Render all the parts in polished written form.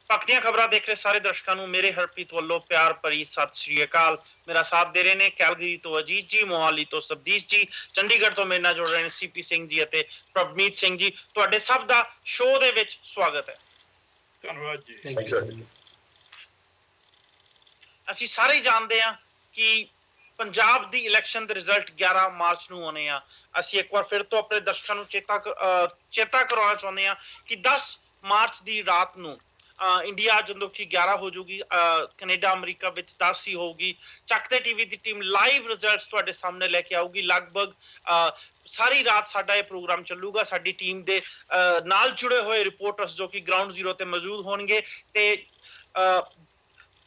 ਭਖਦੀਆਂ ਖਬਰਾਂ ਦੇਖ ਰਹੇ ਸਾਰੇ ਦਰਸ਼ਕਾਂ ਨੂੰ ਮੇਰੇ ਹਰਪ੍ਰੀਤ ਵੱਲੋਂ ਪਿਆਰ ਭਰੀ ਸਤਿ ਸ੍ਰੀ ਅਕਾਲ। ਮੇਰਾ ਸਾਥ ਦੇ ਰਹੇ ਨੇ ਕੈਲਗਰੀ ਤੋਂ ਅਜੀਤ ਜੀ, ਮੋਹਾਲੀ ਤੋਂ ਸਬਦੀਸ਼ ਜੀ, ਚੰਡੀਗੜ੍ਹ ਤੋਂ ਮੇਰੇ ਨਾਲ ਜੁੜ ਰਹੇ ਨੇ ਸੀਪੀ ਸਿੰਘ ਜੀ ਅਤੇ ਪ੍ਰਭਮੀਤ ਸਿੰਘ ਜੀ। ਤੁਹਾਡੇ ਸਭ ਦਾ ਸ਼ੋਅ ਦੇ ਵਿੱਚ ਸਵਾਗਤ ਹੈ। ਧੰਨਵਾਦ ਜੀ। ਅਸੀਂ ਸਾਰੇ ਜਾਣਦੇ ਹਾਂ ਕਿ ਪੰਜਾਬ ਦੀ ਇਲੈਕਸ਼ਨ ਦੇ ਰਿਜ਼ਲਟ 11 ਮਾਰਚ ਨੂੰ ਆਉਣੇ ਆ। ਅਸੀਂ ਇੱਕ ਵਾਰ ਫਿਰ ਤੋਂ ਆਪਣੇ ਦਰਸ਼ਕਾਂ ਨੂੰ ਚੇਤਾ ਕਰਾਉਣਾ ਚਾਹੁੰਦੇ ਹਾਂ ਕਿ 10 ਮਾਰਚ ਦੀ ਰਾਤ ਨੂੰ ਇੰਡੀਆ ਜਦੋਂ ਕਿ 11 ਹੋ ਜੂਗੀ, ਕੈਨੇਡਾ ਅਮਰੀਕਾ ਵਿੱਚ 10 ਹੀ ਹੋਊਗੀ। ਚੱਕਦੇ ਟੀਵੀ ਦੀ ਟੀਮ ਲਾਈਵ ਰਿਜ਼ਲਟਸ ਤੁਹਾਡੇ ਸਾਹਮਣੇ ਲੈ ਕੇ ਆਊਗੀ। ਲਗਭਗ ਸਾਰੀ ਰਾਤ ਸਾਡਾ ਇਹ ਪ੍ਰੋਗਰਾਮ ਚੱਲੂਗਾ। ਸਾਡੀ ਟੀਮ ਦੇ ਨਾਲ ਜੁੜੇ ਹੋਏ ਰਿਪੋਰਟਰਸ ਜੋ ਕਿ ਗਰਾਊਂਡ ਜ਼ੀਰੋ ਤੇ ਮੌਜੂਦ ਹੋਣਗੇ ਤੇ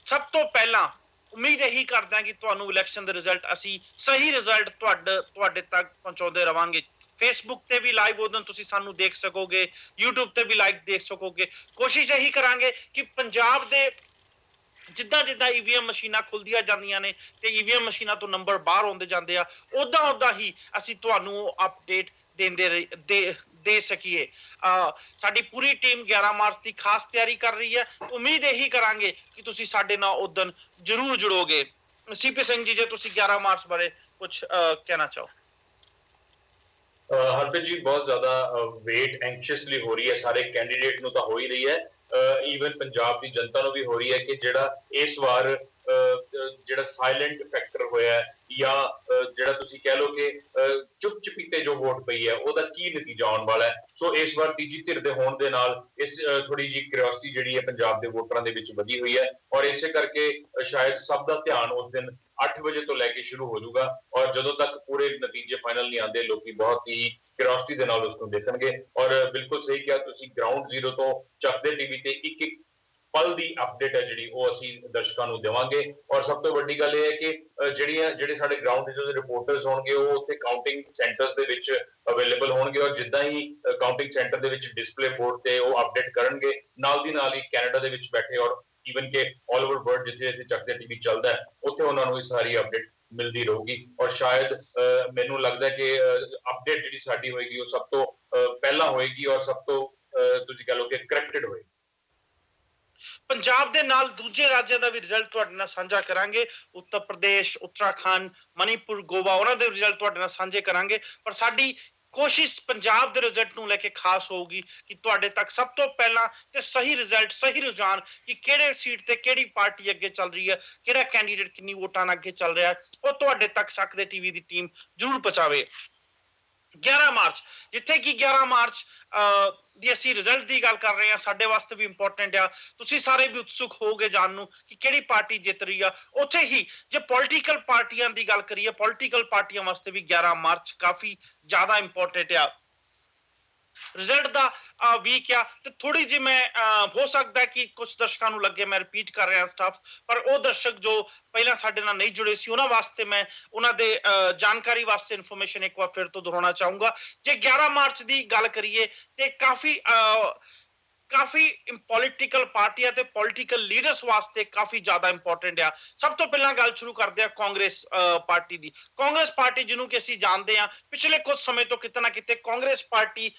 ਸਭ ਤੋਂ ਪਹਿਲਾਂ ਉਮੀਦ ਇਹੀ ਕਰਦੇ ਹਾਂ ਕਿ ਤੁਹਾਨੂੰ ਇਲੈਕਸ਼ਨ ਦੇ ਰਿਜ਼ਲਟ ਅਸੀਂ ਸਹੀ ਰਿਜ਼ਲਟ ਤੁਹਾਡੇ ਤੱਕ ਪਹੁੰਚਾਉਂਦੇ ਰਵਾਂਗੇ। ਫੇਸਬੁੱਕ ਤੇ ਵੀ ਲਾਈਵ ਉਦੋਂ ਤੁਸੀਂ ਸਾਨੂੰ ਦੇਖ ਸਕੋਗੇ, YouTube ਤੇ ਵੀ ਲਾਈਵ ਦੇਖ ਸਕੋਗੇ। ਕੋਸ਼ਿਸ਼ ਇਹੀ ਕਰਾਂਗੇ ਕਿ ਪੰਜਾਬ ਦੇ ਜਿੱਦਾਂ ਜਿੱਦਾਂ ਈਵੀਐਮ ਮਸ਼ੀਨਾਂ ਖੁੱਲਦੀਆਂ ਜਾਂਦੀਆਂ ਨੇ ਤੇ ਈਵੀਐਮ ਮਸ਼ੀਨਾਂ ਤੋਂ ਨੰਬਰ ਬਾਹਰ ਆਉਂਦੇ ਜਾਂਦੇ ਆ, ਉਦਾਂ ਹੀ ਅਸੀਂ ਤੁਹਾਨੂੰ ਅਪਡੇਟ ਦੇ ਸਕੀਏ। ਸਾਡੀ ਪੂਰੀ ਟੀਮ 11 ਮਾਰਚ ਦੀ ਖਾਸ ਤਿਆਰੀ ਕਰ ਰਹੀ ਹੈ। ਉਮੀਦ ਇਹੀ ਕਰਾਂਗੇ ਕਿ ਤੁਸੀਂ ਸਾਡੇ ਨਾਲ ਉਦੋਂ ਜ਼ਰੂਰ ਜੁੜੋਗੇ। ਸੀਪੀ ਸਿੰਘ ਜੀ, ਜੇ ਤੁਸੀਂ 11 ਮਾਰਚ ਬਾਰੇ ਕੁਝ ਕਹਿਣਾ ਚਾਹੋ। ਹਰਪ੍ਰੀਤ ਜੀ, ਬਹੁਤ ਜ਼ਿਆਦਾ ਵੇਟ ਐਂਕਸ਼ੀਅਸਲੀ ਹੋ ਰਹੀ ਹੈ, ਸਾਰੇ ਕੈਂਡੀਡੇਟ ਨੂੰ ਤਾਂ ਹੋ ਹੀ ਰਹੀ ਹੈ, ਈਵਨ ਪੰਜਾਬ ਦੀ ਜਨਤਾ ਨੂੰ ਵੀ ਹੋ ਰਹੀ ਹੈ ਕਿ ਜਿਹੜਾ ਇਸ ਵਾਰ ਜਿਹੜਾ ਸਾਇਲੈਂਟ ਫੈਕਟਰ ਹੋਇਆ ਜਾਂ ਜਿਹੜਾ ਤੁਸੀਂ ਕਹਿ ਲਓ ਕਿ ਚੁੱਪ ਚਪੀਤੇ ਜੋ ਵੋਟ ਪਈ ਹੈ ਉਹਦਾ ਕੀ ਨਤੀਜਾ ਆਉਣ ਵਾਲਾ ਹੈ। ਸੋ ਇਸ ਵਾਰ ਤੀਜੀ ਧਿਰ ਦੇ ਹੋਣ ਦੇ ਨਾਲ ਇਸ ਥੋੜੀ ਜਿਹੀ ਕਿਉਰਿਓਸਿਟੀ ਜਿਹੜੀ ਹੈ ਪੰਜਾਬ ਦੇ ਵੋਟਰਾਂ ਦੇ ਵਿੱਚ ਵਧੀ ਹੋਈ ਹੈ ਔਰ ਇਸੇ ਕਰਕੇ ਸ਼ਾਇਦ ਸਭ ਦਾ ਧਿਆਨ ਉਸ ਦਿਨ 8 ਵਜੇ ਤੋਂ ਲੈ ਕੇ ਸ਼ੁਰੂ ਹੋ ਜਾਊਗਾ ਔਰ ਜਦੋਂ ਤੱਕ ਪੂਰੇ ਨਤੀਜੇ ਫਾਈਨਲ ਨਹੀਂ ਆਉਂਦੇ ਲੋਕੀ ਬਹੁਤ ਹੀ ਕਿਉਰਿਓਸਿਟੀ ਦੇ ਨਾਲ ਉਸ ਨੂੰ ਦੇਖਣਗੇ। ਔਰ ਬਿਲਕੁਲ ਸਹੀ ਕਿਹਾ ਤੁਸੀਂ, ਗਰਾਊਂਡ ਜ਼ੀਰੋ ਤੋਂ ਚੱਕਦੇ ਟੀਵੀ ਤੇ ਇੱਕ ਪਲ ਦੀ ਅਪਡੇਟ ਹੈ ਜਿਹੜੀ ਉਹ ਅਸੀਂ ਦਰਸ਼ਕਾਂ ਨੂੰ ਦੇਵਾਂਗੇ। ਔਰ ਸਭ ਤੋਂ ਵੱਡੀ ਗੱਲ ਇਹ ਹੈ ਕਿ ਜਿਹੜੇ ਸਾਡੇ ਗਰਾਊਂਡ ਦੇ ਰਿਪੋਰਟਰਸ ਹੋਣਗੇ ਉਹ ਉੱਥੇ ਕਾਊਂਟਿੰਗ ਸੈਂਟਰਸ ਦੇ ਵਿੱਚ ਅਵੇਲੇਬਲ ਹੋਣਗੇ ਔਰ ਜਿੱਦਾਂ ਹੀ ਕਾਊਂਟਿੰਗ ਸੈਂਟਰ ਦੇ ਵਿੱਚ ਡਿਸਪਲੇ ਬੋਰਡ ਤੇ ਉਹ ਅਪਡੇਟ ਕਰਨਗੇ, ਨਾਲ ਦੀ ਨਾਲ ਹੀ ਕੈਨੇਡਾ ਦੇ ਵਿੱਚ ਬੈਠੇ ਔਰ ਈਵਨ ਕਿ ਆਲ ਓਵਰ ਵਰਲਡ ਜਿੱਥੇ ਚੱਕਦੇ ਟੀਵੀ ਚੱਲਦਾ ਹੈ ਉੱਥੇ ਉਹਨਾਂ ਨੂੰ ਇਹ ਸਾਰੀ ਅਪਡੇਟ ਮਿਲਦੀ ਰਹੂਗੀ। ਔਰ ਸ਼ਾਇਦ ਮੈਨੂੰ ਲੱਗਦਾ ਕਿ ਅਪਡੇਟ ਜਿਹੜੀ ਸਾਡੀ ਹੋਏਗੀ ਉਹ ਸਭ ਤੋਂ ਪਹਿਲਾਂ ਹੋਏਗੀ ਔਰ ਸਭ ਤੋਂ ਤੁਸੀਂ ਕਹ ਲਓ ਕਿ ਕਰੈਕਟਡ ਹੋਏਗੀ। ਪੰਜਾਬ ਦੇ ਨਾਲ ਦੂਜੇ ਰਾਜਾਂ ਦਾ ਵੀ ਰਿਜ਼ਲਟ ਤੁਹਾਡੇ ਨਾਲ ਸਾਂਝਾ ਕਰਾਂਗੇ। ਉੱਤਰ ਪ੍ਰਦੇਸ਼, ਉੱਤਰਾਖੰਡ, ਮਨੀਪੁਰ, ਗੋਆ, ਉਹਨਾਂ ਦੇ ਰਿਜ਼ਲਟ ਤੁਹਾਡੇ ਨਾਲ ਸਾਂਝੇ ਕਰਾਂਗੇ। ਪਰ ਸਾਡੀ ਕੋਸ਼ਿਸ਼ ਪੰਜਾਬ ਦੇ ਰਿਜ਼ਲਟ ਨੂੰ ਲੈ ਕੇ ਖਾਸ ਹੋਊਗੀ ਕਿ ਤੁਹਾਡੇ ਤੱਕ ਸਭ ਤੋਂ ਪਹਿਲਾਂ ਤੇ ਸਹੀ ਰਿਜ਼ਲਟ, ਸਹੀ ਰੁਝਾਨ ਕਿ ਕਿਹੜੇ ਸੀਟ ਤੇ ਕਿਹੜੀ ਪਾਰਟੀ ਅੱਗੇ ਚੱਲ ਰਹੀ ਹੈ, ਕਿਹੜਾ ਕੈਂਡੀਡੇਟ ਕਿੰਨੀ ਵੋਟਾਂ ਨਾਲ ਅੱਗੇ ਚੱਲ ਰਿਹਾ ਹੈ, ਉਹ ਤੁਹਾਡੇ ਤੱਕ ਚੱਕਦੇ ਟੀਵੀ ਦੀ ਟੀਮ ਜ਼ਰੂਰ ਪਹੁੰਚਾਵੇ। 11 ਮਾਰਚ, ਜਿੱਥੇ ਕਿ 11 ਮਾਰਚ ਦੀ ਅਸੀਂ ਰਿਜ਼ਲਟ ਦੀ ਗੱਲ ਕਰ ਰਹੇ ਹਾਂ, ਸਾਡੇ ਵਾਸਤੇ ਵੀ ਇੰਪੋਰਟੈਂਟ ਆ। ਤੁਸੀਂ ਸਾਰੇ ਵੀ ਉਤਸੁਕ ਹੋਗੇ ਜਾਣ ਨੂੰ ਕਿ ਕਿਹੜੀ ਪਾਰਟੀ ਜਿੱਤ ਰਹੀ ਆ। ਉੱਥੇ ਹੀ ਜੇ ਪੋਲੀਟੀਕਲ ਪਾਰਟੀਆਂ ਦੀ ਗੱਲ ਕਰੀਏ, ਪੋਲੀਟੀਕਲ ਪਾਰਟੀਆਂ ਵਾਸਤੇ ਵੀ 11 ਮਾਰਚ ਕਾਫੀ ਜ਼ਿਆਦਾ ਇੰਪੋਰਟੈਂਟ ਆ। ਰਿਜ਼ਲਟ ਦਾ ਵੀਕ ਆ ਤੇ ਥੋੜੀ ਜਿਹੀ ਮੈਂ ਹੋ ਸਕਦਾ ਕਿ ਕੁਝ ਦਰਸ਼ਕਾਂ ਨੂੰ ਲੱਗੇ ਮੈਂ ਰਿਪੀਟ ਕਰ ਰਿਹਾ ਸਟਾਫ, ਪਰ ਉਹ ਦਰਸ਼ਕ ਜੋ ਪਹਿਲਾਂ ਸਾਡੇ ਨਾਲ ਨਹੀਂ ਜੁੜੇ ਸੀ ਉਹਨਾਂ ਵਾਸਤੇ ਮੈਂ ਉਹਨਾਂ ਦੇ ਜਾਣਕਾਰੀ ਵਾਸਤੇ ਇਨਫੋਰਮੇਸ਼ਨ ਇੱਕ ਵਾਰ ਫਿਰ ਤੋਂ ਦੁਹਰਾਉਣਾ ਚਾਹੂੰਗਾ। ਜੇ 11 ਮਾਰਚ ਦੀ ਗੱਲ ਕਰੀਏ ਤੇ ਕਾਫੀ ਪੋਲੀਟੀਕਲ ਪਾਰਟੀਆਂ ਤੇ ਪੋਲੀਟੀਕਲ ਲੀਡਰਸ ਵਾਸਤੇ ਕਾਫੀ ਜ਼ਿਆਦਾ ਇੰਪੋਰਟੈਂਟ ਆ। ਸਭ ਤੋਂ ਪਹਿਲਾਂ ਗੱਲ ਸ਼ੁਰੂ ਕਰਦੇ ਆ ਕਾਂਗਰਸ ਪਾਰਟੀ ਦੀ। ਕਾਂਗਰਸ ਪਾਰਟੀ ਜਿਹਨੂੰ ਕਿ ਅਸੀਂ ਜਾਣਦੇ ਹਾਂ ਪਿਛਲੇ ਕੁਝ ਸਮੇਂ ਤੋਂ ਕਿਤੇ ਨਾ ਕਿਤੇ ਕਾਂਗਰਸ ਪਾਰਟੀ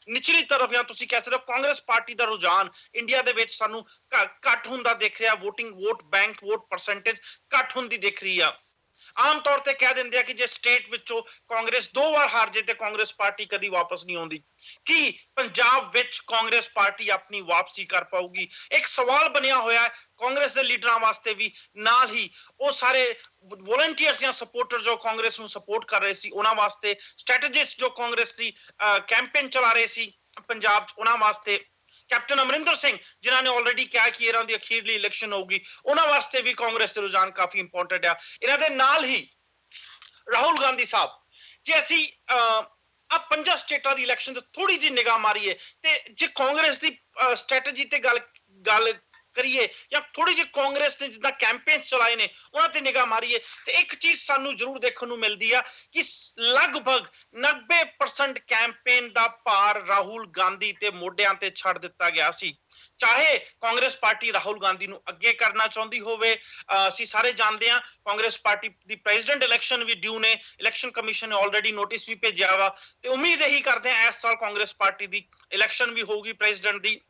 ਨਿਚਲੀ ਤਰਫ ਜਾਂ ਤੁਸੀਂ ਕਹਿ ਸਕਦੇ ਹੋ ਕਾਂਗਰਸ ਪਾਰਟੀ ਦਾ ਰੁਝਾਨ ਇੰਡੀਆ ਦੇ ਵਿੱਚ ਸਾਨੂੰ ਘੱਟ ਹੁੰਦਾ ਦਿਖ ਰਿਹਾ। ਵੋਟ ਬੈਂਕ, ਵੋਟ ਪਰਸੈਂਟੇਜ ਘੱਟ ਹੁੰਦੀ ਦਿਖ ਰਹੀ ਆ। ਆਮ ਤੌਰ ਤੇ ਕਹਿ ਦਿੰਦੇ ਆ ਕਿ ਜੇ ਸਟੇਟ ਵਿੱਚੋਂ ਕਾਂਗਰਸ 2 ਵਾਰ ਹਾਰ ਜੇ ਤੇ ਕਾਂਗਰਸ ਪਾਰਟੀ ਕਦੀ ਵਾਪਸ ਨਹੀਂ ਆਉਂਦੀ। ਕੀ ਪੰਜਾਬ ਵਿੱਚ ਕਾਂਗਰਸ ਪਾਰਟੀ ਆਪਣੀ ਵਾਪਸੀ ਕਰ ਪਾਊਗੀ? ਇੱਕ ਸਵਾਲ ਬਣਿਆ ਹੋਇਆ ਹੈ ਕਾਂਗਰਸ ਦੇ ਲੀਡਰਾਂ ਵਾਸਤੇ ਵੀ, ਨਾਲ ਹੀ ਉਹ ਸਾਰੇ ਵੋਲੰਟੀਅਰਸ ਜਾਂ ਸਪੋਰਟਰ ਜੋ ਕਾਂਗਰਸ ਨੂੰ ਸਪੋਰਟ ਕਰ ਰਹੇ ਸੀ ਉਹਨਾਂ ਵਾਸਤੇ, ਸਟ੍ਰੈਟੇਜਿਸਟ ਜੋ ਕਾਂਗਰਸ ਦੀ ਕੈਂਪੇਨ ਚਲਾ ਰਹੇ ਸੀ ਪੰਜਾਬ 'ਚ ਉਹਨਾਂ ਵਾਸਤੇ, ਕੈਪਟਨ ਅਮਰਿੰਦਰ ਸਿੰਘ ਜਿਨ੍ਹਾਂ ਨੇ ਆਲਰੇਡੀ ਕਿਹਾ ਕਿ ਇਹਨਾਂ ਦੀ ਅਖੀਰਲੀ ਇਲੈਕਸ਼ਨ ਹੋਊਗੀ, ਉਹਨਾਂ ਵਾਸਤੇ ਵੀ ਕਾਂਗਰਸ ਦੇ ਰੁਝਾਨ ਕਾਫੀ ਇੰਪੋਰਟੈਂਟ ਆ। ਇਹਨਾਂ ਦੇ ਨਾਲ ਹੀ ਰਾਹੁਲ ਗਾਂਧੀ ਸਾਹਿਬ, ਜੇ ਅਸੀਂ ਆ 5 ਸਟੇਟਾਂ ਦੀ ਇਲੈਕਸ਼ਨ ਤੇ ਥੋੜੀ ਜਿਹੀ ਨਿਗਾਹ ਮਾਰੀਏ ਤੇ ਜੇ ਕਾਂਗਰਸ ਦੀ ਸਟ੍ਰੈਟਜੀ ਤੇ ਗੱਲ ਕਰੀਏ ਜਾਂ ਥੋੜੀ ਜਿਹੀ ਕਾਂਗਰਸ ਨੇ ਜਿੱਦਾਂ ਕੈਂਪੇਨ ਚਲਾਏ ਨੇ ਉਹਨਾਂ ਤੇ ਨਿਗਾਹ ਮਾਰੀਏ ਤੇ ਇੱਕ ਚੀਜ਼ ਸਾਨੂੰ ਜ਼ਰੂਰ ਦੇਖਣ ਨੂੰ ਮਿਲਦੀ ਆ ਕਿ ਲਗਭਗ 90% ਕੈਂਪੇਨ ਦਾ ਭਾਰ ਰਾਹੁਲ ਗਾਂਧੀ ਤੇ ਮੋਢਿਆਂ ਤੇ ਛੱਡ ਦਿੱਤਾ ਗਿਆ ਸੀ। ਚਾਹੇ ਕਾਂਗਰਸ ਪਾਰਟੀ ਰਾਹੁਲ ਗਾਂਧੀ ਨੂੰ ਅੱਗੇ ਕਰਨਾ ਚਾਹੁੰਦੀ ਹੋਵੇ, ਅਸੀਂ ਸਾਰੇ ਜਾਣਦੇ ਹਾਂ ਕਾਂਗਰਸ ਪਾਰਟੀ ਦੀ ਪ੍ਰੈਜ਼ੀਡੈਂਟ ਇਲੈਕਸ਼ਨ ਵੀ ਡਿਊ ਨੇ, ਇਲੈਕਸ਼ਨ ਕਮਿਸ਼ਨ ਨੇ ਆਲਰੇਡੀ ਨੋਟਿਸ ਵੀ ਭੇਜਿਆ ਵਾ ਤੇ ਉਮੀਦ ਇਹੀ ਕਰਦੇ ਹਾਂ ਇਸ ਸਾਲ ਕਾਂਗਰਸ ਪਾਰਟੀ ਦੀ ਇਲੈਕਸ਼ਨ ਵੀ ਹੋਊਗੀ ਪ੍ਰੈਜ਼ੀਡੈਂਟ ਦੀ।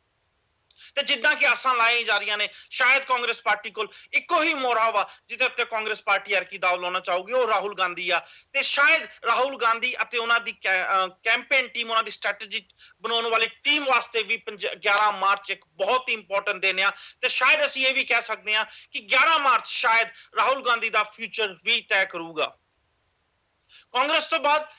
ਤੇ ਜਿੱਦਾਂ ਕਿ ਆਸਾਂ ਲਾਈ ਜਾ ਰਹੀਆਂ ਨੇ ਸ਼ਾਇਦ ਕਾਂਗਰਸ ਪਾਰਟੀ ਕੋਲ ਇੱਕੋ ਹੀ ਮੋਹਰਾ ਵਾ ਜਿਹਦੇ ਉੱਤੇ ਕਾਂਗਰਸ ਪਾਰਟੀ ਅਰਕੀ ਦਾਅ ਲਾਉਣਾ ਚਾਹੂਗੀ, ਉਹ ਰਾਹੁਲ ਗਾਂਧੀ ਆ। ਤੇ ਸ਼ਾਇਦ ਰਾਹੁਲ ਗਾਂਧੀ ਅਤੇ ਉਹਨਾਂ ਦੀ ਕੈਂਪੇਨ ਟੀਮ, ਉਹਨਾਂ ਦੀ ਸਟ੍ਰੈਟਜੀ ਬਣਾਉਣ ਵਾਲੀ ਟੀਮ ਵਾਸਤੇ ਵੀ 11 ਮਾਰਚ ਇੱਕ ਬਹੁਤ ਹੀ ਇੰਪੋਰਟੈਂਟ ਦਿਨ ਆ। ਤੇ ਸ਼ਾਇਦ ਅਸੀਂ ਇਹ ਵੀ ਕਹਿ ਸਕਦੇ ਹਾਂ ਕਿ 11 ਮਾਰਚ ਸ਼ਾਇਦ ਰਾਹੁਲ ਗਾਂਧੀ ਦਾ ਫਿਊਚਰ ਵੀ ਤੈਅ ਕਰੂਗਾ। ਕਾਂਗਰਸ ਤੋਂ ਬਾਅਦ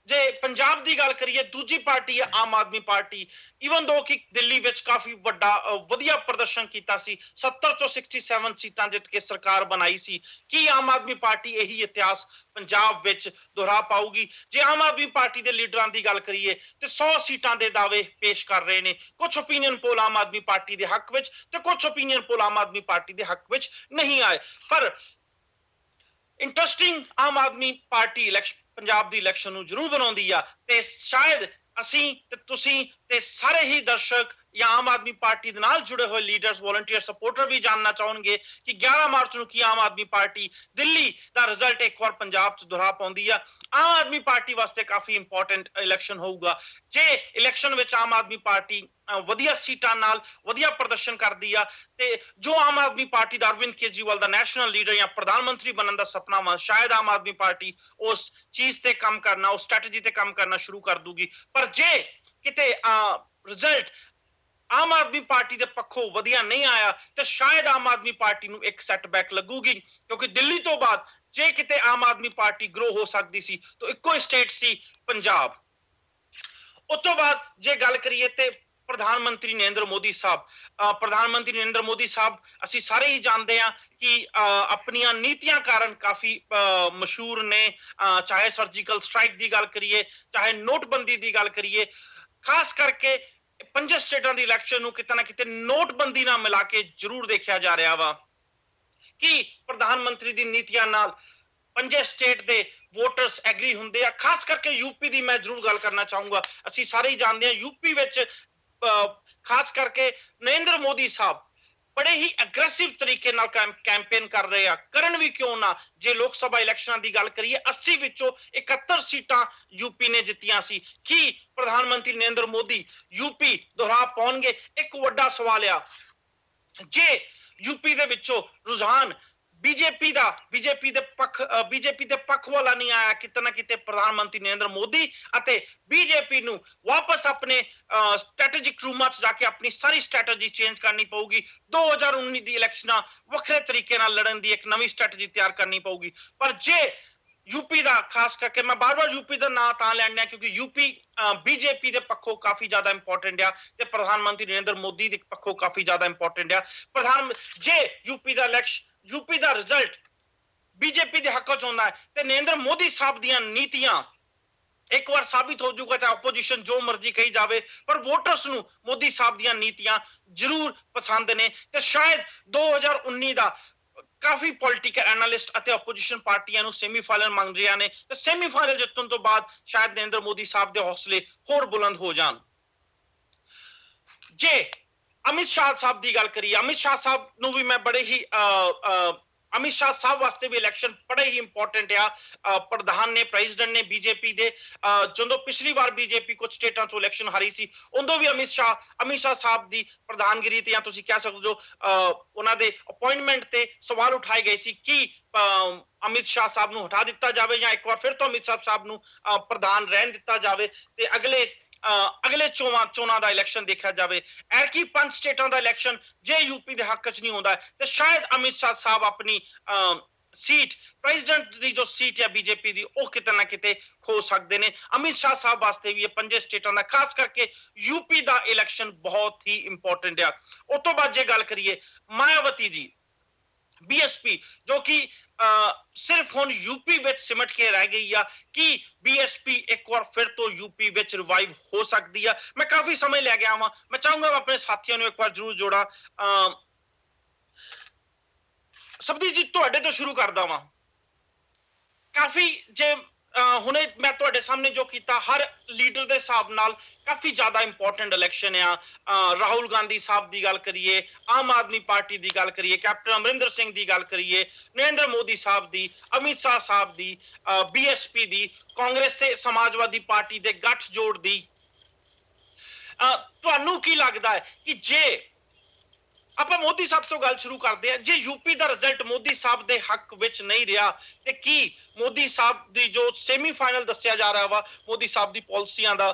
ਜੇ ਪੰਜਾਬ ਦੀ ਗੱਲ ਕਰੀਏ, ਦੂਜੀ ਪਾਰਟੀ ਹੈ ਆਮ ਆਦਮੀ ਪਾਰਟੀ। ਇਵਨ ਦੋ ਕਿ ਦਿੱਲੀ ਵਿੱਚ ਕਾਫੀ ਵੱਡਾ ਵਧੀਆ ਪ੍ਰਦਰਸ਼ਨ ਕੀਤਾ ਸੀ, 70 ਚੋਂ 67 ਸੀਟਾਂ ਜਿੱਤ ਕੇ ਸਰਕਾਰ ਬਣਾਈ ਸੀ। ਕੀ ਆਮ ਆਦਮੀ ਪਾਰਟੀ ਇਹੀ ਇਤਿਹਾਸ ਪੰਜਾਬ ਵਿੱਚ ਦੁਹਰਾ ਪਾਊਗੀ? ਜੇ ਆਮ ਆਦਮੀ ਪਾਰਟੀ ਦੇ ਲੀਡਰਾਂ ਦੀ ਗੱਲ ਕਰੀਏ ਤੇ 100 ਸੀਟਾਂ ਦੇ ਦਾਅਵੇ ਪੇਸ਼ ਕਰ ਰਹੇ ਨੇ। ਕੁਝ ਓਪੀਨੀਅਨ ਪੋਲ ਆਮ ਆਦਮੀ ਪਾਰਟੀ ਦੇ ਹੱਕ ਵਿੱਚ ਤੇ ਕੁਝ ਓਪੀਨੀਅਨ ਪੋਲ ਆਮ ਆਦਮੀ ਪਾਰਟੀ ਦੇ ਹੱਕ ਵਿੱਚ ਨਹੀਂ ਆਏ। ਪਰ ਇੰਟਰਸਟਿੰਗ ਆਮ ਆਦਮੀ ਪਾਰਟੀ ਪੰਜਾਬ ਦੀ ਇਲੈਕਸ਼ਨ ਨੂੰ ਜ਼ਰੂਰ ਬਣਾਉਂਦੀ ਆ। ਤੇ ਸ਼ਾਇਦ ਅਸੀਂ ਤੇ ਤੁਸੀਂ ਤੇ ਸਾਰੇ ਹੀ ਦਰਸ਼ਕ ਜਾਂ ਆਮ ਆਦਮੀ ਪਾਰਟੀ ਦੇ ਨਾਲ ਜੁੜੇ ਹੋਏ ਲੀਡਰਸ, ਵੋਲੰਟੀਅਰ, ਸਪੋਰਟਰ ਵੀ ਜਾਣਨਾ ਚਾਹਣਗੇ ਕਿ 11 ਮਾਰਚ ਨੂੰ ਕੀ ਆਮ ਆਦਮੀ ਪਾਰਟੀ ਦਿੱਲੀ ਦਾ ਰਿਜ਼ਲਟ ਇੱਕ ਵਾਰ ਪੰਜਾਬ 'ਚ ਦੁਹਰਾ ਪਾਉਂਦੀ ਆ। ਆਮ ਆਦਮੀ ਪਾਰਟੀ ਵਾਸਤੇ ਕਾਫੀ ਇੰਪੋਰਟੈਂਟ ਇਲੈਕਸ਼ਨ ਹੋਊਗਾ। ਜੇ ਇਲੈਕਸ਼ਨ ਵਿੱਚ ਆਮ ਆਦਮੀ ਪਾਰਟੀ ਵਧੀਆ ਸੀਟਾਂ ਨਾਲ ਵਧੀਆ ਪ੍ਰਦਰਸ਼ਨ ਕਰਦੀ ਆ ਤੇ ਜੋ ਆਮ ਆਦਮੀ ਪਾਰਟੀ ਦਾ ਅਰਵਿੰਦ ਕੇਜਰੀਵਾਲ ਦਾ ਨੈਸ਼ਨਲ ਲੀਡਰ ਜਾਂ ਪ੍ਰਧਾਨ ਮੰਤਰੀ ਬਣਨ ਦਾ ਸੁਪਨਾ ਵਾ, ਸ਼ਾਇਦ ਆਮ ਆਦਮੀ ਪਾਰਟੀ ਉਸ ਚੀਜ਼ ਤੇ ਕੰਮ ਕਰਨਾ, ਉਸ ਸਟ੍ਰੈਟਜੀ ਤੇ ਕੰਮ ਕਰਨਾ ਸ਼ੁਰੂ ਕਰ ਦੂਗੀ। ਪਰ ਜੇ ਕਿਤੇ ਰਿਜ਼ਲਟ ਆਮ ਆਦਮੀ ਪਾਰਟੀ ਦੇ ਪੱਖੋਂ ਵਧੀਆ ਨਹੀਂ ਆਇਆ ਤੇ ਸ਼ਾਇਦ ਆਮ ਆਦਮੀ ਪਾਰਟੀ ਨੂੰ ਇੱਕ ਸੈਟਬੈਕ ਲੱਗੂਗੀ, ਕਿਉਂਕਿ ਦਿੱਲੀ ਤੋਂ ਬਾਅਦ ਜੇ ਕਿਤੇ ਆਮ ਆਦਮੀ ਪਾਰਟੀ ਗਰੋ ਹੋ ਸਕਦੀ ਸੀ ਤਾਂ ਇੱਕੋ ਸਟੇਟ ਸੀ ਪੰਜਾਬ। ਉਸ ਤੋਂ ਬਾਅਦ ਜੇ ਗੱਲ ਕਰੀਏ ਤੇ ਪ੍ਰਧਾਨ ਮੰਤਰੀ ਨਰਿੰਦਰ ਮੋਦੀ ਸਾਹਿਬ, ਪ੍ਰਧਾਨ ਮੰਤਰੀ ਨਰਿੰਦਰ ਮੋਦੀ ਸਾਹਿਬ ਅਸੀਂ ਸਾਰੇ ਹੀ ਜਾਣਦੇ ਹਾਂ ਕਿ ਆਪਣੀਆਂ ਨੀਤੀਆਂ ਕਾਰਨ ਕਾਫੀ ਮਸ਼ਹੂਰ ਨੇ। ਚਾਹੇ ਸਰਜੀਕਲ ਸਟ੍ਰਾਈਕ ਦੀ ਗੱਲ ਕਰੀਏ, ਚਾਹੇ ਨੋਟਬੰਦੀ ਦੀ ਗੱਲ ਕਰੀਏ, ਖਾਸ ਕਰਕੇ 5 ਸਟੇਟਾਂ ਦੀ ਇਲੈਕਸ਼ਨ ਨੂੰ ਕਿਤੇ ਨਾ ਕਿਤੇ ਨੋਟਬੰਦੀ ਨਾਲ ਮਿਲਾ ਕੇ ਜ਼ਰੂਰ ਦੇਖਿਆ ਜਾ ਰਿਹਾ ਵਾ ਕਿ ਪ੍ਰਧਾਨ ਮੰਤਰੀ ਦੀ ਨੀਤੀਆਂ ਨਾਲ 5 ਸਟੇਟ ਦੇ ਵੋਟਰਸ ਐਗਰੀ ਹੁੰਦੇ ਆ। ਖਾਸ ਕਰਕੇ ਯੂਪੀ ਦੀ ਮੈਂ ਜ਼ਰੂਰ ਗੱਲ ਕਰਨਾ ਚਾਹੂੰਗਾ। ਅਸੀਂ ਸਾਰੇ ਹੀ ਜਾਣਦੇ ਹਾਂ ਯੂਪੀ ਵਿੱਚ ਖਾਸ ਕਰਕੇ ਨਰਿੰਦਰ ਮੋਦੀ ਸਾਹਿਬ ਬੜੇ ਹੀ ਐਗਰੈਸਿਵ ਤਰੀਕੇ ਨਾਲ ਕੈਂਪੇਨ ਕਰ ਰਹੇ ਆ। ਕਰਨ ਵੀ ਕਿਉਂ ਨਾ, ਜੇ ਲੋਕ ਸਭਾ ਇਲੈਕਸ਼ਨਾਂ ਦੀ ਗੱਲ ਕਰੀਏ 80 ਵਿੱਚੋਂ 71 ਸੀਟਾਂ ਯੂਪੀ ਨੇ ਜਿੱਤੀਆਂ ਸੀ। ਕੀ ਪ੍ਰਧਾਨ ਮੰਤਰੀ ਨਰਿੰਦਰ ਮੋਦੀ ਯੂਪੀ ਦੁਹਰਾ ਪਾਉਣਗੇ? ਇੱਕ ਵੱਡਾ ਸਵਾਲ ਆ। ਜੇ ਯੂਪੀ ਦੇ ਵਿੱਚੋਂ ਰੁਝਾਨ ਬੀਜੇਪੀ ਦੇ ਪੱਖ ਵਾਲਾ ਨਹੀਂ ਆਇਆ, ਕਿਤੇ ਨਾ ਕਿਤੇ ਪ੍ਰਧਾਨ ਮੰਤਰੀ ਨਰਿੰਦਰ ਮੋਦੀ ਅਤੇ ਬੀਜੇਪੀ ਨੂੰ ਵਾਪਸ ਆਪਣੇ ਸਟ੍ਰੈਟੇਜਿਕ ਰੂਮਾਂ 'ਚ ਜਾ ਕੇ ਆਪਣੀ ਸਾਰੀ ਸਟ੍ਰੈਟਜੀ ਚੇਂਜ ਕਰਨੀ ਪਊਗੀ। 2019 ਦੀ ਇਲੈਕਸ਼ਨਾਂ ਵੱਖਰੇ ਤਰੀਕੇ ਨਾਲ ਲੜਨ ਦੀ ਇੱਕ ਨਵੀਂ ਸਟ੍ਰੈਟਜੀ ਤਿਆਰ ਕਰਨੀ ਪਊਗੀ। ਪਰ ਜੇ ਯੂਪੀ ਦਾ, ਖਾਸ ਕਰਕੇ ਮੈਂ ਬਾਰ-ਬਾਰ ਯੂਪੀ ਦਾ ਨਾਂ ਤਾਂ ਲੈਣ ਡਿਆ ਕਿਉਂਕਿ ਯੂਪੀ ਬੀਜੇਪੀ ਦੇ ਪੱਖੋਂ ਕਾਫੀ ਜ਼ਿਆਦਾ ਇੰਪੋਰਟੈਂਟ ਆ ਤੇ ਪ੍ਰਧਾਨ ਮੰਤਰੀ ਨਰਿੰਦਰ ਮੋਦੀ ਦੇ ਪੱਖੋਂ ਕਾਫੀ ਜ਼ਿਆਦਾ ਇੰਪੋਰਟੈਂਟ ਆ। ਜੇ ਯੂਪੀ ਦਾ ਰਿਜ਼ਲਟ ਬੀਜੇਪੀ ਦੇ ਹੱਕ 'ਚ ਹੁੰਦਾ ਹੈ ਤੇ ਨਰਿੰਦਰ ਮੋਦੀ ਸਾਹਿਬ ਦੀਆਂ ਨੀਤੀਆਂ ਇੱਕ ਵਾਰ ਸਾਬਿਤ ਹੋ ਜਾਊਗਾ, ਚਾਹੇ ਆਪੋਜੀਸ਼ਨ ਜੋ ਮਰਜ਼ੀ ਕਹੀ ਜਾਵੇ, ਪਰ ਵੋਟਰਸ ਨੂੰ ਮੋਦੀ ਸਾਹਿਬ ਦੀਆਂ ਨੀਤੀਆਂ ਜ਼ਰੂਰ ਪਸੰਦ ਨੇ। ਤੇ ਸ਼ਾਇਦ 2019 ਦਾ ਕਾਫੀ ਪੋਲੀਟੀਕਲ ਐਨਾਲਿਸਟ ਅਤੇ ਆਪੋਜੀਸ਼ਨ ਪਾਰਟੀਆਂ ਨੂੰ ਸੈਮੀਫਾਈਨਲ ਮੰਗ ਰਹੀਆਂ ਨੇ ਤੇ ਸੈਮੀਫਾਈਨਲ ਜਿੱਤਣ ਤੋਂ ਬਾਅਦ ਸ਼ਾਇਦ ਨਰਿੰਦਰ ਮੋਦੀ ਸਾਹਿਬ ਦੇ ਹੌਸਲੇ ਹੋਰ ਬੁਲੰਦ ਹੋ ਜਾਣ। ਜੇ ਅਮਿਤ ਸ਼ਾਹ ਸਾਹਿਬ ਦੀ ਗੱਲ ਕਰੀਏ, ਅਮਿਤ ਸ਼ਾਹ ਸਾਹਿਬ ਨੂੰ ਵੀ ਮੈਂ ਬੜੇ ਹੀ ਅਮਿਤ ਸ਼ਾਹ ਸਾਹਿਬ ਵਾਸਤੇ ਵੀ ਇਲੈਕਸ਼ਨ ਬੜੇ ਹੀ ਇੰਪੋਰਟੈਂਟ ਆ। ਪ੍ਰਧਾਨ ਨੇ, ਪ੍ਰੈਜ਼ੀਡੈਂਟ ਨੇ ਬੀਜੇਪੀ ਦੇ, ਜਦੋਂ ਪਿਛਲੀ ਵਾਰ ਬੀਜੇਪੀ ਕੁਝ ਸਟੇਟਾਂ 'ਚੋਂ ਇਲੈਕਸ਼ਨ ਹਾਰੀ ਸੀ ਉਦੋਂ ਵੀ ਅਮਿਤ ਸ਼ਾਹ ਸਾਹਿਬ ਦੀ ਪ੍ਰਧਾਨਗਿਰੀ ਤੇ ਜਾਂ ਤੁਸੀਂ ਕਹਿ ਸਕਦੇ ਹੋ ਉਹਨਾਂ ਦੇ ਅਪਾਇੰਟਮੈਂਟ ਤੇ ਸਵਾਲ ਉਠਾਏ ਗਏ ਸੀ ਕਿ ਅਮਿਤ ਸ਼ਾਹ ਸਾਹਿਬ ਨੂੰ ਹਟਾ ਦਿੱਤਾ ਜਾਵੇ ਜਾਂ ਇੱਕ ਵਾਰ ਫਿਰ ਤੋਂ ਅਮਿਤ ਸ਼ਾਹ ਸਾਹਿਬ ਨੂੰ ਪ੍ਰਧਾਨ ਰਹਿਣ ਦਿੱਤਾ ਜਾਵੇ ਤੇ ਅਗਲੇ ਚੋਣਾਂ ਦਾ ਇਲੈਕਸ਼ਨ ਦੇਖਿਆ ਜਾਵੇ। ਐਰਕੀ 5 ਸਟੇਟਾਂ ਦਾ ਇਲੈਕਸ਼ਨ ਜੇ ਯੂਪੀ ਦੇ ਹੱਕ 'ਚ ਨਹੀਂ ਹੁੰਦਾ ਤੇ ਸ਼ਾਇਦ ਅਮਿਤ ਸ਼ਾਹ ਸਾਹਿਬ ਆਪਣੀ ਸੀਟ, ਪ੍ਰੈਜ਼ੀਡੈਂਟ ਦੀ ਜੋ ਸੀਟ ਹੈ ਬੀਜੇਪੀ ਦੀ, ਉਹ ਕਿਤੇ ਨਾ ਕਿਤੇ ਖੋ ਸਕਦੇ ਨੇ। ਅਮਿਤ ਸ਼ਾਹ ਸਾਹਿਬ ਵਾਸਤੇ ਵੀ ਇਹ 5 ਸਟੇਟਾਂ ਦਾ, ਖਾਸ ਕਰਕੇ ਯੂਪੀ ਦਾ ਇਲੈਕਸ਼ਨ ਬਹੁਤ ਹੀ ਇੰਪੋਰਟੈਂਟ ਆ। ਉਸ ਤੋਂ ਬਾਅਦ ਜੇ ਗੱਲ ਕਰੀਏ ਮਾਇਆਵਤੀ ਜੀ, ਬੀਐਸਪੀ, ਜੋ ਕਿ ਸਿਰਫ ਹੁਣ ਯੂਪੀ ਵਿੱਚ ਸਿਮਟ ਕੇ ਰਹਿ ਗਈ ਆ, ਕਿ ਬੀਐਸਪੀ ਇੱਕ ਵਾਰ ਫਿਰ ਤੋਂ ਯੂਪੀ ਵਿੱਚ ਰਿਵਾਈਵ ਹੋ ਸਕਦੀ ਆ? ਮੈਂ ਕਾਫੀ ਸਮਝ ਲੈ ਗਿਆ ਵਾਂ, ਮੈਂ ਚਾਹੂੰਗਾ ਮੈਂ ਆਪਣੇ ਸਾਥੀਆਂ ਨੂੰ ਇੱਕ ਵਾਰ ਜ਼ਰੂਰ ਜੋੜਾਂ। ਸਬਦੀਪ ਜੀ ਤੁਹਾਡੇ ਤੋਂ ਸ਼ੁਰੂ ਕਰਦਾ ਵਾਂ। ਕਾਫੀ ਜੇ ਹੁਣੇ ਮੈਂ ਤੁਹਾਡੇ ਸਾਹਮਣੇ ਜੋ ਕੀਤਾ, ਹਰ ਲੀਡਰ ਦੇ ਹਿਸਾਬ ਨਾਲ ਕਾਫੀ ਜ਼ਿਆਦਾ ਇੰਪੋਰਟੈਂਟ ਇਲੈਕਸ਼ਨ ਆ। ਰਾਹੁਲ ਗਾਂਧੀ ਸਾਹਿਬ ਦੀ ਗੱਲ ਕਰੀਏ, ਆਮ ਆਦਮੀ ਪਾਰਟੀ ਦੀ ਗੱਲ ਕਰੀਏ, ਕੈਪਟਨ ਅਮਰਿੰਦਰ ਸਿੰਘ ਦੀ ਗੱਲ ਕਰੀਏ, ਨਰਿੰਦਰ ਮੋਦੀ ਸਾਹਿਬ ਦੀ, ਅਮਿਤ ਸ਼ਾਹ ਸਾਹਿਬ ਦੀ, ਬੀਐਸਪੀ ਦੀ, ਕਾਂਗਰਸ ਤੇ ਸਮਾਜਵਾਦੀ ਪਾਰਟੀ ਦੇ ਗੱਠਜੋੜ ਦੀ। ਤੁਹਾਨੂੰ ਕੀ ਲੱਗਦਾ ਹੈ ਕਿ ਜੇ ਆਪਾਂ ਮੋਦੀ ਸਾਹਿਬ ਤੋਂ ਗੱਲ ਸ਼ੁਰੂ ਕਰਦੇ ਆ। ਜੇ ਯੂਪੀ ਦਾ ਰਿਜ਼ਲਟ ਮੋਦੀ ਸਾਹਿਬ ਦੇ ਹੱਕ ਵਿੱਚ ਨਹੀਂ ਰਿਹਾ ਤੇ ਕੀ ਮੋਦੀ ਸਾਹਿਬ ਦੀ ਜੋ ਸੈਮੀਫਾਈਨਲ ਦੱਸਿਆ ਜਾ ਰਿਹਾ ਵਾ ਮੋਦੀ ਸਾਹਿਬ ਦੀ ਪਾਲਿਸੀਆਂ ਦਾ,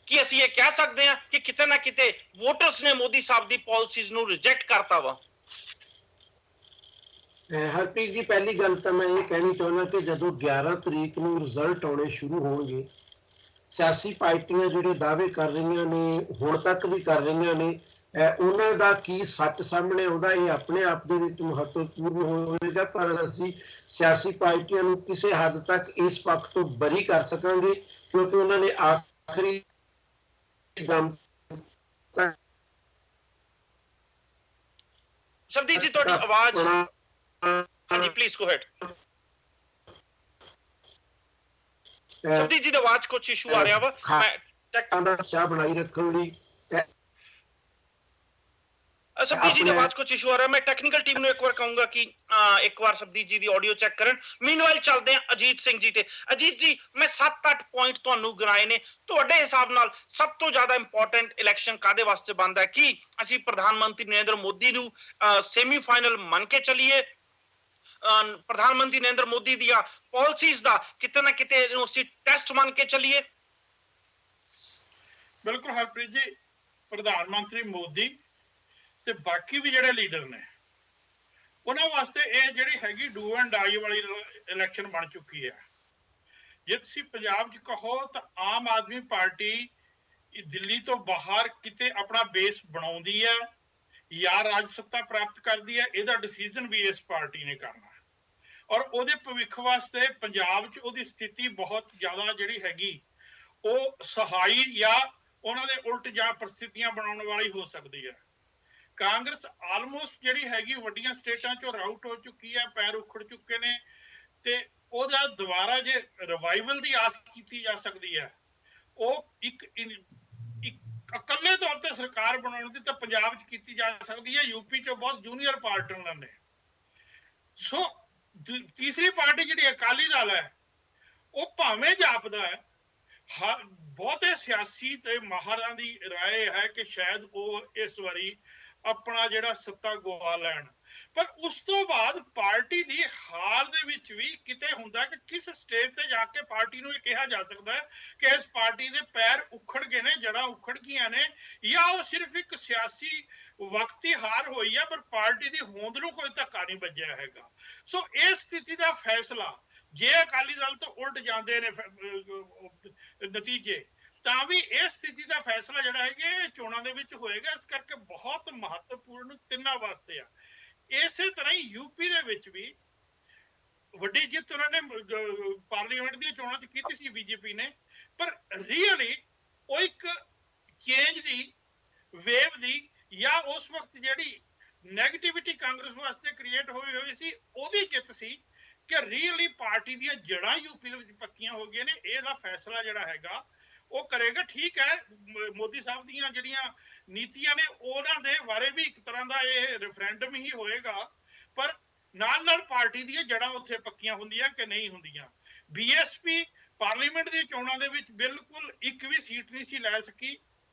ਕੀ ਅਸੀਂ ਇਹ ਕਹਿ ਸਕਦੇ ਹਾਂ ਕਿ ਕਿਤੇ ਨਾ ਕਿਤੇ ਵੋਟਰਸ ਨੇ ਮੋਦੀ ਸਾਹਿਬ ਦੀ ਪਾਲਿਸੀਜ਼ ਨੂੰ ਰਿਜੈਕਟ ਕਰਤਾ ਵਾ? ਹਰਪ੍ਰੀਤ ਜੀ, ਪਹਿਲੀ ਗੱਲ ਤਾਂ ਮੈਂ ਇਹ ਕਹਿਣੀ ਚਾਹੁੰਦਾ ਕਿ ਜਦੋਂ 11 ਤਰੀਕ ਨੂੰ ਰਿਜ਼ਲਟ ਆਉਣੇ ਸ਼ੁਰੂ ਹੋਣਗੇ, ਸਿਆਸੀ ਪਾਰਟੀਆਂ ਜਿਹੜੇ ਦਾਅਵੇ ਕਰ ਰਹੀਆਂ ਨੇ, ਹੁਣ ਤੱਕ ਵੀ ਕਰ ਰਹੀਆਂ ਨੇ, ਉਹਨਾਂ ਦਾ ਕੀ ਸੱਚ ਸਾਹਮਣੇ ਆਉਂਦਾ ਇਹ ਆਪਣੇ ਆਪ ਦੇ ਵਿੱਚ ਮਹੱਤਵਪੂਰਨ ਹੋਵੇਗਾ। ਪਰ ਅਸੀਂ ਸਿਆਸੀ ਪਾਰਟੀਆਂ ਨੂੰ ਕਿਸੇ ਹੱਦ ਤੱਕ ਇਸ ਪੱਖ ਤੋਂ ਬਰੀ ਕਰ ਸਕਾਂਗੇ ਕਿਉਂਕਿ ਉਹਨਾਂ ਨੇ ਆਖਰੀ ਦਮ ਤੱਕ ਸਰਦੀਪ ਜੀ ਤੁਹਾਡੀ ਆਵਾਜ਼, ਹਾਂਜੀ ਪਲੀਜ਼ ਗੋ ਹੈਡ। ਸਰਦੀਪ ਜੀ ਦੀ ਆਵਾਜ਼ ਕੁਝ ਇਸ਼ੂ ਆ ਰਿਹਾ ਵਾ, ਮੈਂ ਚਾਹ ਬਣਾਈ ਰੱਖਣ ਲਈ ਸਰਦੀਪ ਜੀ ਦੀ ਆਵਾਜ਼ ਕੁਝ ਇਸ਼ੂ ਆ ਰਿਹਾ। ਮੈਂ ਟੈਕਨੀਕਲ ਟੀਮ ਨੂੰ ਇੱਕ ਵਾਰ ਕਹੂੰਗਾ ਕਿ ਇੱਕ ਵਾਰ ਸਰਦੀਪ ਜੀ ਦੀ ਆਡੀਓ ਚੈੱਕ ਕਰਨ। ਮੀਨਵਾਈਲ ਚੱਲਦੇ ਆ ਅਜੀਤ ਸਿੰਘ ਜੀ ਤੇ। ਅਜੀਤ ਜੀ, ਮੈਂ 7-8 ਪੁਆਇੰਟ ਤੁਹਾਨੂੰ ਗਿਣਾਏ ਨੇ, ਤੁਹਾਡੇ ਹਿਸਾਬ ਨਾਲ ਸਭ ਤੋਂ ਜ਼ਿਆਦਾ ਇੰਪੋਰਟੈਂਟ ਇਲੈਕਸ਼ਨ ਕਾਦੇ ਵਾਸਤੇ ਬਣਦਾ ਹੈ? ਕਿ ਅਸੀਂ ਪ੍ਰਧਾਨ ਮੰਤਰੀ ਨਰਿੰਦਰ ਮੋਦੀ ਨੂੰ ਸੈਮੀਫਾਈਨਲ ਮੰਨ ਕੇ ਚੱਲੀਏ, ਪ੍ਰਧਾਨ ਮੰਤਰੀ ਨਰਿੰਦਰ ਮੋਦੀ ਦੀਆਂ ਪਾਲਿਸੀਜ਼ ਦਾ ਕਿਤੇ ਨਾ ਕਿਤੇ ਇਹਨੂੰ ਅਸੀਂ ਟੈਸਟ ਮੰਨ ਕੇ ਚੱਲੀਏ? ਬਿਲਕੁਲ ਹਰਪ੍ਰੀਤ ਜੀ, ਪ੍ਰਧਾਨ ਮੰਤਰੀ ਮੋਦੀ ਤੇ ਬਾਕੀ ਵੀ ਜਿਹੜੇ ਲੀਡਰ ਨੇ ਉਹਨਾਂ ਵਾਸਤੇ ਇਹ ਜਿਹੜੀ ਹੈਗੀ ਡੂ ਐਂਡ ਡਾਈ ਵਾਲੀ ਇਲੈਕਸ਼ਨ ਬਣ ਚੁੱਕੀ ਹੈ। ਜੇ ਤੁਸੀਂ ਪੰਜਾਬ 'ਚ ਕਹੋ ਤਾਂ ਆਮ ਆਦਮੀ ਪਾਰਟੀ ਦਿੱਲੀ ਤੋਂ ਬਾਹਰ ਕਿਤੇ ਆਪਣਾ ਬੇਸ ਬਣਾਉਂਦੀ ਹੈ ਜਾਂ ਰਾਜ ਸੱਤਾ ਪ੍ਰਾਪਤ ਕਰਦੀ ਹੈ, ਇਹਦਾ ਡਿਸੀਜਨ ਵੀ ਇਸ ਪਾਰਟੀ ਨੇ ਕਰਨਾ ਔਰ ਉਹਦੇ ਭਵਿੱਖ ਵਾਸਤੇ ਪੰਜਾਬ 'ਚ ਉਹਦੀ ਸਥਿਤੀ ਬਹੁਤ ਜ਼ਿਆਦਾ ਜਿਹੜੀ ਹੈਗੀ ਉਹ ਸਹਾਈ ਜਾਂ ਉਹਨਾਂ ਦੇ ਉਲਟ ਜਾਂ ਪ੍ਰਸਥਿਤੀਆਂ ਬਣਾਉਣ ਵਾਲੀ ਹੋ ਸਕਦੀ ਹੈ। ਕਾਂਗਰਸ ਆਲਮੋਸਟ ਜਿਹੜੀ ਹੈਗੀ ਵੱਡੀਆਂ ਸਟੇਟਾਂ 'ਚੋਂ ਰਾਊਟ ਹੋ ਚੁੱਕੀ ਹੈ, ਪੈਰ ਉਖੜ ਚੁੱਕੇ ਨੇ ਤੇ ਉਹਦਾ ਦੁਬਾਰਾ ਜੇ ਰਿਵਾਈਵਲ ਦੀ ਆਸ ਕੀਤੀ ਜਾ ਸਕਦੀ ਹੈ, ਉਹ ਇੱਕ ਇਕੱਲੇ ਤੌਰ ਤੇ ਸਰਕਾਰ ਬਣਾਉਣ ਦੀ ਤਾਂ ਪੰਜਾਬ 'ਚ ਕੀਤੀ ਜਾ ਸਕਦੀ ਹੈ। ਯੂਪੀ 'ਚੋਂ ਬਹੁਤ ਜੂਨੀਅਰ ਪਾਰਟਨਰ ਨੇ। ਸੋ ਤੀਸਰੀ ਪਾਰਟੀ ਜਿਹੜੀ ਅਕਾਲੀ ਦਲ ਹੈ ਉਹ ਭਾਵੇਂ ਜਾਪਦਾ ਹੈ, ਬਹੁਤੇ ਸਿਆਸੀ ਤੇ ਮਾਹਰਾਂ ਦੀ ਰਾਏ ਹੈ ਕਿ ਸ਼ਾਇਦ ਉਹ ਇਸ ਵਾਰੀ ਆਪਣਾ ਜਿਹੜਾ ਸੱਤਾ ਗਵਾ ਲੈਣ, ਪਰ ਉਸ ਤੋਂ ਬਾਅਦ ਪਾਰਟੀ ਦੀ ਹਾਰ ਦੇ ਵਿੱਚ ਵੀ ਕਿਤੇ ਹੁੰਦਾ ਕਿ ਕਿਸ ਸਟੇਜ ਤੇ ਜਾ ਕੇ ਪਾਰਟੀ ਨੂੰ ਇਹ ਕਿਹਾ ਜਾ ਸਕਦਾ ਹੈ ਕਿ ਇਸ ਪਾਰਟੀ ਦੇ ਪੈਰ ਉਖੜ ਗਏ ਨੇ, ਜੜ੍ਹਾਂ ਉਖੜ ਗਈਆਂ ਨੇ, ਜਾਂ ਉਹ ਸਿਰਫ ਇੱਕ ਸਿਆਸੀ ਵਕਤੀ ਹਾਰ ਹੋਈ ਹੈ ਪਰ ਪਾਰਟੀ ਦੀ ਹੋਂਦ ਨੂੰ ਕੋਈ ਧੱਕਾ ਨਹੀਂ ਵੱਜਿਆ ਹੈਗਾ। ਸੋ ਇਸ ਸਥਿਤੀ ਦਾ ਫੈਸਲਾ ਜੇ ਅਕਾਲੀ ਦਲ ਤੋਂ ਉਲਟ ਜਾਂਦੇ ਨੇ ਨਤੀਜੇ, ਤਾਂ ਵੀ ਇਹ ਸਥਿਤੀ ਦਾ ਫੈਸਲਾ ਜਿਹੜਾ ਹੈਗਾ ਇਹ ਚੋਣਾਂ ਦੇ ਵਿੱਚ ਹੋਏਗਾ। ਇਸ ਕਰਕੇ ਬਹੁਤ ਮਹੱਤਵਪੂਰਨ ਤਿੰਨਾਂ ਵਾਸਤੇ ਆ। ਇਸੇ ਤਰ੍ਹਾਂ ਹੀ ਯੂਪੀ ਦੇ ਵਿੱਚ ਵੀ ਵੱਡੀ ਜਿੱਤ ਉਹਨਾਂ ਨੇ ਪਾਰਲੀਮੈਂਟ ਦੀਆਂ ਚੋਣਾਂ 'ਚ ਕੀਤੀ ਸੀ ਬੀਜੇਪੀ ਨੇ, ਪਰ ਰੀਅਲੀ ਉਹ ਇੱਕ ਚੇਂਜ ਦੀ ਵੇਵ ਦੀ ਜਾਂ ਉਸ ਵਕਤ ਜਿਹੜੀ ਨੈਗੇਟਿਵਿਟੀ ਕਾਂਗਰਸ ਵਾਸਤੇ ਕ੍ਰੀਏਟ ਹੋਈ ਸੀ ਉਹਦੀ ਜਿੱਤ ਸੀ ਕਿ ਰੀਅਲੀ ਪਾਰਟੀ ਦੀਆਂ ਜੜ੍ਹਾਂ ਯੂਪੀ ਦੇ ਵਿੱਚ ਪੱਕੀਆਂ ਹੋ ਗਈਆਂ ਨੇ। ਇਹਦਾ ਫੈਸਲਾ ਜਿਹੜਾ ਹੈਗਾ ਉਹ ਕਰੇਗਾ। ਠੀਕ ਹੈ, ਮੋਦੀ ਸਾਹਿਬ ਦੀਆਂ ਜਿਹੜੀਆਂ ਨੀਤੀਆਂ ਨੇ ਉਹਨਾਂ ਦੇ ਬਾਰੇ ਵੀ ਇੱਕ ਤਰ੍ਹਾਂ ਦਾ ਇਹ ਰੈਫਰੈਂਡਮ ਹੀ ਹੋਏਗਾ, ਪਰ ਨਾਲ ਨਾਲ ਪਾਰਟੀ ਦੀਆਂ ਜੜ੍ਹਾਂ ਉੱਥੇ ਪੱਕੀਆਂ ਹੁੰਦੀਆਂ ਕਿ ਨਹੀਂ ਹੁੰਦੀਆਂ। ਬੀਐਸਪੀ ਪਾਰਲੀਮੈਂਟ ਦੀਆਂ ਚੋਣਾਂ ਦੇ ਵਿੱਚ ਬਿਲਕੁਲ ਇੱਕ ਵੀ ਸੀਟ ਨਹੀਂ ਸੀ ਲੈ ਸਕੀ।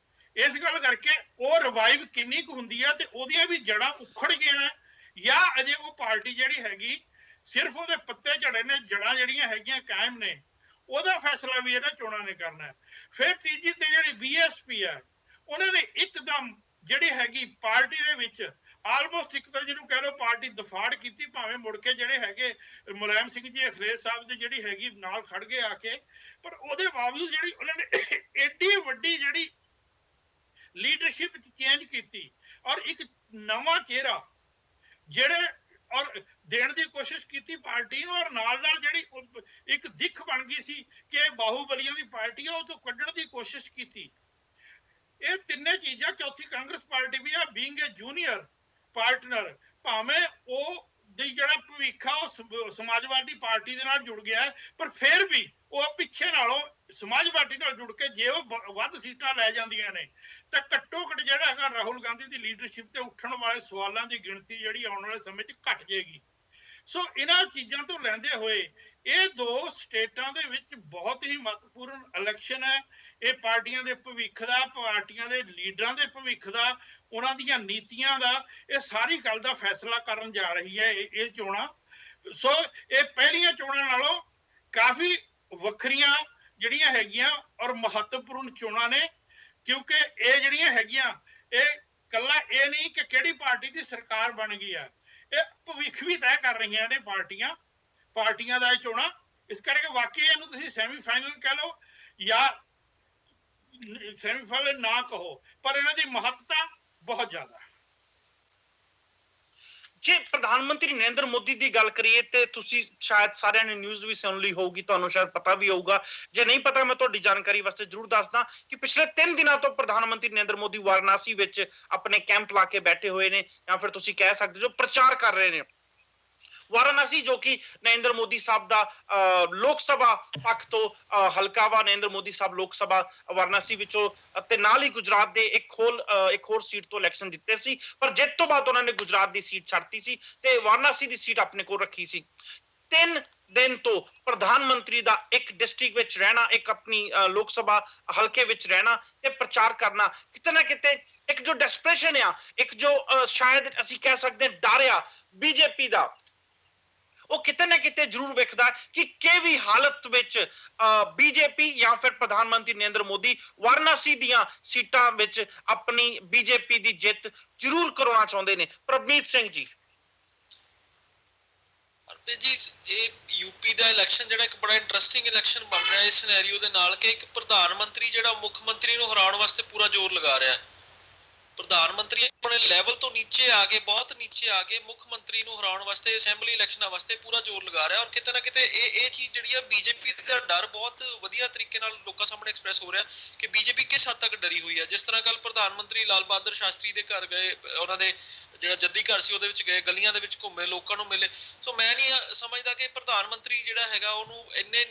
ਇਸ ਗੱਲ ਕਰਕੇ ਉਹ ਰਿਵਾਈਵ ਕਿੰਨੀ ਕੁ ਹੁੰਦੀ ਹੈ ਤੇ ਉਹਦੀਆਂ ਵੀ ਜੜ੍ਹਾਂ ਉਖੜ ਗਈਆਂ ਜਾਂ ਅਜੇ ਉਹ ਪਾਰਟੀ ਜਿਹੜੀ ਹੈਗੀ ਸਿਰਫ ਉਹਦੇ ਪੱਤੇ ਝੜੇ ਨੇ, ਜੜ੍ਹਾਂ ਜਿਹੜੀਆਂ ਹੈਗੀਆਂ ਕਾਇਮ ਨੇ, ਉਹਦਾ ਫੈਸਲਾ ਵੀ ਇਹਨਾਂ ਚੋਣਾਂ ਨੇ ਕਰਨਾ ਹੈ। ਫਿਰ ਤੀਜੀ ਤੇ ਜਿਹੜੀ ਬੀਐਸਪੀ ਹੈ ਉਹਨਾਂ ਨੇ ਇੱਕਦਮ ਜਿਹੜੀ ਹੈਗੀ ਪਾਰਟੀ ਦੇ ਵਿੱਚ ਆਲਮੋਸਟ ਇੱਕ ਤਾਂ ਜਿਹਨੂੰ ਕਹਿ ਲਓ ਪਾਰਟੀ ਦਫਾੜ ਕੀਤੀ, ਭਾਵੇਂ ਮੁੜ ਕੇ ਜਿਹੜੇ ਹੈਗੇ ਮੁਲਾਇਮ ਸਿੰਘ ਜੀ ਅਖਿਲੇਸ਼ ਸਾਹਿਬ ਦੇ ਜਿਹੜੀ ਹੈਗੀ ਨਾਲ ਖੜ ਗਏ ਆ ਕੇ, ਪਰ ਉਹਦੇ ਬਾਵਜੂਦ ਜਿਹੜੀ ਉਹਨਾਂ ਨੇ ਏਡੀ ਵੱਡੀ ਜਿਹੜੀ ਲੀਡਰਸ਼ਿਪ ਚੇਂਜ ਕੀਤੀ ਔਰ ਇੱਕ ਨਵਾਂ ਚਿਹਰਾ ਜਿਹੜੇ ਔਰ ਦੇਣ ਦੀ ਕੋਸ਼ਿਸ਼ ਕੀਤੀ ਪਾਰਟੀ ਨੂੰ, ਔਰ ਨਾਲ ਨਾਲ ਜਿਹੜੀ ਇੱਕ ਦਿੱਖ ਬਣ ਗਈ ਸੀ ਕਿ ਬਾਹੂਬਲੀਆਂ ਦੀ ਪਾਰਟੀ ਆ ਉਹ ਤੋਂ ਕੱਢਣ ਦੀ ਕੋਸ਼ਿਸ਼ ਕੀਤੀ। ਇਹ ਤਿੰਨੇ ਚੀਜ਼ਾਂ, ਚੌਥੀ ਕਾਂਗਰਸ ਪਾਰਟੀ ਵੀ ਆ ਬੀਇੰਗ ਏ ਜੂਨੀਅਰ ਪਾਰਟਨਰ, ਭਾਵੇਂ ਉਹ ਦੀ ਜਿਹੜਾ ਭਵਿੱਖ ਆ ਉਹ ਸਮਾਜਵਾਦੀ ਪਾਰਟੀ ਦੇ ਨਾਲ ਜੁੜ ਗਿਆ, ਪਰ ਫਿਰ ਵੀ ਉਹ ਪਿੱਛੇ ਨਾਲੋਂ ਸਮਾਜਵਾਦੀ ਨਾਲ ਜੁੜ ਕੇ ਜੇ ਉਹ ਵੱਧ ਸੀਟਾਂ ਲੈ ਜਾਂਦੀਆਂ ਨੇ ਤਾਂ ਘੱਟੋ ਘੱਟ ਜਿਹੜਾ ਹੈਗਾ ਰਾਹੁਲ ਗਾਂਧੀ ਦੀ ਲੀਡਰਸ਼ਿਪ ਤੇ ਉੱਠਣ ਵਾਲੇ ਸਵਾਲਾਂ ਦੀ ਗਿਣਤੀ ਜਿਹੜੀ ਆਉਣ ਵਾਲੇ ਸਮੇਂ 'ਚ ਘਟ ਜਾਏਗੀ। ਸੋ ਇਹਨਾਂ ਚੀਜ਼ਾਂ ਤੋਂ ਲੈਂਦੇ ਹੋਏ ਇਹ ਦੋ ਸਟੇਟਾਂ ਦੇ ਵਿੱਚ ਬਹੁਤ ਹੀ ਮਹੱਤਵਪੂਰਨ ਇਲੈਕਸ਼ਨ ਹੈ। ਇਹ ਪਾਰਟੀਆਂ ਦੇ ਭਵਿੱਖ ਦਾ, ਪਾਰਟੀਆਂ ਦੇ ਲੀਡਰਾਂ ਦੇ ਭਵਿੱਖ ਦਾ, ਉਹਨਾਂ ਦੀਆਂ ਨੀਤੀਆਂ ਦਾ, ਇਹ ਸਾਰੀ ਗੱਲ ਦਾ ਫੈਸਲਾ ਕਰਨ ਜਾ ਰਹੀ ਹੈ ਇਹ ਚੋਣਾਂ। ਸੋ ਇਹ ਪਹਿਲੀਆਂ ਚੋਣਾਂ ਨਾਲੋਂ ਕਾਫੀ ਵੱਖਰੀਆਂ ਜਿਹੜੀਆਂ ਹੈਗੀਆਂ ਔਰ ਮਹੱਤਵਪੂਰਨ ਚੋਣਾਂ ਨੇ, ਕਿਉਂਕਿ ਇਹ ਜਿਹੜੀਆਂ ਹੈਗੀਆਂ ਇਹ ਕੱਲਾ ਇਹ ਨਹੀਂ ਕਿ ਕਿਹੜੀ ਪਾਰਟੀ ਦੀ ਸਰਕਾਰ ਬਣ ਗਈ ਹੈ, ਇਹ ਭਵਿੱਖ ਵੀ ਤੈਅ ਕਰ ਰਹੀਆਂ ਨੇ ਪਾਰਟੀਆਂ ਦਾ ਇਹ ਚੋਣਾਂ। ਇਸ ਕਰਕੇ ਵਾਕਈ ਇਹਨੂੰ ਤੁਸੀਂ ਸੈਮੀਫਾਈਨਲ ਕਹਿ ਲਓ ਜਾਂ ਸੈਮੀਫਾਈਨਲ ਨਾ ਕਹੋ, ਪਰ ਇਹਨਾਂ ਦੀ ਮਹੱਤਤਾ ਬਹੁਤ ਜ਼ਿਆਦਾ ਹੈ। ਜੇ ਪ੍ਰਧਾਨ ਮੰਤਰੀ ਨਰਿੰਦਰ ਮੋਦੀ ਦੀ ਗੱਲ ਕਰੀਏ ਤੇ ਤੁਸੀਂ ਸ਼ਾਇਦ ਸਾਰਿਆਂ ਨੇ ਨਿਊਜ਼ ਵੀ ਸੁਣ ਲਈ ਹੋਊਗੀ, ਤੁਹਾਨੂੰ ਸ਼ਾਇਦ ਪਤਾ ਵੀ ਹੋਊਗਾ, ਜੇ ਨਹੀਂ ਪਤਾ ਮੈਂ ਤੁਹਾਡੀ ਜਾਣਕਾਰੀ ਵਾਸਤੇ ਜ਼ਰੂਰ ਦੱਸਦਾ ਕਿ ਪਿਛਲੇ 3 ਦਿਨਾਂ ਤੋਂ ਪ੍ਰਧਾਨ ਮੰਤਰੀ ਨਰਿੰਦਰ ਮੋਦੀ ਵਾਰਾਣਸੀ ਵਿੱਚ ਆਪਣੇ ਕੈਂਪ ਲਾ ਕੇ ਬੈਠੇ ਹੋਏ ਨੇ, ਜਾਂ ਫਿਰ ਤੁਸੀਂ ਕਹਿ ਸਕਦੇ ਹੋ ਪ੍ਰਚਾਰ ਕਰ ਰਹੇ ਨੇ। ਵਾਰਾਣਸੀ ਜੋ ਕਿ ਨਰਿੰਦਰ ਮੋਦੀ ਸਾਹਿਬ ਦਾ ਲੋਕ ਸਭਾ ਪੱਖ ਤੋਂ ਹਲਕਾ ਵਾ, ਨਰਿੰਦਰ ਮੋਦੀ ਸਾਹਿਬ ਲੋਕ ਸਭਾ ਵਾਰਾਣਸੀ ਵਿੱਚੋਂ ਤੇ ਨਾਲ ਹੀ ਗੁਜਰਾਤ ਦੇ ਇੱਕ ਹੋਰ ਸੀਟ ਤੋਂ ਇਲੈਕਸ਼ਨ ਜਿੱਤੇ ਸੀ, ਪਰ ਜਿੱਤ ਤੋਂ ਬਾਅਦ ਉਹਨਾਂ ਨੇ ਗੁਜਰਾਤ ਦੀ ਸੀਟ ਛੱਡਤੀ ਸੀ ਤੇ ਵਾਰਾਣਸੀ ਦੀ ਸੀਟ ਆਪਣੇ ਕੋਲ ਰੱਖੀ ਸੀ। 3 ਦਿਨ ਤੋਂ ਪ੍ਰਧਾਨ ਮੰਤਰੀ ਦਾ ਇੱਕ ਡਿਸਟ੍ਰਿਕਟ ਵਿੱਚ ਰਹਿਣਾ, ਇੱਕ ਆਪਣੀ ਲੋਕ ਸਭਾ ਹਲਕੇ ਵਿੱਚ ਰਹਿਣਾ ਤੇ ਪ੍ਰਚਾਰ ਕਰਨਾ, ਕਿਤੇ ਨਾ ਕਿਤੇ ਇੱਕ ਜੋ ਡੈਸਪਰੇਸ਼ਨ ਆ, ਇੱਕ ਜੋ ਸ਼ਾਇਦ ਅਸੀਂ ਕਹਿ ਸਕਦੇ ਡਰ ਆ ਬੀਜੇਪੀ ਦਾ, ਉਹ ਕਿਤੇ ਨਾ ਕਿਤੇ ਜ਼ਰੂਰ ਵੇਖਦਾ ਕਿ ਕਿਹੜੀ ਹਾਲਤ ਵਿੱਚ ਬੀਜੇਪੀ ਜਾਂ ਫਿਰ ਪ੍ਰਧਾਨ ਮੰਤਰੀ ਨਰਿੰਦਰ ਮੋਦੀ ਵਾਰਾਣਸੀ ਦੀਆਂ ਸੀਟਾਂ ਵਿੱਚ ਆਪਣੀ ਬੀਜੇਪੀ ਦੀ ਜਿੱਤ ਜ਼ਰੂਰ ਕਰਾਉਣਾ ਚਾਹੁੰਦੇ ਨੇ। ਪ੍ਰਭਨੀਤ ਸਿੰਘ ਜੀ। ਹਰਪ੍ਰੀਤ ਜੀ, ਇਹ ਯੂਪੀ ਦਾ ਇਲੈਕਸ਼ਨ ਜਿਹੜਾ ਇੱਕ ਬੜਾ ਇੰਟਰਸਟਿੰਗ ਇਲੈਕਸ਼ਨ ਬਣ ਰਿਹਾ ਇਸ ਸਿਨੈਰੀਓ ਦੇ ਨਾਲ ਕਿ ਇੱਕ ਪ੍ਰਧਾਨ ਮੰਤਰੀ ਜਿਹੜਾ ਮੁੱਖ ਮੰਤਰੀ ਨੂੰ ਹਰਾਉਣ ਵਾਸਤੇ ਪੂਰਾ ਜ਼ੋਰ ਲਗਾ ਰਿਹਾ। ਪ੍ਰਧਾਨ ਮੰਤਰੀ ਆਪਣੇ ਲੈਵਲ ਤੋਂ ਨੀਚੇ ਆ ਕੇ, ਬਹੁਤ ਨੀਚੇ ਆ ਕੇ ਮੁੱਖ ਮੰਤਰੀ ਨੂੰ ਹਰਾਉਣ ਵਾਸਤੇ, ਅਸੈਂਬਲੀ ਇਲੈਕਸ਼ਨਾਂ ਵਾਸਤੇ ਪੂਰਾ ਜ਼ੋਰ ਲਗਾ ਰਿਹਾ। ਔਰ ਕਿਤੇ ਨਾ ਕਿਤੇ ਇਹ ਚੀਜ਼ ਜਿਹੜੀ ਆ ਬੀਜੇਪੀ ਦਾ ਡਰ ਬਹੁਤ ਵਧੀਆ ਤਰੀਕੇ ਨਾਲ ਲੋਕਾਂ ਸਾਹਮਣੇ ਐਕਸਪ੍ਰੈਸ ਹੋ ਰਿਹਾ ਕਿ ਬੀਜੇਪੀ ਕਿਸ ਹੱਦ ਤੱਕ ਡਰੀ ਹੋਈ ਹੈ। ਜਿਸ ਤਰ੍ਹਾਂ ਕੱਲ ਪ੍ਰਧਾਨ ਮੰਤਰੀ ਲਾਲ ਬਹਾਦਰ ਸ਼ਾਸਤਰੀ ਦੇ ਘਰ ਗਏ, ਉਹਨਾਂ ਦੇ ਜਿਹੜਾ ਜੱਦੀ ਘਰ ਸੀ ਉਹਦੇ ਵਿੱਚ ਗਏ, ਗਲੀਆਂ ਦੇ ਵਿੱਚ ਘੁੰਮੇ, ਲੋਕਾਂ ਨੂੰ ਮਿਲੇ। ਸੋ ਮੈਂ ਨਹੀਂ ਸਮਝਦਾ ਕਿ ਪ੍ਰਧਾਨ ਮੰਤਰੀ ਜਿਹੜਾ ਹੈਗਾ ਉਹਨੂੰ ਇੰਨੇ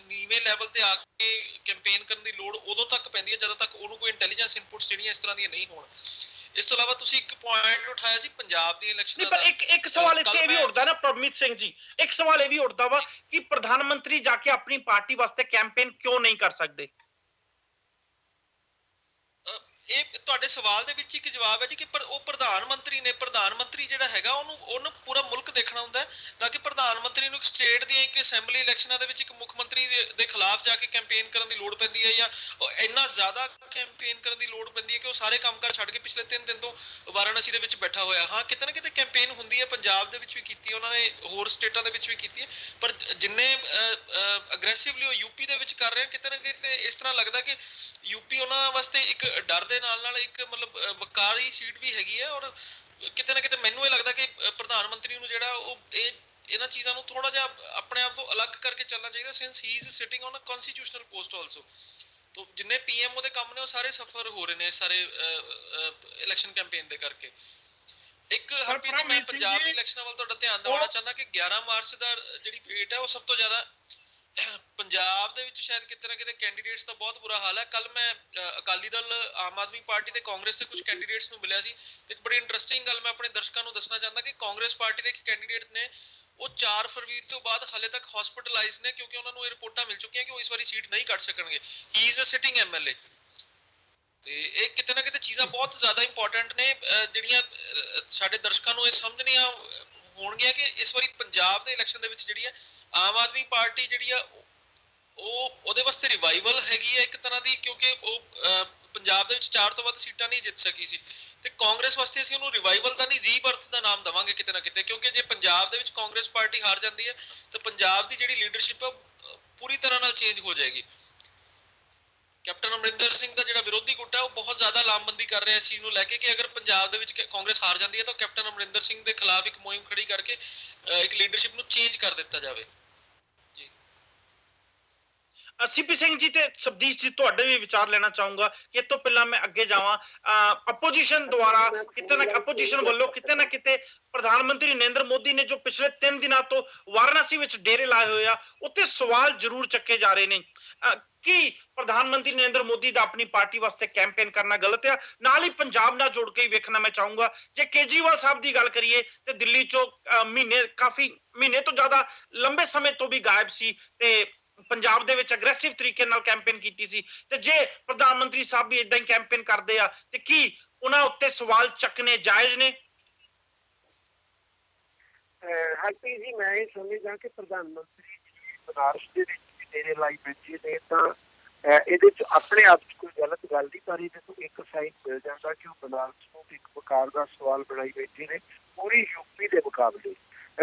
ਨੀਵੇਂ ਲੈਵਲ ਤੇ ਆ ਕੇ ਕੈਂਪੇਨ ਕਰਨ ਦੀ ਲੋੜ ਉਦੋਂ ਤੱਕ ਪੈਂਦੀ ਹੈ ਜਦੋਂ ਤੱਕ ਉਹਨੂੰ ਕੋਈ ਇੰਟੈਲੀਜੈਂਸ ਇਨਪੁਟਸ ਜਿਹੜੀਆਂ ਇਸ ਤਰ੍ਹਾਂ ਦੀਆਂ ਨਹੀਂ ਹੋਣ। ਇਸ ਤੋਂ ਇਲਾਵਾ ਤੁਸੀਂ ਇੱਕ ਪੁਆਇੰਟ ਉਠਾਇਆ ਸੀ ਪੰਜਾਬ ਦੀ ਇਲੈਕਸ਼ਨਾਂ ਦਾ, ਪਰ ਇੱਕ ਸਵਾਲ ਇੱਥੇ ਇਹ ਵੀ ਉੱਠਦਾ ਨਾ ਪ੍ਰਭਨੀਤ ਸਿੰਘ ਜੀ, ਇੱਕ ਸਵਾਲ ਇਹ ਵੀ ਉੱਠਦਾ ਵਾ ਕਿ ਪ੍ਰਧਾਨ ਮੰਤਰੀ ਜਾ ਕੇ ਆਪਣੀ ਪਾਰਟੀ ਵਾਸਤੇ ਕੈਂਪੇਨ ਕਿਉਂ ਨਹੀਂ ਕਰ ਸਕਦੇ? ਇਹ ਤੁਹਾਡੇ ਸਵਾਲ ਦੇ ਵਿੱਚ ਇੱਕ ਜਵਾਬ ਹੈ ਜੀ ਕਿ ਪਰ ਉਹ ਪ੍ਰਧਾਨ ਮੰਤਰੀ ਜਿਹੜਾ ਹੈਗਾ ਉਹਨੂੰ ਪੂਰਾ ਮੁਲਕ ਦੇਖਣਾ ਹੁੰਦਾ ਹੈ, ਨਾ ਕਿ ਪ੍ਰਧਾਨ ਮੰਤਰੀ ਨੂੰ ਇੱਕ ਸਟੇਟ ਦੀਆਂ ਇੱਕ ਅਸੈਂਬਲੀ ਇਲੈਕਸ਼ਨਾਂ ਦੇ ਵਿੱਚ ਇੱਕ ਮੁੱਖ ਮੰਤਰੀ ਦੇ ਖਿਲਾਫ ਜਾ ਕੇ ਕੈਂਪੇਨ ਕਰਨ ਦੀ ਲੋੜ ਪੈਂਦੀ ਹੈ, ਜਾਂ ਇੰਨਾ ਜ਼ਿਆਦਾ ਕੈਂਪੇਨ ਕਰਨ ਦੀ ਲੋੜ ਪੈਂਦੀ ਹੈ ਕਿ ਉਹ ਸਾਰੇ ਕੰਮਕਾਰ ਛੱਡ ਕੇ ਪਿਛਲੇ 3 ਦਿਨ ਤੋਂ ਵਾਰਾਣਸੀ ਦੇ ਵਿੱਚ ਬੈਠਾ ਹੋਇਆ। ਹਾਂ, ਕਿਤੇ ਨਾ ਕਿਤੇ ਕੈਂਪੇਨ ਹੁੰਦੀ ਹੈ, ਪੰਜਾਬ ਦੇ ਵਿੱਚ ਵੀ ਕੀਤੀ ਹੈ ਉਹਨਾਂ ਨੇ, ਹੋਰ ਸਟੇਟਾਂ ਦੇ ਵਿੱਚ ਵੀ ਕੀਤੀ ਹੈ, ਪਰ ਜਿੰਨੇ ਅਗਰੈਸਿਵਲੀ ਉਹ ਯੂਪੀ ਦੇ ਵਿੱਚ ਕਰ ਰਹੇ, ਕਿਤੇ ਨਾ ਕਿਤੇ ਇਸ ਤਰ੍ਹਾਂ ਲੱਗਦਾ ਕਿ ਯੂਪੀ ਉਹਨਾਂ ਵਾਸਤੇ ਇੱਕ ਡਰ ਦੇ ਨਾਲ ਇੱਕ ਮਤਲਬ ਵਕਾਰੀ ਸੀਟ ਵੀ ਹੈਗੀ ਹੈ। ਔਰ ਕਿਤੇ ਨਾ ਕਿਤੇ ਮੈਨੂੰ ਇਹ ਲੱਗਦਾ ਕਿ ਪ੍ਰਧਾਨ ਮੰਤਰੀ ਨੂੰ ਜਿਹੜਾ ਉਹ ਇਹਨਾਂ ਚੀਜ਼ਾਂ ਨੂੰ ਥੋੜਾ ਜਿਹਾ ਆਪਣੇ ਆਪ ਤੋਂ ਅਲੱਗ ਕਰਕੇ ਚੱਲਣਾ ਚਾਹੀਦਾ, since he is sitting on a constitutional post also. ਤੋ ਜਿੰਨੇ ਪੀਐਮਓ ਦੇ ਕੰਮ ਨੇ ਉਹ ਸਾਰੇ ਸਫਰ ਹੋ ਰਹੇ ਨੇ ਸਾਰੇ ਇਲੈਕਸ਼ਨ ਕੈਂਪੇਨ ਦੇ ਕਰਕੇ। ਇੱਕ ਹਰਪ੍ਰੀਤ, ਮੈਂ ਪੰਜਾਬ ਦੀ ਇਲੈਕਸ਼ਨਾਂ ਵੱਲ ਤੁਹਾਡਾ ਧਿਆਨ ਦਿਵਾਉਣਾ ਚਾਹੁੰਦਾ ਕਿ 11 ਮਾਰਚ ਦਾ ਜਿਹੜੀ ਵੇਟ ਹੈ ਉਹ ਸਭ ਤੋਂ ਜ਼ਿਆਦਾ ਪੰਜਾਬ ਦੇ ਵਿੱਚ ਸ਼ਾਇਦ ਕਿਤੇ ਨਾ ਕਿਤੇ ਕੈਂਡੀਡੇਟਸ ਦਾ ਬਹੁਤ ਬੁਰਾ ਹਾਲ ਹੈ। ਕੱਲ ਮੈਂ ਅਕਾਲੀ ਦਲ, ਆਮ ਆਦਮੀ ਪਾਰਟੀ ਤੇ ਕਾਂਗਰਸ ਦੇ ਕੁਝ ਕੈਂਡੀਡੇਟਸ ਨੂੰ ਮਿਲਿਆ ਸੀ ਤੇ ਇੱਕ ਬੜੀ ਇੰਟਰਸਟਿੰਗ ਗੱਲ ਮੈਂ ਆਪਣੇ ਦਰਸ਼ਕਾਂ ਨੂੰ ਦੱਸਣਾ ਚਾਹੁੰਦਾ ਕਿ ਕਾਂਗਰਸ ਪਾਰਟੀ ਦੇ ਇੱਕ ਕੈਂਡੀਡੇਟ ਨੇ, ਉਹ 4 ਫਰਵਰੀ ਤੋਂ ਬਾਅਦ ਹਾਲੇ ਤੱਕ ਹਸਪੀਟਲਾਈਜ਼ ਨੇ ਕਿਉਂਕਿ ਉਹਨਾਂ ਨੂੰ ਇਹ ਰਿਪੋਰਟਾਂ ਮਿਲ ਚੁੱਕੀਆਂ ਕਿ ਉਹ ਇਸ ਵਾਰੀ ਸੀਟ ਨਹੀਂ ਕੱਢ ਸਕਣਗੇ। He is a sitting MLA. ਤੇ ਇਹ ਕਿਤੇ ਨਾ ਕਿਤੇ ਚੀਜ਼ਾਂ ਬਹੁਤ ਜ਼ਿਆਦਾ ਇੰਪੋਰਟੈਂਟ ਨੇ ਜਿਹੜੀਆਂ ਸਾਡੇ ਦਰਸ਼ਕਾਂ ਨੂੰ ਇਹ ਸਮਝਣੀਆਂ ਹੋਣਗੀਆਂ ਕਿ ਇਸ ਵਾਰੀ ਪੰਜਾਬ ਦੇ ਇਲੈਕਸ਼ਨ ਦੇ ਵਿੱਚ ਜਿਹੜੀ ਹੈ ਆਮ ਆਦਮੀ ਪਾਰਟੀ ਜਿਹੜੀ ਆ ਉਹਦੇ ਵਾਸਤੇ ਰਿਵਾਈਵਲ ਹੈਗੀ ਹੈ ਇੱਕ ਤਰ੍ਹਾਂ ਦੀ, ਕਿਉਂਕਿ ਉਹ ਪੰਜਾਬ ਦੇ ਵਿੱਚ 4 ਤੋਂ ਵੱਧ ਸੀਟਾਂ ਨਹੀਂ ਜਿੱਤ ਸਕੀ ਸੀ, ਤੇ ਕਾਂਗਰਸ ਵਾਸਤੇ ਅਸੀਂ ਉਹਨੂੰ ਰਿਵਾਈਵਲ ਦਾ ਨਹੀਂ ਰੀਬਰਥ ਦਾ ਨਾਮ ਦਵਾਂਗੇ ਕਿਤੇ ਨਾ ਕਿਤੇ, ਕਿਉਂਕਿ ਜੇ ਪੰਜਾਬ ਦੇ ਵਿੱਚ ਕਾਂਗਰਸ ਪਾਰਟੀ ਹਾਰ ਜਾਂਦੀ ਹੈ ਤਾਂ ਪੰਜਾਬ ਦੀ ਜਿਹੜੀ ਲੀਡਰਸ਼ਿਪ ਹੈ ਪੂਰੀ ਤਰ੍ਹਾਂ ਨਾਲ ਚੇਂਜ ਹੋ ਜਾਏਗੀ। ਕੈਪਟਨ ਅਮਰਿੰਦਰ ਸਿੰਘ ਦਾ ਜਿਹੜਾ ਵਿਰੋਧੀ ਗੁੱਟ ਹੈ ਉਹ ਬਹੁਤ ਜ਼ਿਆਦਾ ਲਾਮਬੰਦੀ ਕਰ ਰਿਹਾ ਇਸ ਚੀਜ਼ ਨੂੰ ਲੈ ਕੇ ਕਿ ਅਗਰ ਪੰਜਾਬ ਦੇ ਵਿੱਚ ਕਾਂਗਰਸ ਹਾਰ ਜਾਂਦੀ ਹੈ ਤਾਂ ਕੈਪਟਨ ਅਮਰਿੰਦਰ ਸਿੰਘ ਦੇ ਖਿਲਾਫ ਇੱਕ ਮੁਹਿੰਮ ਖੜੀ ਕਰਕੇ ਇੱਕ ਲੀਡਰਸ਼ਿਪ ਨੂੰ ਚੇਂਜ ਕਰ ਦਿੱਤਾ ਜਾਵੇ। ਜੀ ਸੀਪੀ ਸਿੰਘ ਜੀ ਤੇ ਸਬਦੀਸ਼ ਜੀ, ਤੁਹਾਡੇ ਵੀ ਵਿਚਾਰ ਲੈਣਾ ਚਾਹੂੰਗਾ ਕਿ ਇਸ ਤੋਂ ਪਹਿਲਾਂ ਮੈਂ ਅੱਗੇ ਜਾਵਾਂ। ਆਪੋਜੀਸ਼ਨ ਦੁਆਰਾ ਆਪੋਜੀਸ਼ਨ ਵੱਲੋਂ ਕਿਤੇ ਨਾ ਕਿਤੇ ਪ੍ਰਧਾਨ ਮੰਤਰੀ ਨਰਿੰਦਰ ਮੋਦੀ ਨੇ ਜੋ ਪਿਛਲੇ 3 ਦਿਨਾਂ ਤੋਂ ਵਾਰਾਣਸੀ ਵਿੱਚ ਡੇਰੇ ਲਾਏ ਹੋਏ ਆ, ਉੱਥੇ ਸਵਾਲ ਜ਼ਰੂਰ ਚੱਕੇ ਜਾ ਰਹੇ ਨੇ। ਕੀ ਪ੍ਰਧਾਨ ਮੰਤਰੀ ਨਰਿੰਦਰ ਮੋਦੀ ਦਾ ਆਪਣੀ ਪਾਰਟੀ ਵਾਸਤੇ ਕੈਂਪੇਨ ਕਰਨਾ ਗਲਤ ਹੈ? ਨਾਲ ਹੀ ਪੰਜਾਬ ਨਾਲ ਜੋੜ ਕੇ ਹੀ ਵੇਖਣਾ ਮੈਂ ਚਾਹੂੰਗਾ, ਜੇ ਕੇਜਰੀਵਾਲ ਸਾਹਿਬ ਦੀ ਗੱਲ ਕਰੀਏ ਤੇ ਦਿੱਲੀ ਚੋਂ ਕਾਫੀ ਮਹੀਨੇ ਤੋਂ ਜ਼ਿਆਦਾ ਲੰਬੇ ਸਮੇਂ ਤੋਂ ਵੀ ਗਾਇਬ ਸੀ ਤੇ ਪੰਜਾਬ ਦੇ ਵਿੱਚ ਅਗਰੈਸਿਵ ਤਰੀਕੇ ਨਾਲ ਕੈਂਪੇਨ ਕੀਤੀ ਸੀ, ਤੇ ਜੇ ਪ੍ਰਧਾਨ ਮੰਤਰੀ ਸਾਹਿਬ ਵੀ ਇਦਾਂ ਹੀ ਕੈਂਪੇਨ ਕਰਦੇ ਆ ਤੇ ਕੀ ਉਹਨਾਂ ਉੱਤੇ ਸਵਾਲ ਚੱਕਣੇ ਜਾਇਜ਼ ਨੇ? ਹਰਪ੍ਰੀਤ ਜੀ, ਮੈਂ ਇਹ ਸਮਝਦਾ ਕਿ ਪ੍ਰਧਾਨ ਮੰਤਰੀ ਜੀ ਬਨਾਰਸ ਦੇ ਵਿੱਚ ਡੇਰੇ ਲਾਈ ਬੈਠੇ ਨੇ ਤਾਂ ਇਹਦੇ ਚ ਆਪਣੇ ਆਪ ਚ ਕੋਈ ਗਲਤ ਗੱਲ ਨਹੀਂ, ਪਰ ਇਹਦੇ ਤੋਂ ਇੱਕ ਸਾਈਨ ਮਿਲ ਜਾਂਦਾ ਕਿ ਉਹ ਬਨਾਰਸ ਨੂੰ ਇੱਕ ਪ੍ਰਕਾਰ ਦਾ ਸਵਾਲ ਬਣਾਈ ਬੈਠੇ ਨੇ ਪੂਰੀ ਯੂਪੀ ਦੇ ਮੁਕਾਬਲੇ।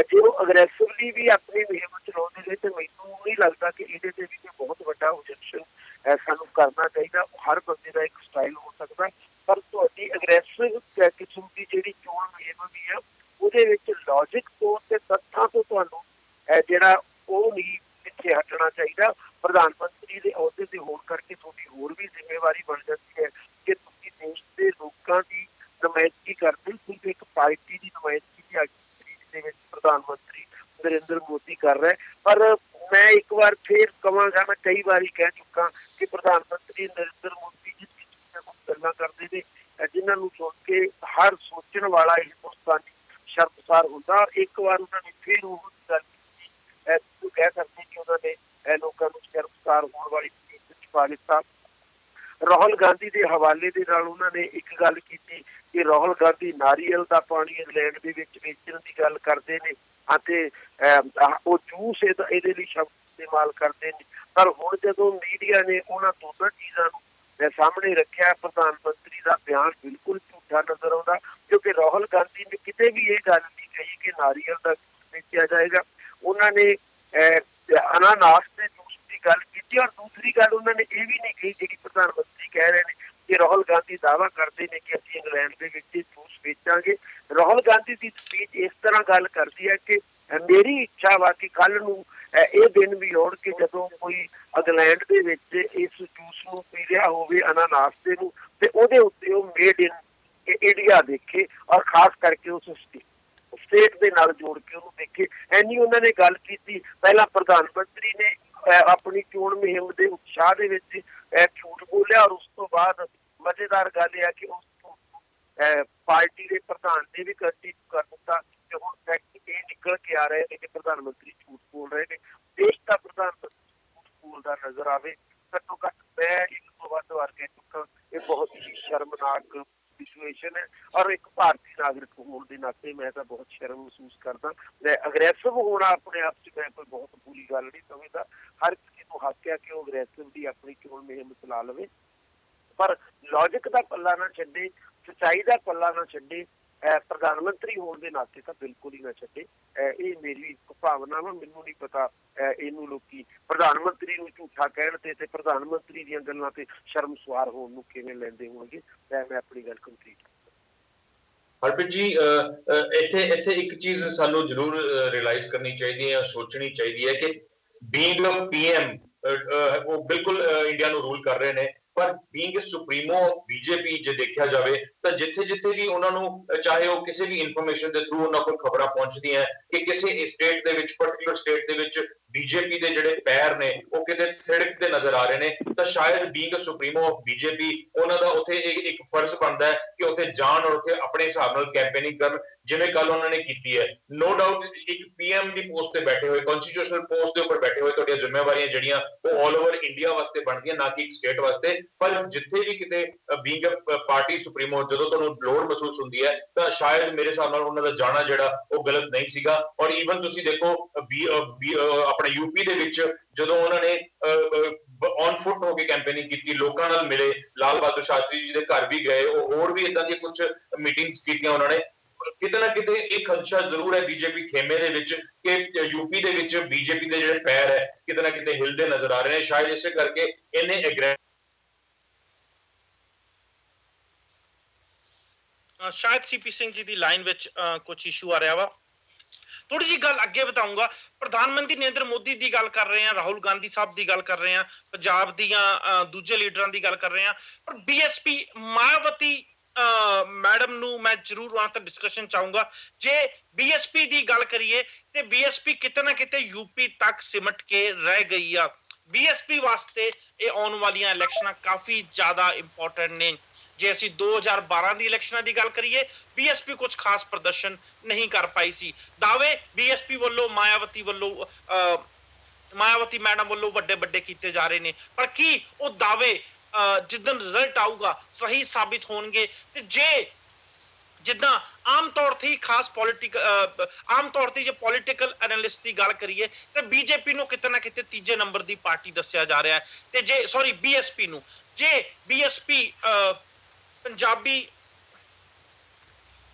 ਜੇ ਉਹ ਅਗਰੈਸਿਵਲੀ ਵੀ ਆਪਣੀ ਮੁਹਿੰਮ ਚਲਾਉਂਦੇ ਨੇ ਤੇ ਮੈਨੂੰ ਨਹੀਂ ਲੱਗਦਾ ਕਿ ਇਹਦੇ ਤੇ ਵੀ ਕੋਈ ਬਹੁਤ ਵੱਡਾ ਓਬਜੈਕਸ਼ਨ ਸਾਨੂੰ ਕਰਨਾ ਚਾਹੀਦਾ। ਹਰ ਬੰਦੇ ਦਾ ਇੱਕ ਸਟਾਈਲ ਹੋ ਸਕਦਾ, ਪਰ ਤੁਹਾਡੀ ਅਗਰੈਸਿਵ ਕਿਸਮ ਦੀ ਜਿਹੜੀ ਚੋਣ ਮੁਹਿੰਮ ਵੀ ਆ ਉਹਦੇ ਵਿੱਚ ਲੌਜਿਕ ਤੋਂ ਤੇ ਤੱਥਾਂ ਤੋਂ ਤੁਹਾਨੂੰ ਜਿਹੜਾ ਉਹ ਨਹੀਂ ਪਿੱਛੇ ਹਟਣਾ ਚਾਹੀਦਾ। ਪ੍ਰਧਾਨ ਮੰਤਰੀ ਦੇ ਅਹੁਦੇ ਤੇ ਹੋਣ ਕਰਕੇ ਤੁਹਾਡੀ ਹੋਰ ਵੀ ਜ਼ਿੰਮੇਵਾਰੀ ਬਣ ਜਾਂਦੀ ਹੈ ਕਿ ਤੁਸੀਂ ਦੇਸ਼ ਦੇ ਲੋਕਾਂ ਦੀ ਨੁਮਾਇੰਦਗੀ ਕਰਦੇ, ਸਿਰਫ ਇੱਕ ਪਾਰਟੀ ਦੀ ਨੁਮਾਇੰਦਗੀ ਦੀ ਦੇ ਵਿੱਚ ਪ੍ਰਧਾਨ ਮੰਤਰੀ ਨਰਿੰਦਰ ਮੋਦੀ ਕਰ ਰਿਹਾ। ਪਰ ਮੈਂ ਇੱਕ ਵਾਰ ਫੇਰ ਕਹਾਂਗਾ, ਮੈਂ ਕਈ ਵਾਰੀ ਕਹਿ ਚੁੱਕਾ ਕਿ ਪ੍ਰਧਾਨ ਮੰਤਰੀ ਨਰਿੰਦਰ ਮੋਦੀ ਜੀ ਗੱਲਾਂ ਕਰਦੇ ਨੇ ਜਿਨ੍ਹਾਂ ਨੂੰ ਸੁਣ ਕੇ ਹਰ ਸੋਚਣ ਵਾਲਾ ਹਿੰਦੁਸਤਾਨੀ ਸ਼ਰਮਸਾਰ ਹੁੰਦਾ। ਇੱਕ ਵਾਰ ਉਹਨਾਂ ਨੇ ਫਿਰ ਉਹ ਗੱਲ ਕੀਤੀ, ਕਹਿ ਸਕਦੇ ਕਿ ਉਹਨਾਂ ਨੇ ਲੋਕਾਂ ਨੂੰ ਸ਼ਰਮਸਾਰ ਹੋਣ ਵਾਲੀ ਵਿੱਚ ਪਾ ਦਿੱਤਾ। ਰਾਹੁਲ ਗਾਂਧੀ ਦੇ ਹਵਾਲੇ ਦੇ ਨਾਲ ਉਹਨਾਂ ਨੇ ਇੱਕ ਗੱਲ ਕੀਤੀ ਕਿ ਰਾਹੁਲ ਗਾਂਧੀ ਨਾਰੀਅਲ ਦਾ ਪਾਣੀ ਇੰਗਲੈਂਡ ਦੇ ਵਿੱਚ ਵੇਚਣ ਦੀ ਗੱਲ ਕਰਦੇ ਨੇ ਅਤੇ ਉਹ ਜੂਸ ਇਹਦੇ ਲਈ ਸ਼ਬਦ ਇਸਤੇਮਾਲ ਕਰਦੇ ਨੇ। ਪਰ ਹੁਣ ਜਦੋਂ ਮੀਡੀਆ ਨੇ ਉਹਨਾਂ ਦੋਨਾਂ ਚੀਜ਼ਾਂ ਨੂੰ ਸਾਹਮਣੇ ਰੱਖਿਆ, ਪ੍ਰਧਾਨ ਮੰਤਰੀ ਦਾ ਬਿਆਨ ਬਿਲਕੁਲ ਝੂਠਾ ਨਜ਼ਰ ਆਉਂਦਾ, ਕਿਉਂਕਿ ਰਾਹੁਲ ਗਾਂਧੀ ਨੇ ਕਿਤੇ ਵੀ ਇਹ ਗੱਲ ਨਹੀਂ ਕਹੀ ਕਿ ਨਾਰੀਅਲ ਦਾ ਵੇਚਿਆ ਜਾਏਗਾ। ਉਹਨਾਂ ਨੇ ਅਨਾਨਾਸ ਦੇ ਜੂਸ ਦੀ ਗੱਲ ਕੀਤੀ, ਔਰ ਦੂਸਰੀ ਗੱਲ ਉਹਨਾਂ ਨੇ ਇਹ ਵੀ ਨਹੀਂ ਕਹੀ ਜਿਹੜੀ ਪ੍ਰਧਾਨ ਮੰਤਰੀ ਕਹਿ ਰਹੇ ਨੇ ਕਿ ਰਾਹੁਲ ਗਾਂਧੀ ਦਾਅਵਾ ਕਰਦੇ ਨੇ ਕਿ ਅਸੀਂ ਇੰਗਲੈਂਡ ਦੇ ਵਿੱਚ ਜੂਸ ਵੇਚਾਂਗੇ। ਰਾਹੁਲ ਗਾਂਧੀ ਦੀ ਸਪੀਚ ਇਸ ਤਰ੍ਹਾਂ ਗੱਲ ਕਰਦੀ ਹੈ ਕਿ ਮੇਰੀ ਇੱਛਾ ਵਾ ਕਿ ਕੱਲ ਨੂੰ ਇਹ ਦਿਨ ਵੀ ਆਉਣ ਕਿ ਜਦੋਂ ਕੋਈ ਇੰਗਲੈਂਡ ਦੇ ਵਿੱਚ ਇਸ ਜੂਸ ਨੂੰ ਪੀ ਰਿਹਾ ਹੋਵੇ ਅਨਾਨਾਸ ਦੇ ਨੂੰ, ਤੇ ਉਹਦੇ ਉੱਤੇ ਉਹ ਮੇਡ ਇਨ ਇੰਡੀਆ ਦੇਖੇ ਔਰ ਖਾਸ ਕਰਕੇ ਉਸ ਸਟੇਟ ਦੇ ਨਾਲ ਜੋੜ ਕੇ ਉਹਨੂੰ ਦੇਖੇ। ਐਨੀ ਉਹਨਾਂ ਨੇ ਗੱਲ ਕੀਤੀ। ਪਹਿਲਾਂ ਪ੍ਰਧਾਨ ਮੰਤਰੀ ਨੇ ਆਪਣੀ ਚੋਣ ਮੁਹਿੰਮ ਦੇ ਉਤਸ਼ਾਹ ਦੇ ਵਿੱਚ ਝੂਠ ਬੋਲਿਆ, ਔਰ ਉਸ ਤੋਂ ਬਾਅਦ ਮਜ਼ੇਦਾਰ ਗੱਲ ਇਹ ਆ ਕਿ ਉਸ ਪਾਰਟੀ ਦੇ ਪ੍ਰਧਾਨ ਨੇ ਵੀ ਕੰਟੀਨਿਊ ਕਰ ਦਿੱਤਾ ਕਿ ਹੁਣ ਫੈਕਟ ਇਹ ਨਿਕਲ ਕੇ ਆ ਰਹੇ ਨੇ ਕਿ ਪ੍ਰਧਾਨ ਮੰਤਰੀ ਝੂਠ ਬੋਲ ਰਹੇ ਨੇ। ਦੇਸ਼ ਦਾ ਪ੍ਰਧਾਨ ਮੰਤਰੀ ਝੂਠ ਬੋਲਦਾ ਨਜ਼ਰ ਆਵੇ, ਘੱਟੋ ਘੱਟ ਮੈਂ ਇੱਕ ਤੋਂ ਵੱਧ ਵਾਰ ਕਹਿ ਚੁੱਕਾ, ਇਹ ਬਹੁਤ ਹੀ ਸ਼ਰਮਨਾਕ ਸਿਚੁਏਸ਼ਨ ਹੈ। ਔਰ ਇੱਕ ਭਾਰਤੀ ਨਾਗਰਿਕ ਹੋਣ ਦੇ ਨਾਤੇ ਮੈਂ ਤਾਂ ਬਹੁਤ ਸ਼ਰਮ ਮਹਿਸੂਸ ਕਰਦਾ। ਮੈਂ ਅਗਰੈਸਿਵ ਹੋਣਾ ਆਪਣੇ ਆਪ 'ਚ ਮੈਂ ਕੋਈ ਬਹੁਤ ਬੁਰੀ ਗੱਲ ਨਹੀਂ ਸਮਝਦਾ। ਹਰ ਕਿਸੇ ਨੂੰ ਹੱਕ ਹੈ ਕਿ ਉਹ ਅਗਰੈਸਿਵਲੀ ਆਪਣੀ ਚੋਣ ਮੁਹਿੰਮ ਚਲਾ ਲਵੇ, ਪਰ ਲੌਜਿਕ ਦਾ ਪੱਲਾ ਨਾ ਛੱਡੇ, ਸੱਚਾਈ ਦਾ ਪੱਲਾ ਨਾ ਛੱਡੇ। ਪ੍ਰਧਾਨ ਮੰਤਰੀ ਹੋਣ ਦੇ ਨਾਤੇ ਤਾਂ ਬਿਲਕੁਲ ਹੀ ਨਾ ਛੱਡੇ। ਇਹ ਮੇਰੀ ਭਾਵਨਾ ਵਾ। ਮੈਨੂੰ ਨਹੀਂ ਪਤਾ ਇਹਨੂੰ ਲੋਕੀ ਪ੍ਰਧਾਨ ਮੰਤਰੀ ਨੂੰ ਝੂਠਾ ਕਹਿਣ ਤੇ ਪ੍ਰਧਾਨ ਮੰਤਰੀ ਦੀਆਂ ਗੱਲਾਂ ਤੇ ਸ਼ਰਮਸਵਾਰ ਹੋਣ ਨੂੰ ਕਿਵੇਂ ਲੈਂਦੇ ਹੋਣਗੇ। ਮੈਂ ਆਪਣੀ ਗੱਲ ਕੰਪਲੀਟ। ਹਰਪ੍ਰੀਤ ਜੀ, ਇੱਥੇ ਇੱਕ ਚੀਜ਼ ਸਾਨੂੰ ਜ਼ਰੂਰ ਰਿਅਲਾਈਜ਼ ਕਰਨੀ ਚਾਹੀਦੀ ਹੈ, ਸੋਚਣੀ ਚਾਹੀਦੀ ਹੈ ਕਿ ਬੀਇੰਗ ਅ ਪੀਐਮ ਉਹ ਬਿਲਕੁਲ ਇੰਡੀਆ ਨੂੰ ਰੂਲ ਕਰ ਰਹੇ ਨੇ, ਪਰ ਬੀਇੰਗ ਸੁਪਰੀਮੋ ਬੀਜੇਪੀ ਜੇ ਦੇਖਿਆ ਜਾਵੇ ਤਾਂ ਜਿੱਥੇ ਵੀ ਉਹਨਾਂ ਨੂੰ ਚਾਹੇ ਉਹ ਕਿਸੇ ਵੀ ਇਨਫੋਰਮੇਸ਼ਨ ਦੇ ਥਰੂ ਉਹਨਾਂ ਕੋਲ ਖਬਰਾਂ ਪਹੁੰਚਦੀਆਂ ਕਿ ਕਿਸੇ ਸਟੇਟ ਦੇ ਵਿੱਚ ਪਾਰਟਿਕੂਲਰ ਸਟੇਟ ਦੇ ਵਿੱਚ ਬੀਜੇਪੀ ਦੇ ਜਿਹੜੇ ਪੈਰ ਨੇ ਉਹ ਕਿਤੇ ਥਿੜਕਦੇ ਨਜ਼ਰ ਆ ਰਹੇ ਨੇ, ਤਾਂ ਸ਼ਾਇਦ ਬੀਇੰਗ ਸੁਪਰੀਮੋ ਬੀਜੇਪੀ ਉਹਨਾਂ ਦਾ ਉੱਥੇ ਇੱਕ ਫਰਜ਼ ਬਣਦਾ ਹੈ ਕਿ ਉੱਥੇ ਜਾਣ ਔਰ ਉੱਥੇ ਆਪਣੇ ਹਿਸਾਬ ਨਾਲ ਕੈਂਪੇਨਿੰਗ ਕਰਨ, ਜਿਵੇਂ ਕੱਲ ਉਹਨਾਂ ਨੇ ਕੀਤੀ ਹੈ। ਨੋ ਡਾਊਟ ਇੱਕ ਪੀਐਮ ਦੀ ਪੋਸਟ ਤੇ ਬੈਠੇ ਹੋਏ, ਕਨਸਟੀਟਿਊਸ਼ਨਲ ਪੋਸਟ ਦੇ ਉੱਪਰ ਬੈਠੇ ਹੋਏ ਤੁਹਾਡੀਆਂ ਜ਼ਿੰਮੇਵਾਰੀਆਂ ਜਿਹੜੀਆਂ ਉਹ ਆਲ ਓਵਰ ਇੰਡੀਆ ਵਾਸਤੇ ਬਣਦੀਆਂ, ਨਾ ਕਿ ਇੱਕ ਸਟੇਟ ਵਾਸਤੇ। ਪਰ ਜਿੱਥੇ ਵੀ ਕਿਤੇ ਬੀਇੰਗ ਅ ਪਾਰਟੀ ਸੁਪਰੀਮੋ ਜਦੋਂ ਤੁਹਾਨੂੰ ਲੋੜ ਮਹਿਸੂਸ ਹੁੰਦੀ ਹੈ ਤਾਂ ਸ਼ਾਇਦ ਮੇਰੇ ਹਿਸਾਬ ਨਾਲ ਉਹਨਾਂ ਦਾ ਜਾਣਾ ਜਿਹੜਾ ਉਹ ਗਲਤ ਨਹੀਂ ਸੀਗਾ। ਔਰ ਈਵਨ ਤੁਸੀਂ ਦੇਖੋ ਆਪਣੇ ਯੂਪੀ ਦੇ ਵਿੱਚ ਜਦੋਂ ਉਹਨਾਂ ਨੇ ਔਨ ਫੁੱਟ ਹੋ ਕੇ ਕੈਂਪੇਨਿੰਗ ਕੀਤੀ, ਲੋਕਾਂ ਨਾਲ ਮਿਲੇ, ਲਾਲ ਬਹਾਦਰ ਸ਼ਾਸਤਰੀ ਜੀ ਦੇ ਘਰ ਵੀ ਗਏ, ਉਹ ਹੋਰ ਵੀ ਇਦਾਂ ਦੀਆਂ ਕੁਝ ਮੀਟਿੰਗਸ ਕੀਤੀਆਂ ਉਹਨਾਂ ਨੇ। ਕਿਤੇ ਨਾ ਕਿਤੇ ਇੱਕ ਖਦਸ਼ਾ ਜ਼ਰੂਰ ਹੈ ਬੀਜੇਪੀ ਖੇਮੇ ਦੇ ਵਿੱਚ ਕਿ ਯੂਪੀ ਦੇ ਵਿੱਚ ਬੀਜੇਪੀ ਦੇ ਜਿਹੜੇ ਪੈਰ ਹੈ ਕਿਤੇ ਨਾ ਕਿਤੇ ਹਿਲਦੇ ਨਜ਼ਰ ਆ ਰਹੇ ਨੇ। ਸ਼ਾਇਦ ਇਸੇ ਕਰਕੇ ਇਹਨੇ ਸ਼ਾਇਦ ਸੀਪੀ ਸਿੰਘ ਜੀ ਦੀ ਲਾਈਨ ਵਿੱਚ ਕੁਝ ਇਸ਼ੂ ਆ ਰਿਹਾ ਵਾ। ਥੋੜੀ ਜੀ ਗੱਲ ਅੱਗੇ ਬਤਾਉਂਗਾ। ਪ੍ਰਧਾਨ ਮੰਤਰੀ ਨਰਿੰਦਰ ਮੋਦੀ ਦੀ ਗੱਲ ਕਰ ਰਹੇ ਹਾਂ, ਰਾਹੁਲ ਗਾਂਧੀ ਸਾਹਿਬ ਦੀ ਗੱਲ ਕਰ ਰਹੇ ਹਾਂ, ਪੰਜਾਬ ਦੀਆਂ ਦੂਜੇ ਲੀਡਰਾਂ ਦੀ ਗੱਲ ਕਰ ਰਹੇ ਹਾਂ, ਪਰ ਬੀਐਸਪੀ ਮਾਇਆਵਤੀ ਮੈਡਮ ਨੂੰ ਮੈਂ ਜ਼ਰੂਰ ਵਹਾਂ ਤੱਕ ਡਿਸਕਸ਼ਨ ਚਾਹੂੰਗਾ। ਜੇ ਬੀਐਸਪੀ ਦੀ ਗੱਲ ਕਰੀਏ ਤੇ ਬੀਐਸਪੀ ਕਿਤੇ ਨਾ ਕਿਤੇ ਯੂਪੀ ਤੱਕ ਸਿਮਟ ਕੇ ਰਹਿ ਗਈ ਆ। ਬੀਐਸਪੀ ਵਾਸਤੇ ਇਹ ਆਉਣ ਵਾਲੀਆਂ ਇਲੈਕਸ਼ਨਾਂ ਕਾਫੀ ਜ਼ਿਆਦਾ ਇੰਪੋਰਟੈਂਟ ਨੇ। ਜੇ ਅਸੀਂ 2012 ਦੀ ਇਲੈਕਸ਼ਨਾਂ ਦੀ ਗੱਲ ਕਰੀਏ, ਬੀਐਸਪੀ ਕੁਝ ਖਾਸ ਪ੍ਰਦਰਸ਼ਨ ਨਹੀਂ ਕਰ ਪਾਈ ਸੀ। ਦਾਅਵੇ ਬੀਐਸਪੀ ਵੱਲੋਂ ਮਾਇਆਵਤੀ ਮੈਡਮ ਵੱਲੋਂ ਵੱਡੇ ਵੱਡੇ ਕੀਤੇ ਜਾ ਰਹੇ ਨੇ, ਪਰ ਕੀ ਉਹ ਦਾਅਵੇ ਜਿੱਦਣ ਰਿਜ਼ਲਟ ਆਊਗਾ ਸਹੀ ਸਾਬਿਤ ਹੋਣਗੇ? ਤੇ ਜੇ ਜਿੱਦਾਂ ਆਮ ਤੌਰ ਤੇ ਜੇ ਪੋਲੀਟੀਕਲ ਐਨਾਲਿਸਟ ਦੀ ਗੱਲ ਕਰੀਏ ਤੇ ਬੀਜੇਪੀ ਨੂੰ ਕਿਤੇ ਨਾ ਕਿਤੇ ਤੀਜੇ ਨੰਬਰ ਦੀ ਪਾਰਟੀ ਦੱਸਿਆ ਜਾ ਰਿਹਾ ਹੈ, ਤੇ ਜੇ ਬੀਐਸਪੀ ਨੂੰ, ਜੇ ਬੀਐਸਪੀ ਪੰਜਾਬੀ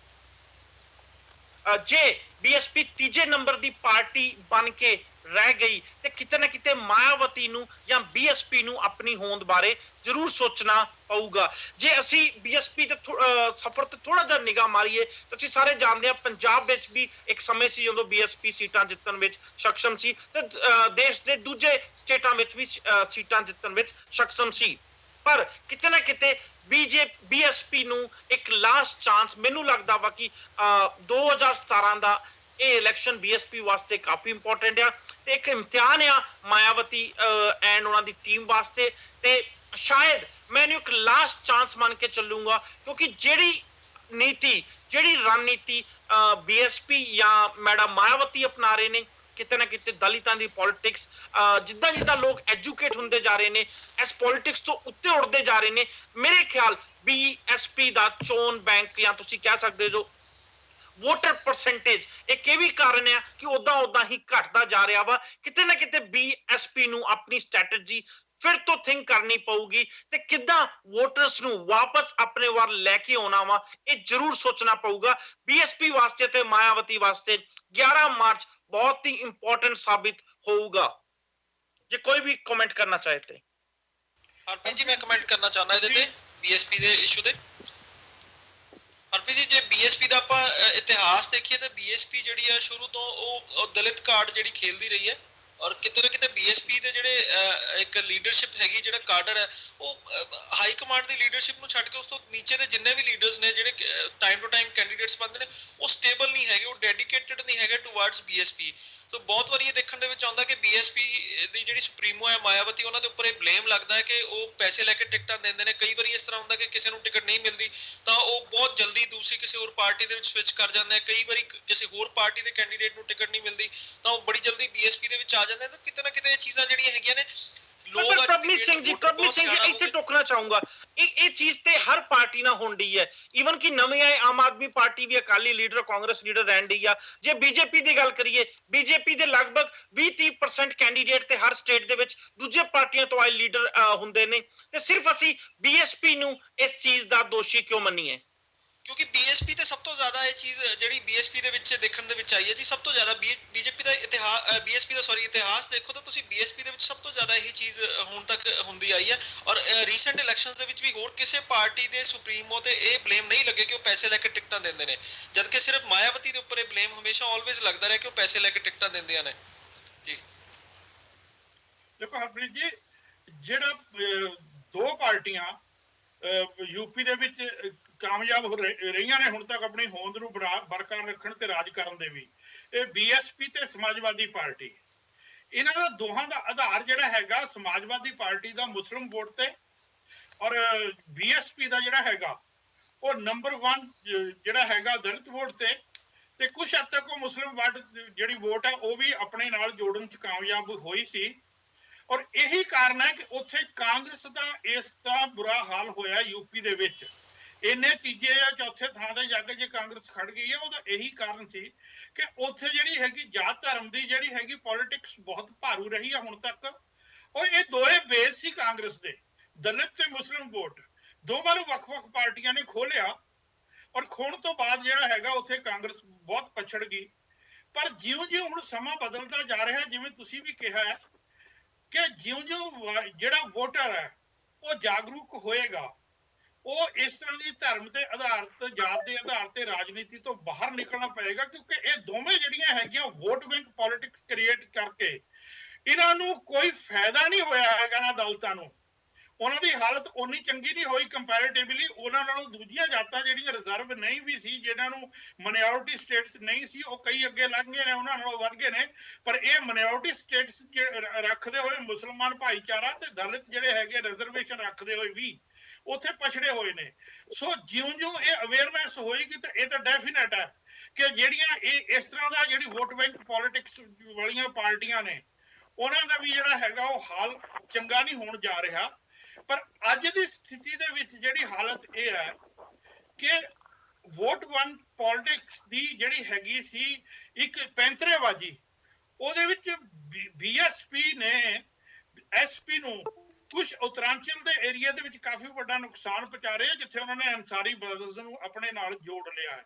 ਜੇ ਬੀਐਸਪੀ ਤੀਜੇ ਨੰਬਰ ਦੀ ਪਾਰਟੀ ਬਣ ਕੇ ਰਹਿ ਗਈ ਤੇ ਕਿਤੇ ਨਾ ਕਿਤੇ ਮਾਇਆਵਤੀ ਨੂੰ ਜਾਂ ਬੀਐਸਪੀ ਨੂੰ ਆਪਣੀ ਹੋਂਦ ਬਾਰੇ ਜ਼ਰੂਰ ਸੋਚਣਾ ਪਊਗਾ। ਜੇ ਅਸੀਂ ਬੀਐਸਪੀ ਦੇ ਸਫ਼ਰ ਤੇ ਥੋੜਾ ਜਿਹਾ ਨਿਗਾਹ ਮਾਰੀਏ ਤਾਂ ਅਸੀਂ ਸਾਰੇ ਜਾਣਦੇ ਹਾਂ ਪੰਜਾਬ ਵਿੱਚ ਵੀ ਇੱਕ ਸਮੇਂ ਸੀ ਜਦੋਂ ਬੀਐਸਪੀ ਸੀਟਾਂ ਜਿੱਤਣ ਵਿੱਚ ਸક્ષਮ ਸੀ ਤੇ ਦੇਸ਼ ਦੇ ਦੂਜੇ ਸਟੇਟਾਂ ਵਿੱਚ ਵੀ ਸੀਟਾਂ ਜਿੱਤਣ ਵਿੱਚ ਸક્ષਮ ਸੀ। ਪਰ ਕਿਤੇ ਨਾ ਕਿਤੇ ਬੀਐਸਪੀ ਨੂੰ ਇੱਕ ਲਾਸਟ ਚਾਂਸ ਮੈਨੂੰ ਲੱਗਦਾ ਵਾ ਕਿ 2017 ਦਾ ਇਹ ਇਲੈਕਸ਼ਨ ਬੀਐਸਪੀ ਵਾਸਤੇ ਕਾਫੀ ਇੰਪੋਰਟੈਂਟ ਆ ਤੇ ਇੱਕ ਇਮਤਿਹਾਨ ਆ ਮਾਇਆਵਤੀ ਐਂਡ ਉਹਨਾਂ ਦੀ ਟੀਮ ਵਾਸਤੇ। ਤੇ ਸ਼ਾਇਦ ਮੈਨੂੰ ਇੱਕ ਲਾਸਟ ਚਾਂਸ ਮੰਨ ਕੇ ਚੱਲੂੰਗਾ, ਕਿਉਂਕਿ ਜਿਹੜੀ ਰਣਨੀਤੀ ਬੀਐਸਪੀ ਜਾਂ ਮੈਡਮ ਮਾਇਆਵਤੀ ਅਪਣਾ ਰਹੇ ਨੇ, ਕਿਤੇ ਨਾ ਕਿਤੇ ਦਲਿਤਾਂ ਦੀ ਪੋਲਿਟਿਕਸ ਜਿੱਦਾਂ ਲੋਕ ਐਜੂਕੇਟ ਹੁੰਦੇ ਜਾ ਰਹੇ ਨੇ, ਇਸ ਪੋਲਿਟਿਕਸ ਤੋਂ ਉੱਤੇ ਉੱਠਦੇ ਜਾ ਰਹੇ ਨੇ, ਮੇਰੇ ਖਿਆਲ ਬੀਐਸਪੀ ਦਾ ਚੋਣ ਬੈਂਕ ਜਾਂ ਤੁਸੀਂ ਕਹਿ ਸਕਦੇ ਜੋ ਵੋਟਰ ਪਰਸੈਂਟੇਜ ਇੱਕ ਇਹ ਵੀ ਕਾਰਨ ਆ ਕਿ ਉਦਾਂ ਹੀ ਘਟਦਾ ਜਾ ਰਿਹਾ ਵਾ। ਕਿਤੇ ਨਾ ਕਿਤੇ ਬੀਐਸਪੀ ਨੂੰ ਆਪਣੀ ਸਟ੍ਰੈਟਜੀ ਫਿਰ ਤੋਂ ਥਿੰਕ ਕਰਨੀ ਪਊਗੀ ਤੇ ਕਿੱਦਾਂ ਵੋਟਰਸ ਨੂੰ ਵਾਪਸ ਆਪਣੇ ਵੱਲ ਲੈ ਕੇ ਆਉਣਾ ਵਾ, ਇਹ ਜ਼ਰੂਰ ਸੋਚਣਾ ਪਊਗਾ। ਬੀਐਸਪੀ ਵਾਸਤੇ ਤੇ ਮਾਇਆਵਤੀ ਵਾਸਤੇ 11 ਮਾਰਚ ਬਹੁਤ ਹੀ ਇੰਪੋਰਟੈਂਟ ਸਾਬਿਤ ਹੋਊਗਾ। ਜੇ ਕੋਈ ਵੀ ਕਮੈਂਟ ਕਰਨਾ ਚਾਹੇ ਤੇ ਹਰਪ੍ਰੀਤ ਜੀ, ਮੈਂ ਕਮੈਂਟ ਕਰਨਾ ਚਾਹੁੰਦਾ ਇਹਦੇ ਤੇ ਬੀਐਸਪੀ ਦੇ ਇਸ਼ੂ ਤੇ। ਹਰਪ੍ਰੀਤ ਜੀ, ਜੇ ਬੀਐਸਪੀ ਦਾ ਆਪਾਂ ਇਤਿਹਾਸ ਦੇਖੀਏ ਤਾਂ ਬੀਐਸਪੀ ਜਿਹੜੀ ਹੈ ਸ਼ੁਰੂ ਤੋਂ ਉਹ ਦਲਿਤ ਕਾਰਡ ਜਿਹੜੀ ਖੇਲਦੀ ਰਹੀ ਹੈ, ਔਰ ਕਿਤੇ ਨਾ ਕਿਤੇ ਬੀਐਸਪੀ ਦੇ ਜਿਹੜੇ ਇੱਕ ਲੀਡਰਸ਼ਿਪ ਹੈਗੀ, ਜਿਹੜਾ ਕਾਡਰ ਹੈ, ਉਹ ਹਾਈ ਕਮਾਂਡ ਦੀ ਲੀਡਰਸ਼ਿਪ ਨੂੰ ਛੱਡ ਕੇ ਉਸ ਤੋਂ ਨੀਚੇ ਦੇ ਜਿੰਨੇ ਵੀ ਲੀਡਰਸ ਨੇ ਜਿਹੜੇ ਟਾਈਮ ਟੂ ਟਾਈਮ ਕੈਂਡੀਡੇਟਸ ਬਣਦੇ ਨੇ, ਉਹ ਸਟੇਬਲ ਨਹੀਂ ਹੈਗੇ, ਉਹ ਡੈਡੀਕੇਟਡ ਨਹੀਂ ਹੈਗੇ ਟੂਵਰਡਸ ਬੀਐਸਪੀ। ਸੋ ਬਹੁਤ ਵਾਰੀ ਇਹ ਦੇਖਣ ਦੇ ਵਿੱਚ ਆਉਂਦਾ ਕਿ ਬੀਐਸਪੀ ਦੀ ਜਿਹੜੀ ਸੁਪਰੀਮੋ ਹੈ ਮਾਇਆਵਤੀ, ਉਹਨਾਂ ਦੇ ਉੱਪਰ ਇਹ ਬਲੇਮ ਲੱਗਦਾ ਹੈ ਕਿ ਉਹ ਪੈਸੇ ਲੈ ਕੇ ਟਿਕਟਾਂ ਦਿੰਦੇ ਨੇ। ਕਈ ਵਾਰੀ ਇਸ ਤਰ੍ਹਾਂ ਹੁੰਦਾ ਕਿ ਕਿਸੇ ਨੂੰ ਟਿਕਟ ਨਹੀਂ ਮਿਲਦੀ ਤਾਂ ਉਹ ਬਹੁਤ ਜਲਦੀ ਦੂਸਰੀ ਕਿਸੇ ਹੋਰ ਪਾਰਟੀ ਦੇ ਵਿੱਚ ਸਵਿਚ ਕਰ ਜਾਂਦੇ ਆ। ਕਈ ਵਾਰੀ ਕਿਸੇ ਹੋਰ ਪਾਰਟੀ ਦੇ ਕੈਂਡੀਡੇਟ ਨੂੰ ਟਿਕਟ ਨਹੀਂ ਮਿਲਦੀ ਤਾਂ ਉਹ ਬੜੀ ਜਲਦੀ ਬੀਐਸਪੀ ਦੇ ਵਿੱਚ ਆ ਜਾਂਦੇ। ਤਾਂ ਕਿਤੇ ਨਾ ਕਿਤੇ ਇਹ ਚੀਜ਼ਾਂ ਜਿਹੜੀਆਂ ਹੈਗੀਆਂ ਨੇ, ਪ੍ਰਭਜੀਤ ਸਿੰਘ ਜੀ ਇੱਥੇ ਟੋਕਣਾ ਚਾਹੂੰਗਾ, ਇਹ ਚੀਜ਼ ਤੇ ਹਰ ਪਾਰਟੀ ਨਾਲ ਹੋਣ ਡਈ ਹੈ। ਈਵਨ ਕਿ ਨਵੇਂ ਆਏ ਆਮ ਆਦਮੀ ਪਾਰਟੀ ਵੀ ਅਕਾਲੀ ਲੀਡਰ, ਕਾਂਗਰਸ ਲੀਡਰ ਰਹਿਣ ਡਈ ਆ। ਜੇ ਬੀਜੇਪੀ ਦੀ ਗੱਲ ਕਰੀਏ, ਬੀਜੇਪੀ ਦੇ ਲਗਭਗ 20-30% ਕੈਂਡੀਡੇਟ ਤੇ ਹਰ ਸਟੇਟ ਦੇ ਵਿੱਚ ਦੂਜੇ ਪਾਰਟੀਆਂ ਤੋਂ ਆਏ ਲੀਡਰ ਹੁੰਦੇ ਨੇ, ਤੇ ਸਿਰਫ ਅਸੀਂ ਬੀਐਸਪੀ ਨੂੰ ਇਸ ਚੀਜ਼ ਦਾ ਦੋਸ਼ੀ ਕਿਉਂ ਮੰਨੀਏ? ਕਿਉਂਕਿ ਬੀਐਸਪੀ ਤੇ ਸਭ ਤੋਂ ਜ਼ਿਆਦਾ ਇਹ ਚੀਜ਼ ਜਿਹੜੀ ਬੀਐਸਪੀ ਦੇ ਵਿੱਚ ਦੇਖਣ ਦੇ ਵਿੱਚ ਆਈ ਹੈ ਜੀ, ਸਭ ਤੋਂ ਜ਼ਿਆਦਾ ਬੀਜੇਪੀ ਦਾ ਇਤਿਹਾਸ ਦੇਖੋ ਤਾਂ ਤੁਸੀਂ ਬੀਐਸਪੀ ਦੇ ਵਿੱਚ ਸਭ ਤੋਂ ਜ਼ਿਆਦਾ ਇਹੀ ਚੀਜ਼ ਹੁਣ ਤੱਕ ਹੁੰਦੀ ਆਈ ਹੈ। ਔਰ ਰੀਸੈਂਟ ਇਲੈਕਸ਼ਨਸ ਦੇ ਵਿੱਚ ਵੀ ਹੋਰ ਕਿਸੇ ਪਾਰਟੀ ਦੇ ਸੁਪਰੀਮੋ ਤੇ ਇਹ ਬਲੇਮ ਨਹੀਂ ਲੱਗੇ ਕਿ ਉਹ ਪੈਸੇ ਲੈ ਕੇ ਟਿਕਟਾਂ ਦਿੰਦੇ ਨੇ, ਜਦਕਿ ਸਿਰਫ ਮਾਇਆਵਤੀ ਦੇ ਉੱਪਰ ਇਹ ਬਲੇਮ ਹਮੇਸ਼ਾ ਆਲਵੇਜ਼ ਲੱਗਦਾ ਰਿਹਾ ਕਿ ਉਹ ਪੈਸੇ ਲੈ ਕੇ ਟਿਕਟਾਂ ਦਿੰਦੀਆਂ ਨੇ ਜੀ। ਦੇਖੋ ਹਰਪ੍ਰੀਤ ਜੀ, ਜਿਹੜਾ ਦੋ ਪਾਰਟੀਆਂ ਯੂਪੀ ਦੇ ਵਿੱਚ ਕਾਮਯਾਬ ਹੋ ਰਹੀਆਂ ਨੇ ਹੁਣ ਤੱਕ ਆਪਣੀ ਹੋਂਦ ਨੂੰ ਬਰਕਰਾਰ ਰੱਖਣ ਤੇ ਰਾਜ ਕਰਨ ਦੇ ਵੀ, ਇਹ ਬੀਐਸਪੀ ਤੇ ਸਮਾਜਵਾਦੀ ਪਾਰਟੀ। ਇਹਨਾਂ ਦਾ ਦੋਹਾਂ ਦਾ ਆਧਾਰ ਜਿਹੜਾ ਹੈਗਾ ਸਮਾਜਵਾਦੀ ਪਾਰਟੀ ਦਾ ਮੁਸਲਿਮ ਵੋਟ ਤੇ, ਔਰ ਬੀਐਸਪੀ ਦਾ ਜਿਹੜਾ ਹੈਗਾ ਉਹ ਨੰਬਰ 1 ਜਿਹੜਾ ਹੈਗਾ ਦਲਿਤ ਵੋਟ ਤੇ ਕੁਝ ਹੱਦ ਤੱਕ ਉਹ ਮੁਸਲਿਮ ਜਿਹੜੀ ਵੋਟ ਹੈ ਉਹ ਵੀ ਆਪਣੇ ਨਾਲ ਜੋੜਨ 'ਚ ਕਾਮਯਾਬ ਹੋਈ ਸੀ। ਔਰ ਇਹੀ ਕਾਰਨ ਹੈ ਕਿ ਉੱਥੇ ਕਾਂਗਰਸ ਦਾ ਇਸ ਦਾ ਬੁਰਾ ਹਾਲ ਹੋਇਆ ਯੂਪੀ ਦੇ ਵਿੱਚ। ਇੰਨੇ ਤੀਜੇ ਜਾਂ ਚੌਥੇ ਥਾਂ ਤੇ ਜਾ ਕੇ ਜੇ ਕਾਂਗਰਸ ਖੜ ਗਈ ਹੈ, ਉਹਦਾ ਇਹੀ ਕਾਰਨ ਸੀ ਕਿ ਉੱਥੇ ਜਿਹੜੀ ਹੈਗੀ ਜਾਤ ਧਰਮ ਦੀ ਜਿਹੜੀ ਹੈਗੀ ਪੋਲਿਟਿਕਸ ਬਹੁਤ ਭਾਰੂ ਰਹੀ ਹੈ ਹੁਣ ਤੱਕ। ਔਰ ਇਹ ਦੋਏ ਬੇਸ ਸੀ ਕਾਂਗਰਸ ਦੇ, ਦਲਿਤ ਤੇ ਮੁਸਲਿਮ ਵੋਟ ਦੋਵਾਂ ਨੂੰ ਵੱਖ-ਵੱਖ ਪਾਰਟੀਆਂ ਨੇ ਖੋਲਿਆ। ਔਰ ਖੋਣ ਤੋਂ ਬਾਅਦ ਜਿਹੜਾ ਹੈਗਾ ਉੱਥੇ ਕਾਂਗਰਸ ਬਹੁਤ ਪਛੜ ਗਈ। ਪਰ ਜਿਉਂ-ਜਿਉਂ ਹੁਣ ਸਮਾਂ ਬਦਲਦਾ ਜਾ ਰਿਹਾ, ਜਿਵੇਂ ਤੁਸੀਂ ਵੀ ਕਿਹਾ ਹੈ ਕਿ ਜਿਉਂ-ਜਿਉਂ ਜਿਹੜਾ ਵੋਟਰ ਹੈ ਉਹ ਜਾਗਰੂਕ ਹੋਏਗਾ, ਉਹ ਇਸ ਤਰ੍ਹਾਂ ਦੀ ਧਰਮ ਤੇ ਆਧਾਰਿਤ, ਜਾਤ ਦੇ ਆਧਾਰ ਤੇ ਰਾਜਨੀਤੀ ਤੋਂ ਬਾਹਰ ਨਿਕਲਣਾ ਪਏਗਾ। ਕਿਉਂਕਿ ਇਹ ਦੋਵੇਂ ਜਿਹੜੀਆਂ ਹੈਗੀਆਂ ਵੋਟ ਬੈਂਕ ਪੋਲਿਟਿਕਸ ਕ੍ਰੀਏਟ ਕਰਕੇ ਇਹਨਾਂ ਨੂੰ ਕੋਈ ਫਾਇਦਾ ਨਹੀਂ ਹੋਇਆ ਹੈਗਾ ਨਾ ਦਲਿਤਾਂ ਨੂੰ। ਉਹਨਾਂ ਦੀ ਹਾਲਤ ਉਨੀ ਚੰਗੀ ਨਹੀਂ ਹੋਈ ਕੰਪੈਰੀਟਿਵਲੀ ਉਹਨਾਂ ਨਾਲੋਂ ਦੂਜੀਆਂ ਜਾਤਾਂ ਜਿਹੜੀਆਂ ਰਿਜ਼ਰਵ ਨਹੀਂ ਵੀ ਸੀ, ਜਿਹਨਾਂ ਨੂੰ ਮਾਈਨੋਰਿਟੀ ਸਟੇਟਸ ਨਹੀਂ ਸੀ, ਉਹ ਕਈ ਅੱਗੇ ਲੰਘ ਗਏ ਨੇ, ਉਹਨਾਂ ਨਾਲੋਂ ਵੱਧ ਗਏ ਨੇ। ਪਰ ਇਹ ਮਾਈਨੋਰਿਟੀ ਸਟੇਟਸ ਰੱਖਦੇ ਹੋਏ ਮੁਸਲਮਾਨ ਭਾਈਚਾਰਾ ਤੇ ਦਲਿਤ ਜਿਹੜੇ ਹੈਗੇ ਰਿਜ਼ਰਵੇਸ਼ਨ ਰੱਖਦੇ ਹੋਏ ਵੀ ਉੱਥੇ ਪਛੜੇ ਹੋਏ ਨੇ। ਸੋ ਜਿਉਂ-ਜਿਉਂ ਇਹ ਅਵੇਅਰਨੈਸ ਹੋਏਗੀ ਤਾਂ ਇਹ ਤਾਂ ਡੈਫੀਨੇਟ ਹੈ ਕਿ ਜਿਹੜੀਆਂ ਇਹ ਇਸ ਤਰ੍ਹਾਂ ਦਾ ਜਿਹੜੀ ਵੋਟ ਬੈਂਕ ਪੋਲਿਟਿਕਸ ਵਾਲੀਆਂ ਪਾਰਟੀਆਂ ਨੇ ਉਹਨਾਂ ਦਾ ਵੀ ਜਿਹੜਾ ਹੈਗਾ ਉਹ ਹਾਲ ਚੰਗਾ ਨਹੀਂ ਹੋਣ ਜਾ ਰਿਹਾ। ਪਰ ਅੱਜ ਦੀ ਸਥਿਤੀ ਦੇ ਵਿੱਚ ਜਿਹੜੀ ਹਾਲਤ ਇਹ ਹੈ ਕਿ ਵੋਟ ਬੈਂਕ ਪੋਲਿਟਿਕਸ ਦੀ ਜਿਹੜੀ ਹੈਗੀ ਸੀ ਇੱਕ ਪੈਂਤਰੇਬਾਜ਼ੀ, ਉਹਦੇ ਵਿੱਚ ਬੀਐਸਪੀ ਨੇ ਐਸਪੀ ਨੂੰ ਕੁਝ ਉੱਤਰਾਂਚਲ ਦੇ ਏਰੀਆ ਦੇ ਵਿੱਚ ਕਾਫੀ ਵੱਡਾ ਨੁਕਸਾਨ ਪਹੁੰਚਾ ਰਿਹਾ, ਜਿੱਥੇ ਉਹਨਾਂ ਨੇ ਅੰਸਾਰੀ ਬ੍ਰਦਰਜ਼ ਨੂੰ ਆਪਣੇ ਨਾਲ ਜੋੜ ਲਿਆ ਹੈ।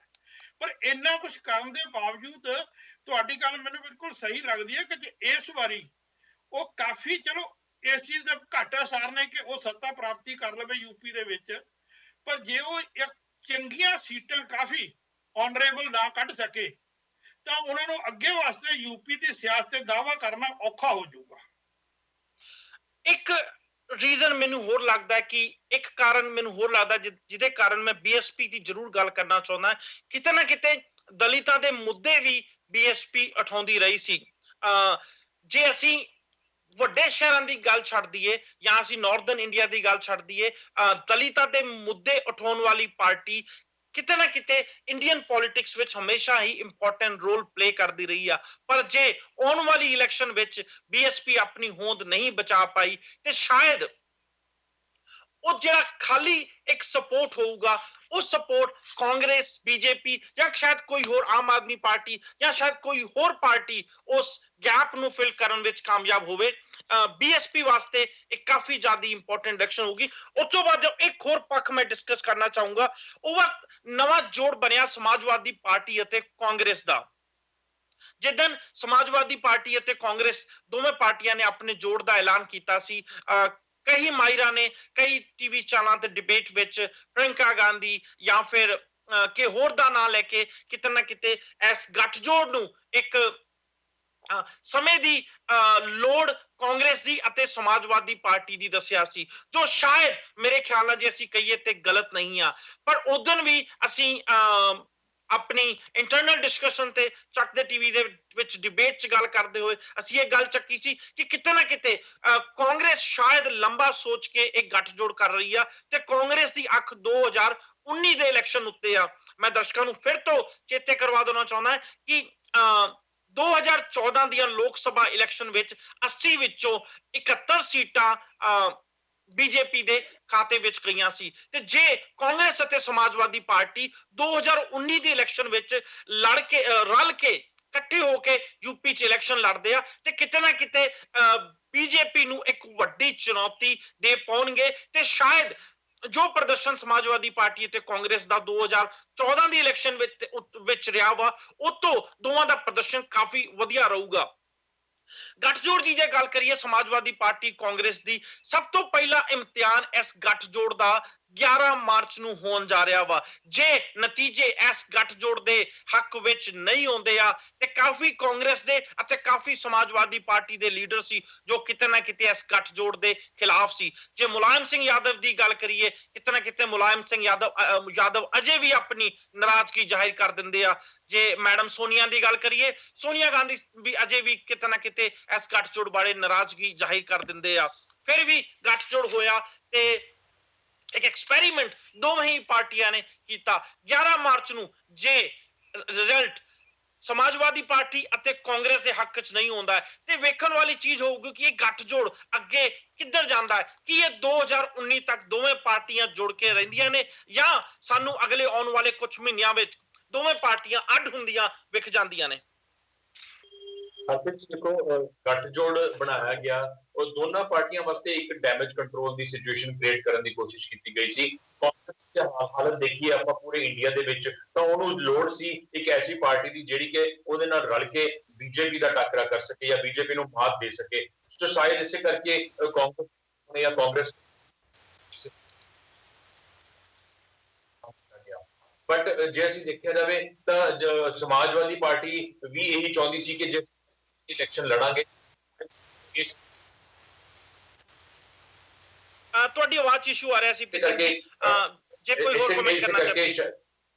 ਪਰ ਇੰਨਾ ਕੁਝ ਕਰਨ ਦੇ ਬਾਵਜੂਦ ਤੁਹਾਡੀ ਗੱਲ ਮੈਨੂੰ ਬਿਲਕੁਲ ਸਹੀ ਲੱਗਦੀ ਹੈ ਕਿ ਇਸ ਵਾਰੀ ਉਹ ਕਾਫੀ, ਚਲੋ ਇਸ ਚੀਜ਼ ਦਾ ਘੱਟ ਅਸਰ ਨੇ ਕਿ ਉਹ ਸੱਤਾ ਪ੍ਰਾਪਤੀ ਕਰ ਲਵੇ ਯੂਪੀ ਦੇ ਵਿੱਚ, ਪਰ ਜੇ ਉਹ ਇੱਕ ਚੰਗੀਆਂ ਸੀਟਾਂ ਕਾਫੀ ਆਨਰੇਬਲ ਨਾ ਕੱਢ ਸਕੇ ਤਾਂ ਉਹਨਾਂ ਨੂੰ ਅੱਗੇ ਵਾਸਤੇ ਯੂਪੀ ਦੀ ਸਿਆਸਤ ਤੇ ਦਾਅਵਾ ਕਰਨਾ ਔਖਾ ਹੋ ਜਾਊਗਾ। ਇੱਕ ਰੀਜ਼ਨ ਮੈਨੂੰ ਹੋਰ ਲੱਗਦਾ ਹੈ ਕਿ ਇੱਕ ਕਾਰਨ ਮੈਨੂੰ ਹੋਰ ਲੱਗਦਾ ਜਿਹਦੇ ਕਾਰਨ ਮੈਂ ਬੀਐਸਪੀ ਦੀ ਜ਼ਰੂਰ ਗੱਲ ਕਰਨਾ ਚਾਹੁੰਦਾ, ਕਿਤੇ ਨਾ ਕਿਤੇ ਦਲਿਤਾਂ ਦੇ ਮੁੱਦੇ ਵੀ ਬੀਐਸਪੀ ਉਠਾਉਂਦੀ ਰਹੀ ਸੀ। ਜੇ ਅਸੀਂ ਵੱਡੇ ਸ਼ਹਿਰਾਂ ਦੀ ਗੱਲ ਛੱਡ ਦਈਏ ਜਾਂ ਅਸੀਂ ਨਾਰਥਰਨ ਇੰਡੀਆ ਦੀ ਗੱਲ ਛੱਡ ਦਈਏ, ਦਲਿਤਾਂ ਦੇ ਮੁੱਦੇ ਉਠਾਉਣ ਵਾਲੀ ਪਾਰਟੀ ਕਿਤੇ ਨਾ ਕਿਤੇ ਇੰਡੀਅਨ ਪੋਲਿਟਿਕਸ ਵਿੱਚ ਹਮੇਸ਼ਾ ਹੀ ਇੰਪੋਰਟੈਂਟ ਰੋਲ ਪਲੇ ਕਰਦੀ ਰਹੀ ਆ। ਪਰ ਜੇ ਆਉਣ ਵਾਲੀ ਇਲੈਕਸ਼ਨ ਵਿੱਚ ਬੀਐਸਪੀ ਆਪਣੀ ਹੋਂਦ ਨਹੀਂ ਬਚਾ ਪਾਈ ਤੇ ਸ਼ਾਇਦ ਉਹ ਜਿਹੜਾ ਖਾਲੀ ਇੱਕ ਸਪੋਰਟ ਹੋਊਗਾ, ਉਹ ਸਪੋਰਟ ਕਾਂਗਰਸ, ਬੀਜੇਪੀ ਜਾਂ ਸ਼ਾਇਦ ਕੋਈ ਹੋਰ ਆਮ ਆਦਮੀ ਪਾਰਟੀ ਜਾਂ ਸ਼ਾਇਦ ਕੋਈ ਹੋਰ ਪਾਰਟੀ ਉਸ ਗੈਪ ਨੂੰ ਫਿਲ ਕਰਨ ਵਿੱਚ ਕਾਮਯਾਬ ਹੋਵੇ। ਬੀਐਸਪੀ ਵਾਸਤੇ ਇੱਕ ਕਾਫੀ ਜ਼ਿਆਦਾ ਇੰਪੋਰਟੈਂਟ ਇਲੈਕਸ਼ਨ ਹੋਊਗੀ। ਉਸ ਤੋਂ ਬਾਅਦ ਇੱਕ ਹੋਰ ਪੱਖ ਮੈਂ ਡਿਸਕਸ ਕਰਨਾ ਚਾਹੂੰਗਾ, ਉਹ ਵਕਤ ਨਵਾਂ ਜੋੜ ਬਣਿਆ ਸਮਾਜਵਾਦੀ ਪਾਰਟੀ ਅਤੇ ਕਾਂਗਰਸ ਦਾ। ਜਿੱਦਣ ਸਮਾਜਵਾਦੀ ਪਾਰਟੀ ਅਤੇ ਕਾਂਗਰਸ ਦੋਵੇਂ ਪਾਰਟੀਆਂ ਨੇ ਆਪਣੇ ਜੋੜ ਦਾ ਐਲਾਨ ਕੀਤਾ ਸੀ, ਕਈ ਮਾਹਿਰਾਂ ਨੇ ਕਈ ਟੀਵੀ ਚੈਨਲਾਂ ਤੇ ਡਿਬੇਟ ਵਿੱਚ ਪ੍ਰਿਯੰਕਾ ਗਾਂਧੀ ਜਾਂ ਫਿਰ ਕਿ ਹੋਰ ਦਾ ਨਾਂ ਲੈ ਕੇ ਕਿਤੇ ਨਾ ਕਿਤੇ ਇਸ ਗੱਠਜੋੜ ਨੂੰ ਇੱਕ ਸਮੇਂ ਦੀ ਲੋੜ ਕਾਂਗਰਸ ਦੀ ਅਤੇ ਸਮਾਜਵਾਦੀ ਪਾਰਟੀ ਦੀ ਦੱਸਿਆ ਸੀ, ਜੋ ਸ਼ਾਇਦ ਮੇਰੇ ਖਿਆਲ ਨਾਲ ਜੇ ਅਸੀਂ ਕਹੀਏ ਤੇ ਗਲਤ ਨਹੀਂ ਆ। ਪਰ ਉਦੋਂ ਵੀ ਅਸੀਂ ਆਪਣੀ ਇੰਟਰਨਲ ਡਿਸਕਸ਼ਨ ਤੇ ਚੱਕ ਦੇ ਟੀਵੀ ਦੇ ਵਿੱਚ ਡਿਬੇਟ 'ਚ ਗੱਲ ਕਰਦੇ ਹੋਏ ਅਸੀਂ ਇਹ ਗੱਲ ਚੱਕੀ ਸੀ ਕਿ ਕਿਤੇ ਨਾ ਕਿਤੇ ਕਾਂਗਰਸ ਸ਼ਾਇਦ ਲੰਬਾ ਸੋਚ ਕੇ ਇੱਕ ਗੱਠਜੋੜ ਕਰ ਰਹੀ ਆ ਤੇ ਕਾਂਗਰਸ ਦੀ ਅੱਖ 2019 ਦੇ ਇਲੈਕਸ਼ਨ ਉੱਤੇ ਆ। ਮੈਂ ਦਰਸ਼ਕਾਂ ਨੂੰ ਫਿਰ ਤੋਂ ਚੇਤੇ ਕਰਵਾ ਦੇਣਾ ਚਾਹੁੰਦਾ ਕਿ 2014 ਦੀਆਂ ਲੋਕ ਸਭਾ ਇਲੈਕਸ਼ਨ ਵਿੱਚ 80 ਵਿੱਚੋਂ 71 ਸੀਟਾਂ ਬੀਜੇਪੀ ਦੇ ਖਾਤੇ ਵਿੱਚ ਗਈਆਂ ਸੀ ਤੇ ਜੇ ਕਾਂਗਰਸ ਅਤੇ ਸਮਾਜਵਾਦੀ ਪਾਰਟੀ 2019 ਦੀ ਇਲੈਕਸ਼ਨ ਵਿੱਚ ਲੜ ਕੇ ਰਲ ਕੇ ਇਕੱਠੇ ਹੋ ਕੇ ਯੂਪੀ 'ਚ ਇਲੈਕਸ਼ਨ ਲੜਦੇ ਆ ਤੇ ਕਿਤੇ ਨਾ ਕਿਤੇ ਬੀਜੇਪੀ ਨੂੰ ਇੱਕ ਵੱਡੀ ਚੁਣੌਤੀ ਦੇ ਪਾਉਣਗੇ ਤੇ ਸ਼ਾਇਦ ਜੋ ਪ੍ਰਦਰਸ਼ਨ ਸਮਾਜਵਾਦੀ ਪਾਰਟੀ ਅਤੇ ਕਾਂਗਰਸ ਦਾ 2014 ਦੀ ਇਲੈਕਸ਼ਨ ਵਿੱਚ ਰਿਹਾ ਵਾ, ਉਹ ਤੋਂ ਦੋਵਾਂ ਦਾ ਪ੍ਰਦਰਸ਼ਨ ਕਾਫੀ ਵਧੀਆ ਰਹੂਗਾ। ਗੱਠਜੋੜ ਦੀ ਜੇ ਗੱਲ ਕਰੀਏ ਸਮਾਜਵਾਦੀ ਪਾਰਟੀ ਕਾਂਗਰਸ ਦੀ, ਸਭ ਤੋਂ ਪਹਿਲਾ ਇਮਤਿਹਾਨ ਇਸ ਗੱਠਜੋੜ ਦਾ 11 ਮਾਰਚ ਨੂੰ ਹੋਣ ਜਾ ਰਿਹਾ ਵਾ। ਜੇ ਨਤੀਜੇ ਇਸ ਗੱਠਜੋੜ ਦੇ ਹੱਕ ਵਿੱਚ ਨਹੀਂ ਆਉਂਦੇ ਆ ਤੇ ਕਾਫੀ ਕਾਂਗਰਸ ਦੇ ਅਤੇ ਕਾਫੀ ਸਮਾਜਵਾਦੀ ਪਾਰਟੀ ਦੇ ਲੀਡਰ ਸੀ ਜੋ ਕਿਤੇ ਨਾ ਕਿਤੇ ਇਸ ਗੱਠਜੋੜ ਦੇ ਖਿਲਾਫ ਸੀ। ਜੇ ਮੁਲਾਇਮ ਸਿੰਘ ਯਾਦਵ ਦੀ ਗੱਲ ਕਰੀਏ, ਕਿਤੇ ਨਾ ਕਿਤੇ ਮੁਲਾਇਮ ਸਿੰਘ ਯਾਦਵ ਅਜੇ ਵੀ ਆਪਣੀ ਨਾਰਾਜ਼ਗੀ ਜ਼ਾਹਿਰ ਕਰ ਦਿੰਦੇ ਆ। ਜੇ ਮੈਡਮ ਸੋਨੀਆ ਦੀ ਗੱਲ ਕਰੀਏ, ਸੋਨੀਆ ਗਾਂਧੀ ਵੀ ਅਜੇ ਵੀ ਕਿਤੇ ਨਾ ਕਿਤੇ ਇਸ ਗੱਠਜੋੜ ਬਾਰੇ ਨਾਰਾਜ਼ਗੀ ਜ਼ਾਹਿਰ ਕਰ ਦਿੰਦੇ ਆ। ਫਿਰ ਵੀ ਗੱਠਜੋੜ ਹੋਇਆ ਤੇ ਇੱਕ ਐਕਸਪੈਰੀਮੈਂਟ ਦੋਵੇਂ ਹੀ ਪਾਰਟੀਆਂ ਨੇ ਕੀਤਾ। 11 ਮਾਰਚ ਨੂੰ ਜੇ ਰਿਜ਼ਲਟ ਸਮਾਜਵਾਦੀ ਪਾਰਟੀ ਅਤੇ ਕਾਂਗਰਸ ਦੇ ਹੱਕ 'ਚ ਨਹੀਂ ਆਉਂਦਾ ਤੇ ਵੇਖਣ ਵਾਲੀ ਚੀਜ਼ ਹੋਊਗੀ ਕਿ ਇਹ ਗੱਠਜੋੜ ਅੱਗੇ ਕਿੱਧਰ ਜਾਂਦਾ ਹੈ। ਕੀ ਇਹ 2019 ਤੱਕ ਦੋਵੇਂ ਪਾਰਟੀਆਂ ਜੁੜ ਕੇ ਰਹਿੰਦੀਆਂ ਨੇ ਜਾਂ ਸਾਨੂੰ ਅਗਲੇ ਆਉਣ ਵਾਲੇ ਕੁਝ ਮਹੀਨਿਆਂ ਵਿੱਚ ਦੋਵੇਂ ਪਾਰਟੀਆਂ ਅੱਡ ਹੁੰਦੀਆਂ ਵਿਖ ਜਾਂਦੀਆਂ ਨੇ? ਦੇਖੋ, ਗੱਠਜੋੜ ਬਣਾਇਆ ਗਿਆ, ਉਹ ਦੋਨਾਂ ਪਾਰਟੀਆਂ ਵਾਸਤੇ ਇੱਕ ਡੈਮੇਜ ਕੰਟਰੋਲ ਦੀ ਸਿਚੁਏਸ਼ਨ ਕ੍ਰੀਏਟ ਕਰਨ ਦੀ ਕੋਸ਼ਿਸ਼ ਕੀਤੀ ਗਈ ਸੀ। ਕਾਂਗਰਸ ਦੀ ਹਾਲਤ ਦੇਖੀ ਆਪਾਂ ਪੂਰੇ ਇੰਡੀਆ ਦੇ ਵਿੱਚ ਤਾਂ ਉਹਨੂੰ ਲੋੜ ਸੀ ਇੱਕ ਐਸੀ ਪਾਰਟੀ ਦੀ ਜਿਹੜੀ ਕਿ ਉਹਦੇ ਨਾਲ ਰਲ ਕੇ ਬੀਜੇਪੀ ਦਾ ਟੱਕਰਾ ਕਰ ਸਕੇ ਜਾਂ ਬੀਜੇਪੀ ਨੂੰ ਮਾਤ ਦੇ ਸਕੇ। ਸੋ ਸ਼ਾਇਦ ਇਸੇ ਕਰਕੇ ਕਾਂਗਰਸ ਬਟ ਜੇ ਅਸੀਂ ਦੇਖਿਆ ਜਾਵੇ ਤਾਂ ਸਮਾਜਵਾਦੀ ਪਾਰਟੀ ਵੀ ਇਹੀ ਚਾਹੁੰਦੀ ਸੀ ਕਿ ਜੇ ਇਲੈਕਸ਼ਨ ਲੜਾਂਗੇ ਤੁਹਾਡੀ ਆਵਾਜ਼ 'ਚ ਇਸ਼ੂ ਆ ਰਿਹਾ ਸੀ ਇਸ ਕਰਕੇ ਜੇ ਕੋਈ ਹੋਰ ਕਮੈਂਟ ਕਰਨਾ ਚਾਹੇ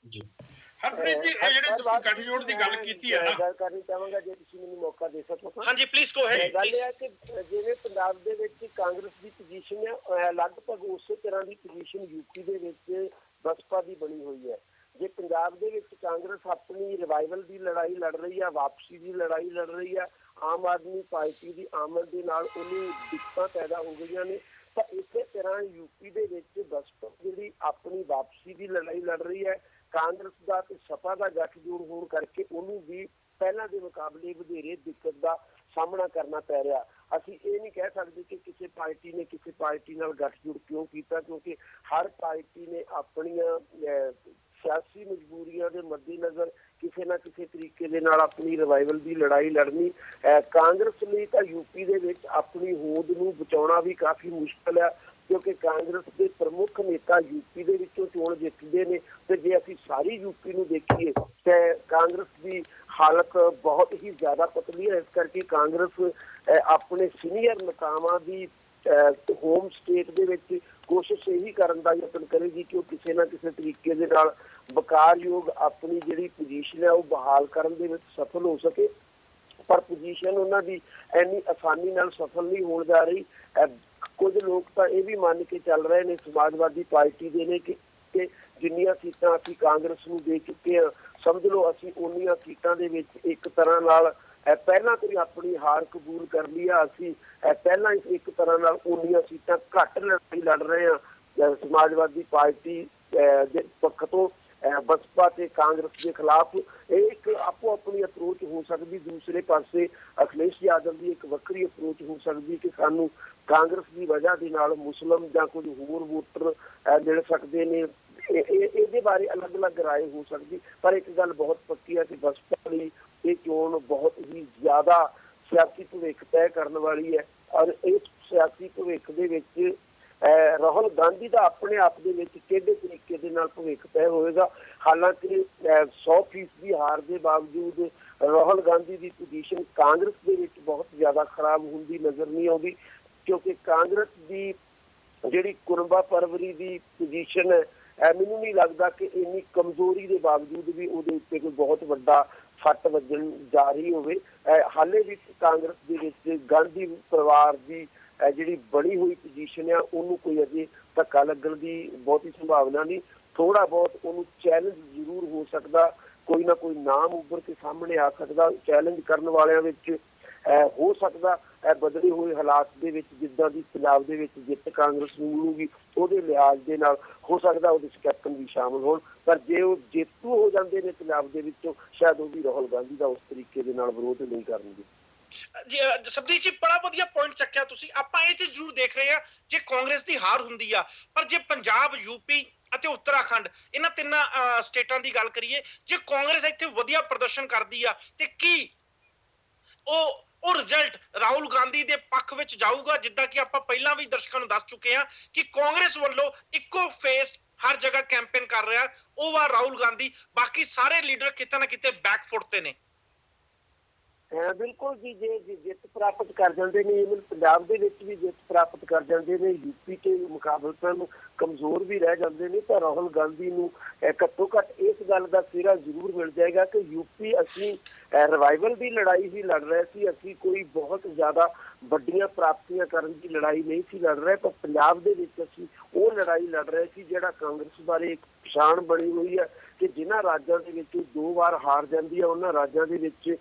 ਜੀ। ਹਰਪ੍ਰੀਤ ਜੀ, ਇਹ ਜਿਹੜੇ ਤੁਸੀਂ ਗੱਠਜੋੜ ਦੀ ਗੱਲ ਕੀਤੀ ਹੈ ਨਾ, ਗੱਲ ਕਰਨੀ ਚਾਹਾਂਗਾ ਜੇ ਤੁਸੀਂ ਮੈਨੂੰ ਮੌਕਾ ਦੇ ਸਕੋ ਤਾਂ। ਹਾਂਜੀ ਪਲੀਜ਼ ਗੋ ਹੈਡ। ਗੱਲ ਇਹ ਹੈ ਕਿ ਜਿਵੇਂ ਪੰਜਾਬ ਦੇ ਵਿੱਚ ਕਾਂਗਰਸ ਦੀ ਪੋਜੀਸ਼ਨ ਹੈ, ਲਗਭਗ ਉਸੇ ਤਰ੍ਹਾਂ ਦੀ ਪੋਜੀਸ਼ਨ ਯੂਪੀ ਦੇ ਵਿੱਚ ਬਸਪਾ ਦੀ ਬਣੀ ਹੋਈ ਹੈ। ਜੇ ਪੰਜਾਬ ਦੇ ਵਿੱਚ ਕਾਂਗਰਸ ਆਪਣੀ ਰਿਵਾਈਵਲ ਦੀ ਲੜਾਈ ਲੜ ਰਹੀ ਹੈ, ਵਾਪਸੀ ਦੀ ਲੜਾਈ ਲੜ ਰਹੀ ਹੈ, ਆਮ ਆਦਮੀ ਪਾਰਟੀ ਦੀ ਆਮਦ ਦੇ ਨਾਲ ਉਹਨੂੰ ਦਿੱਕਤਾਂ ਪੈਦਾ ਹੋ ਗਈਆਂ ਨੇ, ਤਾਂ ਇਸੇ ਤਰ੍ਹਾਂ ਯੂਪੀ ਦੇ ਵਿੱਚ ਬਸਪਾ ਜਿਹੜੀ ਆਪਣੀ ਵਾਪਸੀ ਦੀ ਲੜਾਈ ਲੜ ਰਹੀ ਹੈ। ਕਾਂਗਰਸ ਦਾ ਤੇ ਸਪਾ ਦਾ ਗੱਠਜੋੜ ਹੋਣ ਕਰਕੇ ਉਹਨੂੰ ਵੀ ਪਹਿਲਾਂ ਦੇ ਮੁਕਾਬਲੇ ਵਧੇਰੇ ਦਿੱਕਤ ਦਾ ਸਾਹਮਣਾ ਕਰਨਾ ਪੈ ਰਿਹਾ। ਅਸੀਂ ਇਹ ਨਹੀਂ ਕਹਿ ਸਕਦੇ ਕਿ ਕਿਸੇ ਪਾਰਟੀ ਨੇ ਕਿਸੇ ਪਾਰਟੀ ਨਾਲ ਗੱਠਜੋੜ ਕਿਉਂ ਕੀਤਾ, ਕਿਉਂਕਿ ਹਰ ਪਾਰਟੀ ਨੇ ਆਪਣੀਆਂ ਸਿਆਸੀ ਮਜਬੂਰੀਆਂ ਦੇ ਮੱਦੇਨਜ਼ਰ ਕਿਸੇ ਨਾ ਕਿਸੇ ਤਰੀਕੇ ਦੇ ਨਾਲ ਆਪਣੀ ਰਿਵਾਈਵਲ ਦੀ ਲੜਾਈ ਲੜਨੀ। ਕਾਂਗਰਸ ਲਈ ਤਾਂ ਯੂਪੀ ਦੇ ਵਿੱਚ ਆਪਣੀ ਹੋਂਦ ਨੂੰ ਬਚਾਉਣਾ ਵੀ ਕਾਫੀ ਮੁਸ਼ਕਲ ਹੈ, ਕਿਉਂਕਿ ਕਾਂਗਰਸ ਦੇ ਪ੍ਰਮੁੱਖ ਨੇਤਾ ਯੂਪੀ ਦੇ ਵਿੱਚੋਂ ਚੋਣ ਜਿੱਤਦੇ ਨੇ, ਤੇ ਜੇ ਅਸੀਂ ਸਾਰੀ ਯੂਪੀ ਨੂੰ ਦੇਖੀਏ ਤੇ ਕਾਂਗਰਸ ਦੀ ਹਾਲਤ ਬਹੁਤ ਹੀ ਜ਼ਿਆਦਾ ਪਤਲੀ ਹੈ। ਇਸ ਕਰਕੇ ਕਾਂਗਰਸ ਆਪਣੇ ਸੀਨੀਅਰ ਨੇਤਾਵਾਂ ਦੀ ਹੋਮ ਸਟੇਟ ਦੇ ਵਿੱਚ ਕੋਸ਼ਿਸ਼ ਇਹੀ ਕਰਨ ਦਾ ਯਤਨ ਕਰੇਗੀ ਕਿ ਉਹ ਕਿਸੇ ਨਾ ਕਿਸੇ ਤਰੀਕੇ ਦੇ ਨਾਲ ਵਕਾਰਯੋਗ ਆਪਣੀ ਜਿਹੜੀ ਪੋਜੀਸ਼ਨ ਹੈ ਉਹ ਬਹਾਲ ਕਰਨ ਦੇ ਵਿੱਚ ਸਫਲ ਹੋ ਸਕੇ। ਪਰ ਪੋਜੀਸ਼ਨ ਉਹਨਾਂ ਦੀ ਇੰਨੀ ਆਸਾਨੀ ਨਾਲ ਸਫਲ ਨਹੀਂ ਹੋਣ ਜਾ ਰਹੀ। ਕੁਝ ਲੋਕ ਤਾਂ ਇਹ ਵੀ ਮੰਨ ਕੇ ਚੱਲ ਰਹੇ ਨੇ, ਸਮਾਜਵਾਦੀ ਪਾਰਟੀ ਦੇ ਨੇ, ਕਿ ਜਿੰਨੀਆਂ ਸੀਟਾਂ ਅਸੀਂ ਕਾਂਗਰਸ ਨੂੰ ਦੇ ਚੁੱਕੇ ਹਾਂ, ਸਮਝ ਲਓ ਅਸੀਂ ਉਨੀਆਂ ਸੀਟਾਂ ਦੇ ਵਿੱਚ ਇੱਕ ਤਰ੍ਹਾਂ ਨਾਲ ਪਹਿਲਾਂ ਤੋਂ ਹੀ ਆਪਣੀ ਹਾਰ ਕਬੂਲ ਕਰ ਲਈ ਆ। ਅਸੀਂ ਪਹਿਲਾਂ ਹੀ ਇੱਕ ਤਰ੍ਹਾਂ ਨਾਲ ਉਨੀਆਂ ਸੀਟਾਂ ਘੱਟ ਲੜਾਈ ਲੜ ਰਹੇ ਹਾਂ ਸਮਾਜਵਾਦੀ ਪਾਰਟੀ ਦੇ ਪੱਖ ਤੋਂ ਬਸਪਾ ਤੇ ਕਾਂਗਰਸ ਦੇ ਖਿਲਾਫ। ਇਹ ਇੱਕ ਆਪੋ ਆਪਣੀ ਅਪਰੋਚ ਹੋ ਸਕਦੀ। ਦੂਸਰੇ ਪਾਸੇ ਅਖਿਲੇਸ਼ ਯਾਦਵ ਦੀ ਇੱਕ ਵੱਖਰੀ ਅਪਰੋਚ ਹੋ ਸਕਦੀ ਕਿ ਸਾਨੂੰ ਕਾਂਗਰਸ ਦੀ ਵਜ੍ਹਾ ਦੇ ਨਾਲ ਮੁਸਲਿਮ ਜਾਂ ਕੁਝ ਹੋਰ ਵੋਟਰ ਮਿਲ ਸਕਦੇ ਨੇ। ਇਹਦੇ ਬਾਰੇ ਅਲੱਗ-ਅਲੱਗ ਰਾਏ ਹੋ ਸਕਦੀ, ਪਰ ਇੱਕ ਗੱਲ ਬਹੁਤ ਪੱਕੀ ਹੈ ਕਿ ਬਸਪਾ ਲਈ ਇਹ ਚੋਣ ਬਹੁਤ ਹੀ ਜ਼ਿਆਦਾ ਸਿਆਸੀ ਭਵਿੱਖ ਤੈਅ ਕਰਨ ਵਾਲੀ ਹੈ। ਔਰ ਇਸ ਸਿਆਸੀ ਭਵਿੱਖ ਦੇ ਵਿੱਚ ਰਾਹੁਲ ਗਾਂਧੀ ਦਾ ਆਪਣੇ ਆਪ ਦੇ ਵਿੱਚ ਕਿਹੜੇ ਤਰੀਕੇ ਦੇ ਨਾਲ ਭਵਿੱਖ ਤੈਅ ਹੋਏਗਾ। ਹਾਲਾਂਕਿ 100% ਦੀ ਹਾਰ ਦੇ ਬਾਵਜੂਦ ਰਾਹੁਲ ਗਾਂਧੀ ਦੀ ਪੋਜੀਸ਼ਨ ਕਾਂਗਰਸ ਦੇ ਵਿੱਚ ਬਹੁਤ ਜ਼ਿਆਦਾ ਖਰਾਬ ਹੁੰਦੀ ਨਜ਼ਰ ਨਹੀਂ ਆਉਂਦੀ, ਕਿਉਂਕਿ ਕਾਂਗਰਸ ਦੀ ਜਿਹੜੀ ਕੁਰਬਾ ਪਰਵਰੀ ਦੀ ਪੋਜੀਸ਼ਨ ਹੈ, ਮੈਨੂੰ ਨਹੀਂ ਲੱਗਦਾ ਕਿ ਇੰਨੀ ਕਮਜ਼ੋਰੀ ਦੇ ਬਾਵਜੂਦ ਵੀ ਉਹਦੇ ਉੱਤੇ ਕੋਈ ਬਹੁਤ ਵੱਡਾ ਫੱਟ ਵੱਜਣ ਜਾ ਰਹੀ ਹੋਵੇ। ਹਾਲੇ ਵੀ ਕਾਂਗਰਸ ਦੇ ਵਿੱਚ ਗਾਂਧੀ ਪਰਿਵਾਰ ਦੀ ਜਿਹੜੀ ਬਣੀ ਹੋਈ ਪੋਜੀਸ਼ਨ ਆ ਉਹਨੂੰ ਕੋਈ ਅਜੇ ਧੱਕਾ ਲੱਗਣ ਦੀ ਬਹੁਤੀ ਸੰਭਾਵਨਾ ਨਹੀਂ। ਥੋੜਾ ਬਹੁਤ ਉਹਨੂੰ ਚੈਲੰਜ ਜ਼ਰੂਰ ਹੋ ਸਕਦਾ, ਕੋਈ ਨਾ ਕੋਈ ਨਾਮ ਉੱਭਰ ਕੇ ਸਾਹਮਣੇ ਆ ਸਕਦਾ। ਚੈਲੰਜ ਕਰਨ ਵਾਲਿਆਂ ਵਿੱਚ ਹੋ ਸਕਦਾ ਬਦਲੇ ਹੋਏ ਹਾਲਾਤ ਦੇ ਵਿੱਚ ਜਿੱਦਾਂ ਦੀ ਪੰਜਾਬ ਦੇ ਵਿੱਚ ਜਿੱਤ ਕਾਂਗਰਸ ਨੂੰ ਮਿਲੂਗੀ ਉਹਦੇ ਲਿਹਾਜ਼ ਦੇ ਨਾਲ ਹੋ ਸਕਦਾ ਉਹਦੇ ਚ ਕੈਪਟਨ ਵੀ ਸ਼ਾਮਲ ਹੋਣ। ਪਰ ਜੇ ਉਹ ਜੇਤੂ ਹੋ ਜਾਂਦੇ ਨੇ ਪੰਜਾਬ ਦੇ ਵਿੱਚੋਂ, ਸ਼ਾਇਦ ਉਹ ਵੀ ਰਾਹੁਲ ਗਾਂਧੀ ਦਾ ਉਸ ਤਰੀਕੇ ਦੇ ਨਾਲ ਵਿਰੋਧ ਨਹੀਂ ਕਰਨਗੇ। ਸਬਦੀਪ ਜੀ ਬੜਾ ਵਧੀਆ ਪੁਆਇੰਟ ਚੱਕਿਆ ਤੁਸੀਂ। ਆਪਾਂ ਇਹ ਤੇ ਜ਼ਰੂਰ ਦੇਖ ਰਹੇ ਆ ਜੇ ਕਾਂਗਰਸ ਦੀ ਹਾਰ ਹੁੰਦੀ ਆ, ਪਰ ਜੇ ਪੰਜਾਬ, ਯੂਪੀ ਅਤੇ ਉੱਤਰਾਖੰਡ ਇਹਨਾਂ ਤਿੰਨਾਂ ਸਟੇਟਾਂ ਦੀ ਗੱਲ ਕਰੀਏ, ਜੇ ਕਾਂਗਰਸ ਇੱਥੇ ਵਧੀਆ ਪ੍ਰਦਰਸ਼ਨ ਕਰਦੀ ਆ ਤੇ ਕੀ ਉਹ ਰਿਜ਼ਲਟ ਰਾਹੁਲ ਗਾਂਧੀ ਦੇ ਪੱਖ ਵਿੱਚ ਜਾਊਗਾ? ਜਿੱਦਾਂ ਕਿ ਆਪਾਂ ਪਹਿਲਾਂ ਵੀ ਦਰਸ਼ਕਾਂ ਨੂੰ ਦੱਸ ਚੁੱਕੇ ਹਾਂ ਕਿ ਕਾਂਗਰਸ ਵੱਲੋਂ ਇੱਕੋ ਫੇਸ ਹਰ ਜਗ੍ਹਾ ਕੈਂਪੇਨ ਕਰ ਰਿਹਾ, ਉਹ ਵਾ ਰਾਹੁਲ ਗਾਂਧੀ। ਬਾਕੀ ਸਾਰੇ ਲੀਡਰ ਕਿਤੇ ਨਾ ਕਿਤੇ ਬੈਕਫੁੱਟ ਤੇ ਨੇ। ਬਿਲਕੁਲ ਜੀ, ਜੇ ਜਿੱਤ ਪ੍ਰਾਪਤ ਕਰ ਜਾਂਦੇ ਨੇ, ਇਵਨ ਪੰਜਾਬ ਦੇ ਵਿੱਚ ਵੀ ਜਿੱਤ ਪ੍ਰਾਪਤ ਕਰ ਜਾਂਦੇ ਨੇ, ਯੂਪੀ ਕੇ ਮੁਕਾਬਲਤਨ ਕਮਜ਼ੋਰ ਵੀ ਰਹਿ ਜਾਂਦੇ ਨੇ, ਤਾਂ ਰਾਹੁਲ ਗਾਂਧੀ ਨੂੰ ਘੱਟੋ ਘੱਟ ਇਸ ਗੱਲ ਦਾ ਸਿਰਾ ਜ਼ਰੂਰ ਮਿਲ ਜਾਏਗਾ ਕਿ ਯੂਪੀ ਅਸੀਂ ਰਿਵਾਈਵਲ ਦੀ ਲੜਾਈ ਹੀ ਲੜ ਰਹੇ ਸੀ, ਅਸੀਂ ਕੋਈ ਬਹੁਤ ਜ਼ਿਆਦਾ ਵੱਡੀਆਂ ਪ੍ਰਾਪਤੀਆਂ ਕਰਨ ਦੀ ਲੜਾਈ ਨਹੀਂ ਸੀ ਲੜ ਰਹੇ, ਪਰ ਪੰਜਾਬ ਦੇ ਵਿੱਚ ਅਸੀਂ ਉਹ ਲੜਾਈ ਲੜ ਰਹੇ ਸੀ ਜਿਹੜਾ ਕਾਂਗਰਸ ਬਾਰੇ ਇੱਕ ਪਛਾਣ ਬਣੀ ਹੋਈ ਹੈ ਕਿ ਜਿਨ੍ਹਾਂ ਰਾਜਾਂ ਦੇ ਵਿੱਚ 2 ਵਾਰ ਹਾਰ ਜਾਂਦੀ ਹੈ ਉਹਨਾਂ ਰਾਜਾਂ ਦੇ ਵਿੱਚ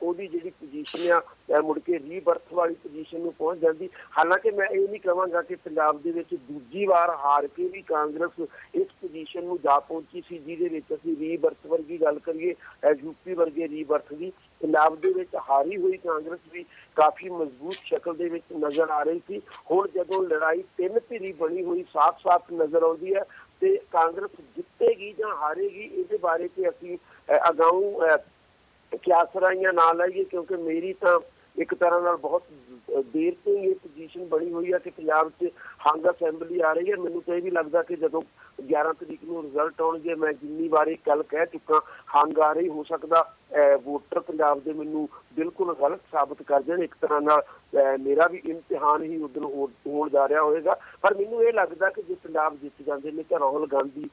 ਉਹਦੀ ਜਿਹੜੀ ਪੋਜੀਸ਼ਨ ਆ ਮੁੜ ਕੇ ਰੀਬਰਥ ਵਾਲੀ ਪੋਜੀਸ਼ਨ ਨੂੰ ਪਹੁੰਚ ਜਾਂਦੀ। ਹਾਲਾਂਕਿ ਮੈਂ ਇਹ ਨਹੀਂ ਕਹਾਂਗਾ ਕਿ ਪੰਜਾਬ ਦੇ ਵਿੱਚ ਦੂਜੀ ਵਾਰ ਹਾਰ ਕੇ ਵੀ ਕਾਂਗਰਸ ਇਸ ਪੋਜੀਸ਼ਨ ਨੂੰ ਜਾ ਪਹੁੰਚੀ ਸੀ ਜਿਹਦੇ ਵਿੱਚ ਅਸੀਂ ਰੀਬਰਥ ਵਰਗੀ ਗੱਲ ਕਰੀਏ, ਯੂਪੀ ਵਰਗੇ ਰੀਬਰਥ ਦੀ। ਪੰਜਾਬ ਦੇ ਵਿੱਚ ਹਾਰੀ ਹੋਈ ਕਾਂਗਰਸ ਵੀ ਕਾਫੀ ਮਜ਼ਬੂਤ ਸ਼ਕਲ ਦੇ ਵਿੱਚ ਨਜ਼ਰ ਆ ਰਹੀ ਸੀ। ਹੁਣ ਜਦੋਂ ਲੜਾਈ 3 ਧਿਰੀ ਬਣੀ ਹੋਈ ਸਾਫ਼-ਸਾਫ਼ ਨਜ਼ਰ ਆਉਂਦੀ ਹੈ ਤੇ ਕਾਂਗਰਸ ਜਿੱਤੇਗੀ ਜਾਂ ਹਾਰੇਗੀ ਇਹਦੇ ਬਾਰੇ ਤੇ ਅਸੀਂ ਅਗਾਊਂ ਕਿਆਸਰਾਈਆਂ ਨਾ ਲਾਈਏ, ਕਿਉਂਕਿ ਮੇਰੀ ਤਾਂ ਇੱਕ ਤਰ੍ਹਾਂ ਨਾਲ ਬਹੁਤ ਦੇਰ ਤੋਂ ਹੀ ਇਹ ਪੋਜੀਸ਼ਨ ਬਣੀ ਹੋਈ ਹੈ ਕਿ ਪੰਜਾਬ 'ਚ ਹੰਗ ਅਸੈਂਬਲੀ ਆ ਰਹੀ ਹੈ। ਮੈਨੂੰ ਤਾਂ ਇਹ ਵੀ ਲੱਗਦਾ ਕਿ ਜਦੋਂ 11 ਤਰੀਕ ਨੂੰ ਰਿਜ਼ਲਟ ਆਉਣਗੇ। ਮੈਂ ਜਿੰਨੀ ਵਾਰ ਇਹ ਗੱਲ ਕਹਿ ਚੁੱਕਾ, ਹੰਗਾਰੇ ਹੋ ਸਕਦਾ ਵੋਟਰ ਪੰਜਾਬ ਦੇ ਮੈਨੂੰ ਬਿਲਕੁਲ ਗਲਤ ਸਾਬਤ ਕਰ ਦੇਣ। ਇੱਕ ਤਰ੍ਹਾਂ ਨਾਲ ਮੇਰਾ ਵੀ ਇਮਤਿਹਾਨ ਹੀ ਉਦੋਂ ਹੋਣ ਜਾ ਰਿਹਾ ਹੋਏਗਾ। ਪਰ ਮੈਨੂੰ ਇਹ ਲੱਗਦਾ ਕਿ ਜੇ ਪੰਜਾਬ ਜਿੱਤ ਜਾਂਦੇ ਨੇ ਤਾਂ ਰਾਹੁਲ ਗਾਂਧੀ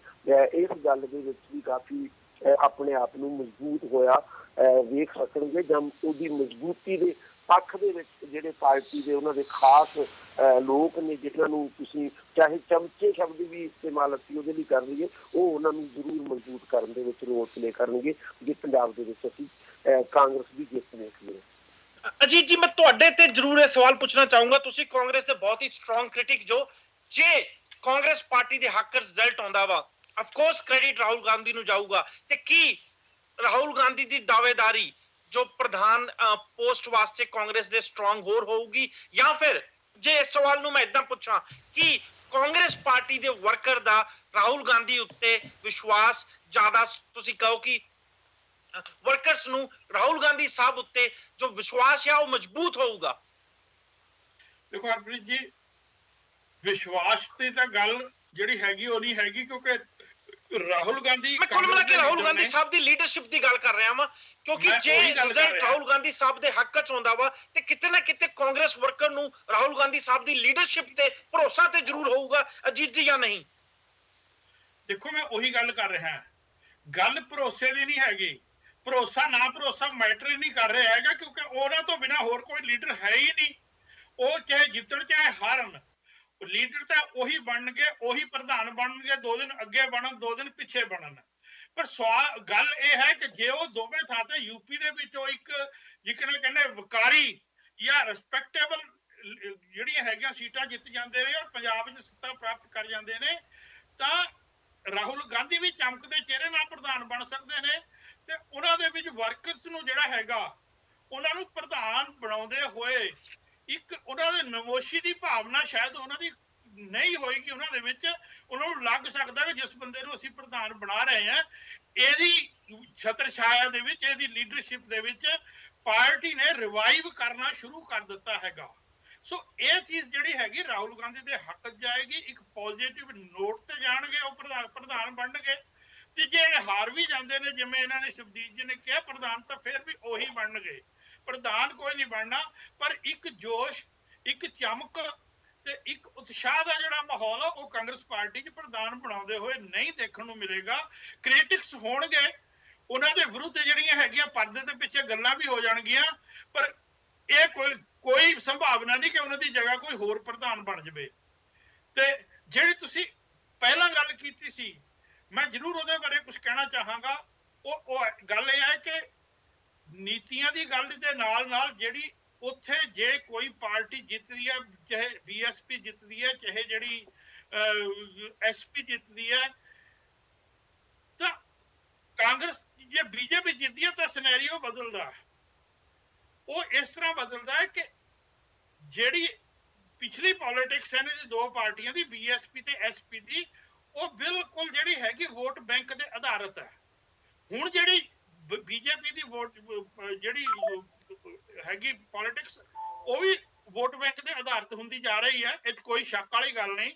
ਇਸ ਗੱਲ ਦੇ ਵਿੱਚ ਵੀ ਕਾਫੀ ਆਪਣੇ ਆਪ ਨੂੰ ਮਜ਼ਬੂਤ ਹੋਇਆ ਵੇਖ ਸਕਣਗੇ, ਜਾਂ ਉਹਦੀ ਮਜ਼ਬੂਤੀ ਦੇ ਪੱਖ ਦੇ ਵਿੱਚ ਜਿਹੜੇ ਪਾਰਟੀ ਦੇ ਉਹਨਾਂ ਦੇ ਖਾਸ ਲੋਕ ਨੇ, ਜਿਹਨਾਂ ਨੂੰ ਤੁਸੀਂ ਚਾਹੇ ਚਮਚੇ ਸ਼ਬਦ ਵੀ ਇਸਤੇਮਾਲ ਅਸੀਂ ਉਹਦੇ ਲਈ ਕਰ ਲਈਏ, ਉਹ ਉਹਨਾਂ ਨੂੰ ਜ਼ਰੂਰ ਮਜ਼ਬੂਤ ਕਰਨ ਦੇ ਵਿੱਚ ਰੋਲ ਪਲੇ ਕਰਨਗੇ ਜੇ ਪੰਜਾਬ ਦੇ ਵਿੱਚ ਅਸੀਂ ਕਾਂਗਰਸ ਦੀ ਜਿੱਤ ਵੇਖੀਏ। ਅਜੀਤ ਜੀ, ਮੈਂ ਤੁਹਾਡੇ ਤੇ ਜ਼ਰੂਰ ਇਹ ਸਵਾਲ ਪੁੱਛਣਾ ਚਾਹੂੰਗਾ। ਤੁਸੀਂ ਕਾਂਗਰਸ ਦੇ ਬਹੁਤ ਹੀ ਸਟਰੋਂਗ ਕ੍ਰਿਟਿਕ ਜੋ, ਜੇ ਕਾਂਗਰਸ ਪਾਰਟੀ ਦੇ ਹੱਕ ਰਿਜ਼ਲਟ ਆਉਂਦਾ ਵਾ, of course credit Rahul Gandhi ਨੂੰ ਜਾਊਗਾ, ਤੇ ਕੀ ਰਾਹੁਲ ਗਾਂਧੀ ਦੀ ਦਾਅਵੇਦਾਰੀ ਜੋ ਪ੍ਰਧਾਨ ਪੋਸਟ ਵਾਸਤੇ ਕਾਂਗਰਸ ਦੇ ਸਟਰੋਂਗ ਹੋਰ ਹੋਊਗੀ, ਜਾਂ ਫਿਰ ਜੇ ਇਸ ਸਵਾਲ ਨੂੰ ਮੈਂ ਇਦਾਂ ਪੁੱਛਾਂ ਕਿ ਕਾਂਗਰਸ ਪਾਰਟੀ ਦੇ ਵਰਕਰ ਦਾ ਰਾਹੁਲ ਗਾਂਧੀ ਉੱਤੇ ਵਿਸ਼ਵਾਸ ਜ਼ਿਆਦਾ, ਤੁਸੀਂ ਕਹੋ ਕਿ ਵਰਕਰਸ ਨੂੰ ਰਾਹੁਲ ਗਾਂਧੀ ਸਾਹਿਬ ਉੱਤੇ ਜੋ ਵਿਸ਼ਵਾਸ ਹੈ ਉਹ ਮਜ਼ਬੂਤ ਹੋਊਗਾ? ਦੇਖੋ ਹਰਪ੍ਰੀਤ ਜੀ, ਵਿਸ਼ਵਾਸ ਤੇ ਤਾਂ ਗੱਲ ਜਿਹੜੀ ਹੈਗੀ ਉਹ ਨਹੀਂ ਹੈਗੀ, ਕਿਉਂਕਿ ਰਾਹੁਲ ਗਾਂਧੀ, ਮੈਂ ਕੁੱਲ ਮਿਲਾ ਕੇ ਰਾਹੁਲ ਗਾਂਧੀ ਸਾਹਿਬ ਦੀ ਲੀਡਰਸ਼ਿਪ ਦੀ ਗੱਲ ਕਰ ਰਿਹਾ ਹਾਂ, ਕਿਉਂਕਿ ਜੇ ਰਿਜ਼ਲਟ ਰਾਹੁਲ ਗਾਂਧੀ ਸਾਹਿਬ ਦੇ ਹੱਕ ਚ ਹੁੰਦਾ ਵਾ ਤੇ ਕਿਤੇ ਨਾ ਕਿਤੇ ਕਾਂਗਰਸ ਵਰਕਰ ਨੂੰ ਰਾਹੁਲ ਗਾਂਧੀ ਸਾਹਿਬ ਦੀ ਲੀਡਰਸ਼ਿਪ ਤੇ ਭਰੋਸਾ ਤੇ ਜ਼ਰੂਰ ਹੋਊਗਾ, ਅਜੀਤ ਜੀ, ਜਾਂ ਨਹੀਂ? ਦੇਖੋ ਮੈਂ ਉਹੀ ਗੱਲ ਕਰ ਰਿਹਾ, ਗੱਲ ਭਰੋਸੇ ਦੀ ਨਹੀਂ ਹੈਗੀ। ਭਰੋਸਾ ਨਾ ਭਰੋਸਾ ਮੈਟਰ ਹੀ ਨਹੀਂ ਕਰ ਰਿਹਾ ਹੈਗਾ, ਕਿਉਂਕਿ ਉਹਨਾਂ ਤੋਂ ਬਿਨਾਂ ਹੋਰ ਕੋਈ ਲੀਡਰ ਹੈ ਹੀ ਨਹੀਂ। ਉਹ ਚਾਹੇ ਜਿੱਤਣ ਚਾਹੇ ਹਾਰਨ, ਲੀਡਰ ਤਾਂ ਉਹੀ ਬਣਨਗੇ, ਉਹੀ ਪ੍ਰਧਾਨ ਬਣਨਗੇ, 2 ਦਿਨ ਅੱਗੇ ਬਣਨ 2 ਦਿਨ ਪਿੱਛੇ ਬਣਨ। ਪਰ ਗੱਲ ਇਹ ਹੈ ਕਿ ਜੇ ਉਹ ਦੋਵੇਂ ਥਾਂ ਤੇ ਯੂਪੀ ਦੇ ਵਿੱਚੋਂ ਇੱਕ ਜਿਕਣੇ ਕਹਿੰਦੇ ਵਕਾਰੀ ਜਾਂ ਰਿਸਪੈਕਟੇਬਲ ਜਿਹੜੀਆਂ ਹੈਗੀਆਂ ਸੀਟਾਂ ਜਿੱਤ ਜਾਂਦੇ ਨੇ ਔਰ ਪੰਜਾਬ 'ਚ ਸੱਤਾ ਪ੍ਰਾਪਤ ਕਰ ਜਾਂਦੇ ਨੇ, ਤਾਂ ਰਾਹੁਲ ਗਾਂਧੀ ਵੀ ਚਮਕਦੇ ਚਿਹਰੇ ਨਾਲ ਪ੍ਰਧਾਨ ਬਣ ਸਕਦੇ ਨੇ। ਤੇ ਉਹਨਾਂ ਦੇ ਵਿੱਚ ਵਰਕਰਸ ਨੂੰ ਜਿਹੜਾ ਹੈਗਾ, ਉਹਨਾਂ ਨੂੰ ਪ੍ਰਧਾਨ ਬਣਾਉਂਦੇ ਹੋਏ ਇੱਕ ਉਹਨਾਂ ਦੇ ਨਮੋਸ਼ੀ ਦੀ ਭਾਵਨਾ ਸ਼ਾਇਦ ਉਹਨਾਂ ਦੀ ਨਹੀਂ ਹੋਏਗੀ ਉਹਨਾਂ ਦੇ ਵਿੱਚ। ਉਹਨਾਂ ਨੂੰ ਲੱਗ ਸਕਦਾ ਕਿ ਜਿਸ ਬੰਦੇ ਨੂੰ ਅਸੀਂ ਪ੍ਰਧਾਨ ਬਣਾ ਰਹੇ ਹਾਂ, ਇਹਦੀ ਛਤਰ ਛਾਇਆ ਦੇ ਵਿੱਚ, ਇਹਦੀ ਲੀਡਰਸ਼ਿਪ ਦੇ ਵਿੱਚ ਪਾਰਟੀ ਨੇ ਰਿਵਾਈਵ ਕਰਨਾ ਸ਼ੁਰੂ ਕਰ ਦਿੱਤਾ ਹੈਗਾ। ਸੋ ਇਹ ਚੀਜ਼ ਜਿਹੜੀ ਹੈਗੀ ਰਾਹੁਲ ਗਾਂਧੀ ਦੇ ਹੱਕ 'ਚ ਜਾਏਗੀ, ਇੱਕ ਪੋਜ਼ਿਟਿਵ ਨੋਟ ਤੇ ਜਾਣਗੇ, ਉਹ ਪ੍ਰਧਾਨ ਬਣਨਗੇ। ਤੇ ਜੇ ਹਾਰ ਵੀ ਜਾਂਦੇ ਨੇ, ਜਿਵੇਂ ਇਹਨਾਂ ਨੇ ਸ਼ਬਦੀਪ ਜੀ ਨੇ ਕਿਹਾ ਪ੍ਰਧਾਨ, ਤਾਂ ਫਿਰ ਵੀ ਉਹੀ ਬਣਨਗੇ। ਪ੍ਰਧਾਨ ਕੋਈ ਨਹੀਂ ਬਣਨਾ, ਪਰ ਇੱਕ ਜੋਸ਼, ਇੱਕ ਚਮਕ ਤੇ ਇੱਕ ਉਤਸ਼ਾਹ ਦਾ ਜਿਹੜਾ ਮਾਹੌਲ ਆ ਉਹ ਕਾਂਗਰਸ ਪਾਰਟੀ 'ਚ ਪ੍ਰਧਾਨ ਬਣਾਉਂਦੇ ਹੋਏ ਨਹੀਂ ਦੇਖਣ ਨੂੰ ਮਿਲੇਗਾ। ਕ੍ਰਿਟਿਕਸ ਹੋਣਗੇ, ਉਹਨਾਂ ਦੇ ਵਿਰੁੱਧ ਜਿਹੜੀਆਂ ਹੈਗੀਆਂ ਪਰਦੇ ਦੇ ਪਿੱਛੇ ਗੱਲਾਂ ਵੀ ਹੋ ਜਾਣਗੀਆਂ, ਪਰ ਇਹ ਕੋਈ ਸੰਭਾਵਨਾ ਨਹੀਂ ਕਿ ਉਹਨਾਂ ਦੀ ਜਗ੍ਹਾ ਕੋਈ ਹੋਰ ਪ੍ਰਧਾਨ ਬਣ ਜਾਵੇ। ਤੇ ਜਿਹੜੀ ਤੁਸੀਂ ਪਹਿਲਾਂ ਗੱਲ ਕੀਤੀ ਸੀ, ਮੈਂ ਜ਼ਰੂਰ ਉਹਦੇ ਬਾਰੇ ਕੁਝ ਕਹਿਣਾ ਚਾਹਾਂਗਾ। ਉਹ ਗੱਲ ਇਹ ਹੈ ਕਿ ਨੀਤੀਆਂ ਦੀ ਗੱਲ ਦੇ ਨਾਲ ਨਾਲ ਜਿਹੜੀ ਉੱਥੇ ਜੇ ਕੋਈ ਪਾਰਟੀ ਜਿੱਤਦੀ ਹੈ, ਚਾਹੇ ਬੀਐਸਪੀ ਜਿੱਤਦੀ ਹੈ, ਚਾਹੇ ਜਿਹੜੀ ਐਸਪੀ ਜਿੱਤਦੀ ਹੈ, ਤਾਂ ਕਾਂਗਰਸ ਜੇ ਬੀਜੇਪੀ ਜਿੱਤਦੀ ਹੈ ਤਾਂ ਸਿਨੈਰੀਓ ਬਦਲਦਾ। ਉਹ ਇਸ ਤਰ੍ਹਾਂ ਬਦਲਦਾ ਹੈ ਕਿ ਜਿਹੜੀ ਪਿਛਲੀ ਪੋਲਿਟਿਕਸ ਹੈ ਇਹਨਾਂ ਦੀ 2 ਪਾਰਟੀਆਂ ਦੀ, ਬੀਐਸਪੀ ਤੇ ਐਸਪੀ ਦੀ, ਉਹ ਬਿਲਕੁਲ ਜਿਹੜੀ ਹੈਗੀ ਵੋਟ ਬੈਂਕ ਦੇ ਆਧਾਰਿਤ ਹੈ। ਹੁਣ ਜਿਹੜੀ ਬੀਜੇਪੀ ਦੀ ਵੋਟ ਜਿਹੜੀ ਹੈਗੀ ਪੋਲਿਟਿਕਸ, ਉਹ ਵੀ ਵੋਟ ਬੈਂਕ ਦੇ ਆਧਾਰਿਤ ਹੁੰਦੀ ਜਾ ਰਹੀ ਹੈ, ਇਹ ਕੋਈ ਸ਼ੱਕ ਵਾਲੀ ਗੱਲ ਨਹੀਂ।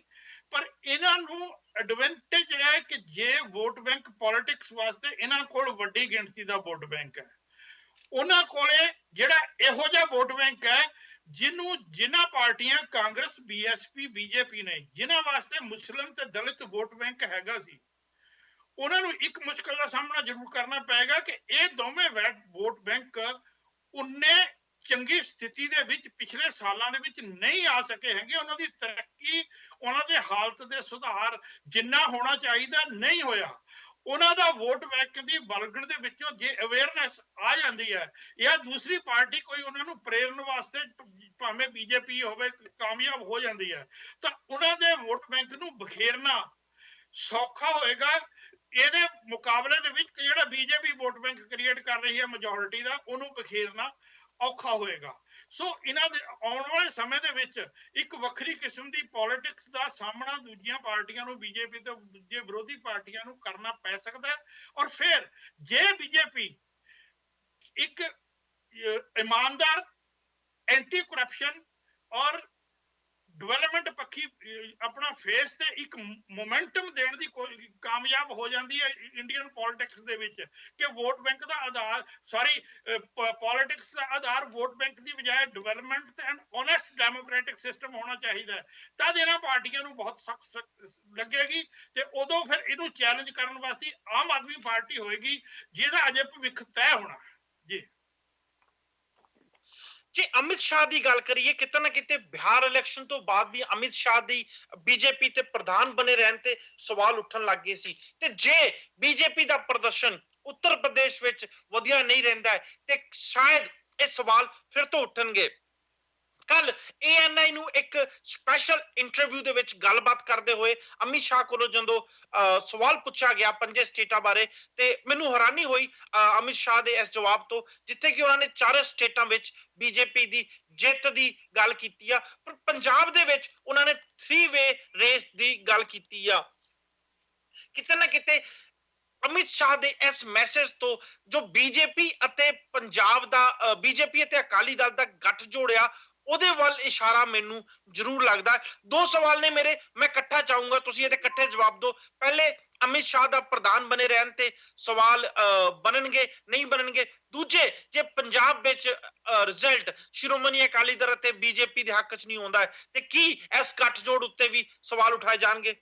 ਪਰ ਇਹਨਾਂ ਨੂੰ ਐਡਵਾਂਟੇਜ ਹੈ ਕਿ ਜੇ ਵੋਟ ਬੈਂਕ ਪੋਲਿਟਿਕਸ ਵਾਸਤੇ ਇਹਨਾਂ ਕੋਲ ਵੱਡੀ ਗਿਣਤੀ ਦਾ ਵੋਟ ਬੈਂਕ ਹੈ, ਉਹਨਾਂ ਕੋਲੇ ਜਿਹੜਾ ਇਹੋ ਜਿਹਾ ਵੋਟ ਬੈਂਕ ਹੈ ਜਿਨ੍ਹਾਂ ਪਾਰਟੀਆਂ ਕਾਂਗਰਸ, ਬੀਐਸਪੀ, ਬੀਜੇਪੀ ਨੇ, ਜਿਨ੍ਹਾਂ ਵਾਸਤੇ ਮੁਸਲਿਮ ਤੇ ਦਲਿਤ ਵੋਟ ਬੈਂਕ ਹੈਗਾ ਸੀ, ਉਹਨਾਂ ਨੂੰ ਇੱਕ ਮੁਸ਼ਕਲ ਦਾ ਸਾਹਮਣਾ ਜ਼ਰੂਰ ਕਰਨਾ ਪਏਗਾ ਕਿ ਇਹ ਦੋਵੇਂ ਵੋਟ ਬੈਂਕ ਉਨੇ ਚੰਗੀ ਸਥਿਤੀ ਦੇ ਵਿੱਚ ਪਿਛਲੇ ਸਾਲਾਂ ਦੇ ਵਿੱਚ ਨਹੀਂ ਆ ਸਕੇ ਹੈਗੇ। ਉਹਨਾਂ ਦੀ ਤਰੱਕੀ, ਉਹਨਾਂ ਦੇ ਹਾਲਤ ਦੇ ਸੁਧਾਰ ਜਿੰਨਾ ਹੋਣਾ ਚਾਹੀਦਾ ਨਹੀਂ ਹੋਇਆ। ਉਹਨਾਂ ਦਾ ਵੋਟ ਬੈਂਕ ਦੀ ਬਲਗਣ ਦੇ ਵਿੱਚੋਂ ਜੇ ਅਵੇਅਰਨੈਸ ਆ ਜਾਂਦੀ ਹੈ ਜਾਂ ਦੂਸਰੀ ਪਾਰਟੀ ਕੋਈ ਉਹਨਾਂ ਨੂੰ ਪ੍ਰੇਰਨ ਵਾਸਤੇ, ਭਾਵੇਂ ਬੀਜੇਪੀ ਹੋਵੇ, ਕਾਮਯਾਬ ਹੋ ਜਾਂਦੀ ਹੈ, ਤਾਂ ਉਹਨਾਂ ਦੇ ਵੋਟ ਬੈਂਕ ਨੂੰ ਬਖੇਰਨਾ ਸੌਖਾ ਹੋਏਗਾ। ਇਹਦੇ ਮੁਕਾਬਲੇ ਦੇ ਵਿੱਚ ਜਿਹੜਾ ਬੀਜੇਪੀ ਵੋਟ ਬੈਂਕ ਕ੍ਰੀਏਟ ਕਰ ਰਹੀ ਹੈ ਮੈਜੋਰਿਟੀ ਦਾ, ਉਹਨੂੰ ਬਖੇਰਨਾ ਔਖਾ ਹੋਏਗਾ। ਸੋ ਇਹਨਾਂ ਦੇ ਆਉਣ ਵਾਲੇ ਸਮੇਂ ਦੇ ਵਿੱਚ ਇੱਕ ਵੱਖਰੀ ਕਿਸਮ ਦੀ ਪੋਲਿਟਿਕਸ ਦਾ ਸਾਹਮਣਾ ਦੂਜੀਆਂ ਪਾਰਟੀਆਂ ਨੂੰ, ਬੀਜੇਪੀ ਤੇ ਦੂਜੇ ਵਿਰੋਧੀ ਪਾਰਟੀਆਂ ਨੂੰ ਕਰਨਾ ਪੈ ਸਕਦਾ ਹੈ। ਔਰ ਫਿਰ ਜੇ ਬੀਜੇਪੀ ਇੱਕ ਇਮਾਨਦਾਰ, ਐਂਟੀ ਕਰਪਸ਼ਨ ਔਰ ਡਿਵੈਲਪਮੈਂਟ ਪੱਖੀ ਆਪਣਾ ਫੇਸ ਤੇ ਇੱਕ ਮੋਮੈਂਟਮ ਦੇਣ ਦੀ ਕਾਮਯਾਬ ਹੋ ਜਾਂਦੀ ਹੈ ਇੰਡੀਅਨ ਪੋਲਿਟਿਕਸ ਦੇ ਵਿੱਚ ਕਿ ਵੋਟ ਬੈਂਕ ਦਾ ਆਧਾਰ ਪੋਲਿਟਿਕਸ ਦਾ ਆਧਾਰ ਵੋਟ ਬੈਂਕ ਦੀ ਬਜਾਏ development and honest democratic system ਹੋਣਾ ਚਾਹੀਦਾ ਹੈ। ਤਦ ਇਹਨਾਂ ਪਾਰਟੀਆਂ ਨੂੰ ਬਹੁਤ ਸਖਤ ਲੱਗੇਗੀ ਤੇ ਉਦੋਂ ਫਿਰ ਇਹਨੂੰ ਚੈਲੰਜ ਕਰਨ ਵਾਸਤੇ ਆਮ ਆਦਮੀ ਪਾਰਟੀ ਹੋਏਗੀ ਜਿਹਦਾ ਅਜੇ ਭਵਿੱਖ ਤੈਅ ਹੋਣਾ। ਜੀ ਜੇ ਅਮਿਤ ਸ਼ਾਹ ਦੀ ਗੱਲ ਕਰੀਏ, ਕਿਤੇ ਨਾ ਕਿਤੇ ਬਿਹਾਰ ਇਲੈਕਸ਼ਨ ਤੋਂ ਬਾਅਦ ਵੀ ਅਮਿਤ ਸ਼ਾਹ ਦੀ ਬੀਜੇਪੀ ਤੇ ਪ੍ਰਧਾਨ ਬਣੇ ਰਹਿਣ ਤੇ ਸਵਾਲ ਉੱਠਣ ਲੱਗ ਗਏ ਸੀ ਤੇ ਜੇ ਬੀਜੇਪੀ ਦਾ ਪ੍ਰਦਰਸ਼ਨ ਉੱਤਰ ਪ੍ਰਦੇਸ਼ ਵਿੱਚ ਵਧੀਆ ਨਹੀਂ ਰਹਿੰਦਾ ਤੇ ਸ਼ਾਇਦ ਇਹ ਸਵਾਲ ਫਿਰ ਤੋਂ ਉੱਠਣਗੇ। ਕੱਲ ANI ਨੂੰ ਇੱਕ ਸਪੈਸ਼ਲ ਇੰਟਰਵਿਊ ਦੇ ਵਿੱਚ ਗੱਲਬਾਤ ਕਰਦੇ ਹੋਏ ਅਮਿਤ ਸ਼ਾਹ ਕੋਲੋਂ ਜਦੋਂ ਸਵਾਲ ਪੁੱਛਿਆ ਗਿਆ 5 ਸਟੇਟਾਂ ਬਾਰੇ ਤੇ ਮੈਨੂੰ ਹੈਰਾਨੀ ਹੋਈ ਅਮਿਤ ਸ਼ਾਹ ਦੇ ਇਸ ਜਵਾਬ ਤੋਂ, ਜਿੱਥੇ ਕਿ ਉਹਨਾਂ ਨੇ 4 ਸਟੇਟਾਂ ਵਿੱਚ ਬੀਜੇਪੀ ਦੀ ਜਿੱਤ ਦੀ ਗੱਲ ਕੀਤੀ ਆ, ਪਰ ਪੰਜਾਬ ਦੇ ਵਿੱਚ ਉਹਨਾਂ ਨੇ 3-ਵੇ ਰੇਸ ਦੀ ਗੱਲ ਕੀਤੀ ਆ। ਕਿਤੇ ਨਾ ਕਿਤੇ ਅਮਿਤ ਸ਼ਾਹ ਦੇ ਇਸ ਮੈਸੇਜ ਤੋਂ ਜੋ ਬੀਜੇਪੀ ਅਤੇ ਪੰਜਾਬ ਦਾ ਬੀਜੇਪੀ ਅਤੇ ਅਕਾਲੀ ਦਲ ਦਾ ਗੱਠ ਜੋੜਿਆ ਉਹਦੇ ਵੱਲ ਇਸ਼ਾਰਾ ਮੈਨੂੰ ਜ਼ਰੂਰ ਲੱਗਦਾ। 2 ਸਵਾਲ ਨੇ ਮੇਰੇ, ਮੈਂ ਇਕੱਠਾ ਚਾਹੂੰਗਾ ਤੁਸੀਂ ਇਹਦੇ ਇਕੱਠੇ ਜਵਾਬ ਦਿਓ। ਪਹਿਲੇ, ਅਮਿਤ ਸ਼ਾਹ ਦਾ ਪ੍ਰਧਾਨ ਬਣੇ ਰਹਿਣ ਤੇ ਸਵਾਲ ਬਣਨਗੇ ਨਹੀਂ ਬਣਨਗੇ? ਦੂਜੇ, ਜੇ ਪੰਜਾਬ ਵਿੱਚ ਰਿਜ਼ਲਟ ਸ਼੍ਰੋਮਣੀ ਅਕਾਲੀ ਦਲ ਅਤੇ ਬੀਜੇਪੀ ਦੇ ਹੱਕ 'ਚ ਨਹੀਂ ਆਉਂਦਾ ਤੇ ਕੀ ਇਸ ਗੱਠਜੋੜ ਉੱਤੇ ਵੀ ਸਵਾਲ ਉਠਾਏ ਜਾਣਗੇ?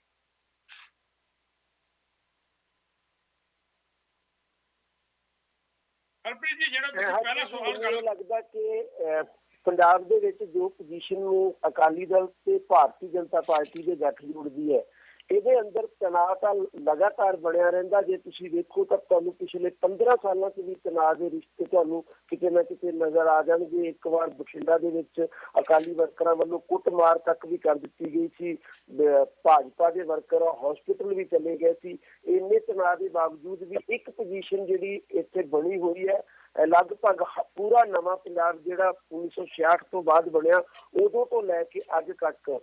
ਹਰਪ੍ਰੀਤ ਜੀ, ਜਿਹੜਾ ਤੁਸੀਂ ਪਹਿਲਾ ਸਵਾਲ ਮੈਨੂੰ ਲੱਗਦਾ ਕਿ ਪੰਜਾਬ ਦੇ ਵਿੱਚ ਜੋ ਪੋਜੀਸ਼ਨ ਨੂੰ ਅਕਾਲੀ ਦਲ ਤੇ ਭਾਰਤੀ ਜਨਤਾ ਪਾਰਟੀ ਦੇ ਗੱਠਜੋੜ ਦੀ ਹੈ, ਇਹਦੇ ਅੰਦਰ ਤਣਾਅ ਤਾਂ ਲਗਾਤਾਰ ਬਣਿਆ ਰਹਿੰਦਾ। ਜੇ ਤੁਸੀਂ ਦੇਖੋ ਤਾਂ ਤੁਹਾਨੂੰ ਪਿਛਲੇ 15 ਸਾਲਾਂ 'ਚ ਵੀ ਤਣਾਅ ਦੇ ਰਿਸ਼ਤੇ ਤੁਹਾਨੂੰ ਕਿਤੇ ਨਾ ਕਿਤੇ ਨਜ਼ਰ ਆ ਜਾਣਗੇ। ਇੱਕ ਵਾਰ ਬਠਿੰਡਾ ਦੇ ਵਿੱਚ ਅਕਾਲੀ ਵਰਕਰਾਂ ਵੱਲੋਂ ਕੁੱਟਮਾਰ ਤੱਕ ਵੀ ਕਰ ਦਿੱਤੀ ਗਈ ਸੀ, ਭਾਜਪਾ ਦੇ ਵਰਕਰ ਹਸਪੀਟਲ ਵੀ ਚਲੇ ਗਏ ਸੀ। ਇੰਨੇ ਤਣਾਅ ਦੇ ਬਾਵਜੂਦ ਵੀ ਇੱਕ ਪੋਜੀਸ਼ਨ ਜਿਹੜੀ ਇੱਥੇ ਬਣੀ ਹੋਈ ਹੈ, ਲਗਭਗ ਪੂਰਾ ਨਵਾਂ ਪੰਜਾਬ ਜਿਹੜਾ 1966 ਤੋਂ ਬਾਅਦ ਬਣਿਆ, ਉਦੋਂ ਤੋਂ ਲੈ ਕੇ ਅੱਜ ਤੱਕ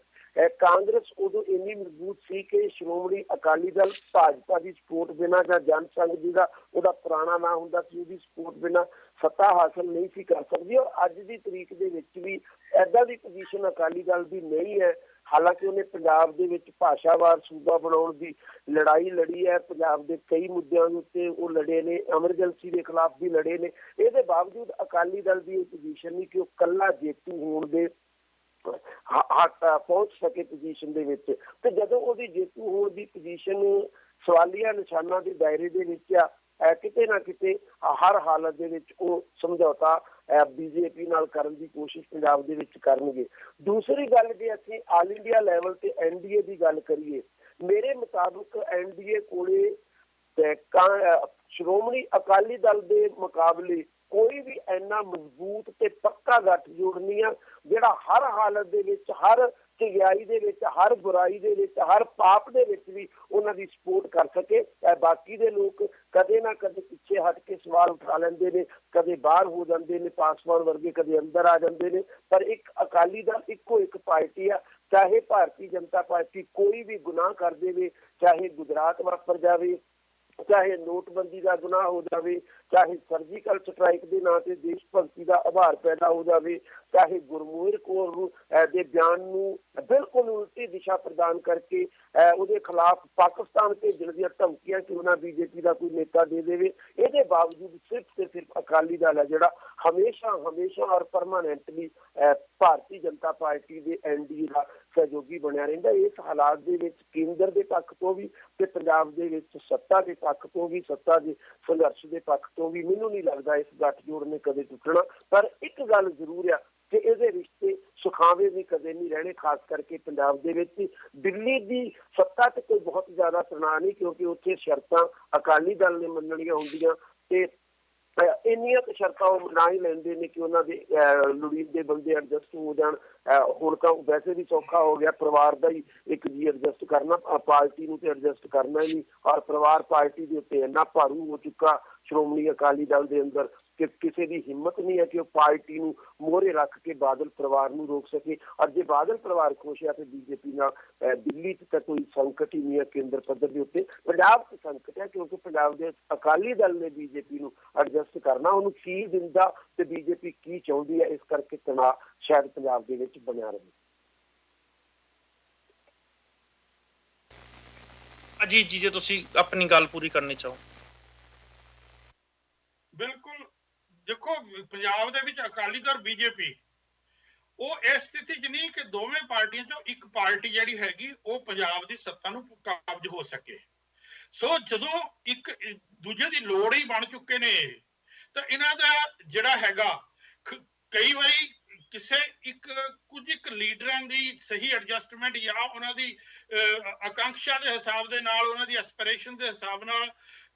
ਕਾਂਗਰਸ ਉਦੋਂ ਇੰਨੀ ਮਜ਼ਬੂਤ ਸੀ ਕਿ ਸ਼੍ਰੋਮਣੀ ਅਕਾਲੀ ਦਲ ਭਾਜਪਾ ਦੀ ਸਪੋਰਟ ਬਿਨਾਂ ਜਾਂ ਜਨ ਸੰਘ ਜਿਹਦਾ ਉਹਦਾ ਪੁਰਾਣਾ ਨਾਂ ਹੁੰਦਾ ਸੀ, ਉਹਦੀ ਸਪੋਰਟ ਬਿਨਾਂ ਸੱਤਾ ਹਾਸਲ ਨਹੀਂ ਸੀ ਕਰ ਸਕਦੀ। ਔਰ ਅੱਜ ਦੀ ਤਰੀਕ ਦੇ ਵਿੱਚ ਵੀ ਏਦਾਂ ਦੀ ਪੋਜੀਸ਼ਨ ਅਕਾਲੀ ਦਲ ਦੀ ਨਹੀਂ ਹੈ। ਹਾਲਾਂਕਿ ਉਹਨੇ ਪੰਜਾਬ ਦੇ ਵਿੱਚ ਭਾਸ਼ਾਵਾਰ ਸੂਬਾ ਬਣਾਉਣ ਦੀ ਲੜਾਈ ਲੜੀ ਹੈ, ਪੰਜਾਬ ਦੇ ਕਈ ਮੁੱਦਿਆਂ ਦੇ ਉੱਤੇ ਉਹ ਲੜੇ ਨੇ, ਐਮਰਜੈਂਸੀ ਦੇ ਖਿਲਾਫ ਵੀ ਲੜੇ ਨੇ। ਇਹਦੇ ਬਾਵਜੂਦ ਅਕਾਲੀ ਦਲ ਦੀ ਇਹ ਪੋਜੀਸ਼ਨ ਨਹੀਂ ਕਿ ਉਹ ਕੱਲਾ ਜੇਤੂ ਹੋਣ ਦੇ ਪਹੁੰਚ ਸਕੇ ਪੋਜੀਸ਼ਨ ਦੇ ਵਿੱਚ। ਤੇ ਜਦੋਂ ਉਹਦੀ ਜੇਤੂ ਹੋਣ ਦੀ ਪੋਜੀਸ਼ਨ ਸਵਾਲੀਆ ਨਿਸ਼ਾਨਾਂ ਦੇ ਦਾਇਰੇ ਦੇ ਵਿੱਚ ਆ, ਕਿਤੇ ਨਾ ਕਿਤੇ ਹਰ ਹਾਲਤ ਦੇ ਵਿੱਚ ਉਹ ਸਮਝੌਤਾ ਬੀਜੇਪੀ ਨਾਲ ਕਰਨ ਦੀ ਕੋਸ਼ਿਸ਼ ਪੰਜਾਬ ਦੇ ਵਿੱਚ ਕਰਨਗੇ। ਦੂਸਰੀ ਗੱਲ, ਜੇ ਅਸੀਂ ਆਲ ਇੰਡੀਆ ਲੈਵਲ ਤੇ NDA ਦੀ ਗੱਲ ਕਰੀਏ, ਮੇਰੇ ਮੁਤਾਬਕ NDA ਕੋਲੇ ਸ਼੍ਰੋਮਣੀ ਅਕਾਲੀ ਦਲ ਦੇ ਮੁਕਾਬਲੇ ਕੋਈ ਵੀ ਇੰਨਾ ਮਜ਼ਬੂਤ ਤੇ ਪੱਕਾ ਗੱਠਜੋੜ ਨਹੀਂ ਆ ਜਿਹੜਾ ਹਰ ਹਾਲਤ ਦੇ ਵਿੱਚ, ਹਰ ਚੰਗਿਆਈ ਦੇ ਵਿੱਚ, ਹਰ ਬੁਰਾਈ ਦੇ ਵਿੱਚ, ਹਰ ਪਾਪ ਦੇ ਵਿੱਚ ਵੀ ਉਹਨਾਂ ਦੀ ਸਪੋਰਟ ਕਰ ਸਕੇ। ਬਾਕੀ ਦੇ ਲੋਕ ਕਦੇ ਨਾ ਕਦੇ ਪਿੱਛੇ ਹਟ ਕੇ ਸਵਾਲ ਉਠਾ ਲੈਂਦੇ ਨੇ, ਕਦੇ ਬਾਹਰ ਹੋ ਜਾਂਦੇ ਨੇ, ਪਾਸਵਾਨ ਵਰਗੇ ਕਦੇ ਅੰਦਰ ਆ ਜਾਂਦੇ ਨੇ, ਪਰ ਇੱਕ ਅਕਾਲੀ ਦਲ ਇੱਕੋ ਇੱਕ ਪਾਰਟੀ ਆ। ਚਾਹੇ ਭਾਰਤੀ ਜਨਤਾ ਪਾਰਟੀ ਕੋਈ ਵੀ ਗੁਨਾਹ ਕਰ ਦੇਵੇ, ਚਾਹੇ ਗੁਜਰਾਤ ਵਾਪਰ ਜਾਵੇ, ਚਾਹੇ ਨੋਟਬੰਦੀ ਦਾ ਗੁਨਾਹ ਹੋ ਜਾਵੇ, ਚਾਹੇ ਸਰਜੀਕਲ ਸਟ੍ਰਾਈਕ ਦੇ ਨਾਂ ਤੇ ਦੇਸ਼ ਭਗਤੀ ਦਾ ਆਭਾਰ ਪੈਦਾ ਹੋ ਜਾਵੇ, ਚਾਹੇ ਗੁਰਮੂਰ ਕੌਰ ਨੂੰ ਦੇ ਬਿਆਨ ਨੂੰ ਬਿਲਕੁਲ ਉਲਟੀ ਦਿਸ਼ਾ ਪ੍ਰਦਾਨ ਕਰਕੇ ਉਹਦੇ ਖਿਲਾਫ ਪਾਕਿਸਤਾਨ ਭੇਜਣ ਦੀਆਂ ਧਮਕੀਆਂ ਕਿਉਂ ਨਾ ਬੀਜੇਪੀ ਦਾ ਕੋਈ ਨੇਤਾ ਦੇ ਦੇਵੇ, ਇਹਦੇ ਬਾਵਜੂਦ ਸਿਰਫ ਤੇ ਸਿਰਫ ਅਕਾਲੀ ਦਲ ਹੈ ਜਿਹੜਾ ਹਮੇਸ਼ਾ ਔਰ ਪਰਮਾਨੈਂਟਲੀ ਭਾਰਤੀ ਜਨਤਾ ਪਾਰਟੀ ਦੇ NDA ਦਾ ਸਹਿਯੋਗੀ ਬਣਿਆ ਰਹਿੰਦਾ। ਇਸ ਹਾਲਾਤ ਦੇ ਵਿੱਚ ਕੇਂਦਰ ਦੇ ਪੱਖ ਤੋਂ ਵੀ ਤੇ ਪੰਜਾਬ ਦੇ ਵਿੱਚ ਸੱਤਾ ਦੇ ਪੱਖ ਤੋਂ ਵੀ, ਸੱਤਾ ਦੇ ਸੰਘਰਸ਼ ਦੇ ਪੱਖ ਤੋਂ ਵੀ ਮੈਨੂੰ ਨਹੀਂ ਲੱਗਦਾ ਇਸ ਗੱਠਜੋੜ ਨੇ ਕਦੇ ਟੁੱਟਣਾ। ਪਰ ਇੱਕ ਗੱਲ ਜ਼ਰੂਰ ਆ ਕਿ ਇਹਦੇ ਰਿਸ਼ਤੇ ਸੁਖਾਵੇਂ ਵੀ ਕਦੇ ਨਹੀਂ ਰਹਿਣੇ, ਖਾਸ ਕਰਕੇ ਪੰਜਾਬ ਦੇ ਵਿੱਚ। ਦਿੱਲੀ ਦੀ ਸੱਤਾ ਤੇ ਕੋਈ ਬਹੁਤ ਜ਼ਿਆਦਾ ਤਣਾਅ ਨਹੀਂ, ਕਿਉਂਕਿ ਉੱਥੇ ਸ਼ਰਤਾਂ ਅਕਾਲੀ ਦਲ ਨੇ ਮੰਨਣੀਆਂ ਹੁੰਦੀਆਂ ਤੇ ਇੰਨੀਆਂ ਕੁ ਸ਼ਰਤਾਂ ਉਹ ਮਨਾ ਹੀ ਲੈਂਦੇ ਨੇ ਕਿ ਉਹਨਾਂ ਦੇ ਲੋੜੀਂਦੇ ਬੰਦੇ ਐਡਜਸਟ ਹੋ ਜਾਣ। ਹੁਣ ਤਾਂ ਵੈਸੇ ਵੀ ਸੌਖਾ ਹੋ ਗਿਆ, ਪਰਿਵਾਰ ਦਾ ਹੀ ਇੱਕ ਜੀ ਐਡਜਸਟ ਕਰਨਾ, ਪਾਰਟੀ ਨੂੰ ਤੇ ਐਡਜਸਟ ਕਰਨਾ ਹੀ ਨਹੀਂ। ਔਰ ਪਰਿਵਾਰ ਪਾਰਟੀ ਦੇ ਉੱਤੇ ਇੰਨਾ ਭਾਰੂ ਹੋ ਚੁੱਕਾ ਸ਼੍ਰੋਮਣੀ ਅਕਾਲੀ ਦਲ ਦੇ ਅੰਦਰ ਕਿ ਕਿਸੇ ਦੀ ਹਿੰਮਤ ਨਹੀਂ ਹੈ ਕਿ ਉਹ ਪਾਰਟੀ ਨੂੰ ਮੋਹਰੇ ਰੱਖ ਕੇ ਬਾਦਲ ਪਰਿਵਾਰ ਨੂੰ ਰੋਕ ਸਕੇ। ਔਰ ਜੇ ਬਾਦਲ ਪਰਿਵਾਰ ਖੁਸ਼ ਹੈ ਤੇ ਬੀਜੇਪੀ ਨਾਲ ਦਿੱਲੀ 'ਚ ਤਾਂ ਕੋਈ ਸੰਕਟ ਹੀ ਨਹੀਂ ਹੈ ਕੇਂਦਰ ਪੱਧਰ ਦੇ ਉੱਤੇ। ਪੰਜਾਬ 'ਚ ਸੰਕਟ ਹੈ ਕਿਉਂਕਿ ਪੰਜਾਬ ਦੇ ਅਕਾਲੀ ਦਲ ਨੇ ਬੀਜੇਪੀ ਨੂੰ ਐਡਜਸਟ ਕਰਨਾ, ਉਹਨੂੰ ਕੀ ਦਿੰਦਾ ਤੇ ਬੀਜੇਪੀ ਕੀ ਚਾਹੁੰਦੀ ਹੈ, ਇਸ ਕਰਕੇ ਤਣਾਅ ਸ਼ਾਇਦ ਪੰਜਾਬ ਦੇ ਵਿੱਚ ਬਣਿਆ ਰਹੇ। ਅਜੀਤ ਜੀ ਜੇ ਤੁਸੀਂ ਆਪਣੀ ਗੱਲ ਪੂਰੀ ਕਰਨੀ ਚਾਹੋ। ਬਿਲਕੁਲ, ਦੇਖੋ ਪੰਜਾਬ ਦੇ ਵਿੱਚ ਅਕਾਲੀ ਦਲ ਬੀਜੇਪੀ ਉਹ ਇਸ ਸਥਿਤੀ 'ਚ ਨਹੀਂ ਕਿ ਦੋਵੇਂ ਪਾਰਟੀਆਂ 'ਚੋਂ ਇੱਕ ਪਾਰਟੀ ਜਿਹੜੀ ਹੈਗੀ ਉਹ ਪੰਜਾਬ ਦੀ ਸੱਤਾ ਨੂੰ ਕਾਬਜ਼ ਹੋ ਸਕੇ। ਸੋ ਜਦੋਂ ਇੱਕ ਦੂਜੇ ਦੀ ਲੋੜ ਹੀ ਬਣ ਚੁੱਕੇ ਨੇ ਤਾਂ ਇਹਨਾਂ ਦਾ ਜਿਹੜਾ ਹੈਗਾ ਕਈ ਵਾਰੀ ਕਿਸੇ ਕੁਝ ਇੱਕ ਲੀਡਰਾਂ ਦੀ ਸਹੀ ਐਡਜਸਟਮੈਂਟ ਜਾਂ ਉਹਨਾਂ ਦੀ ਆਕਾਂਖਸ਼ਾ ਦੇ ਹਿਸਾਬ ਦੇ ਨਾਲ, ਉਹਨਾਂ ਦੀ ਐਸਪੀਰੇਸ਼ਨ ਦੇ ਹਿਸਾਬ ਨਾਲ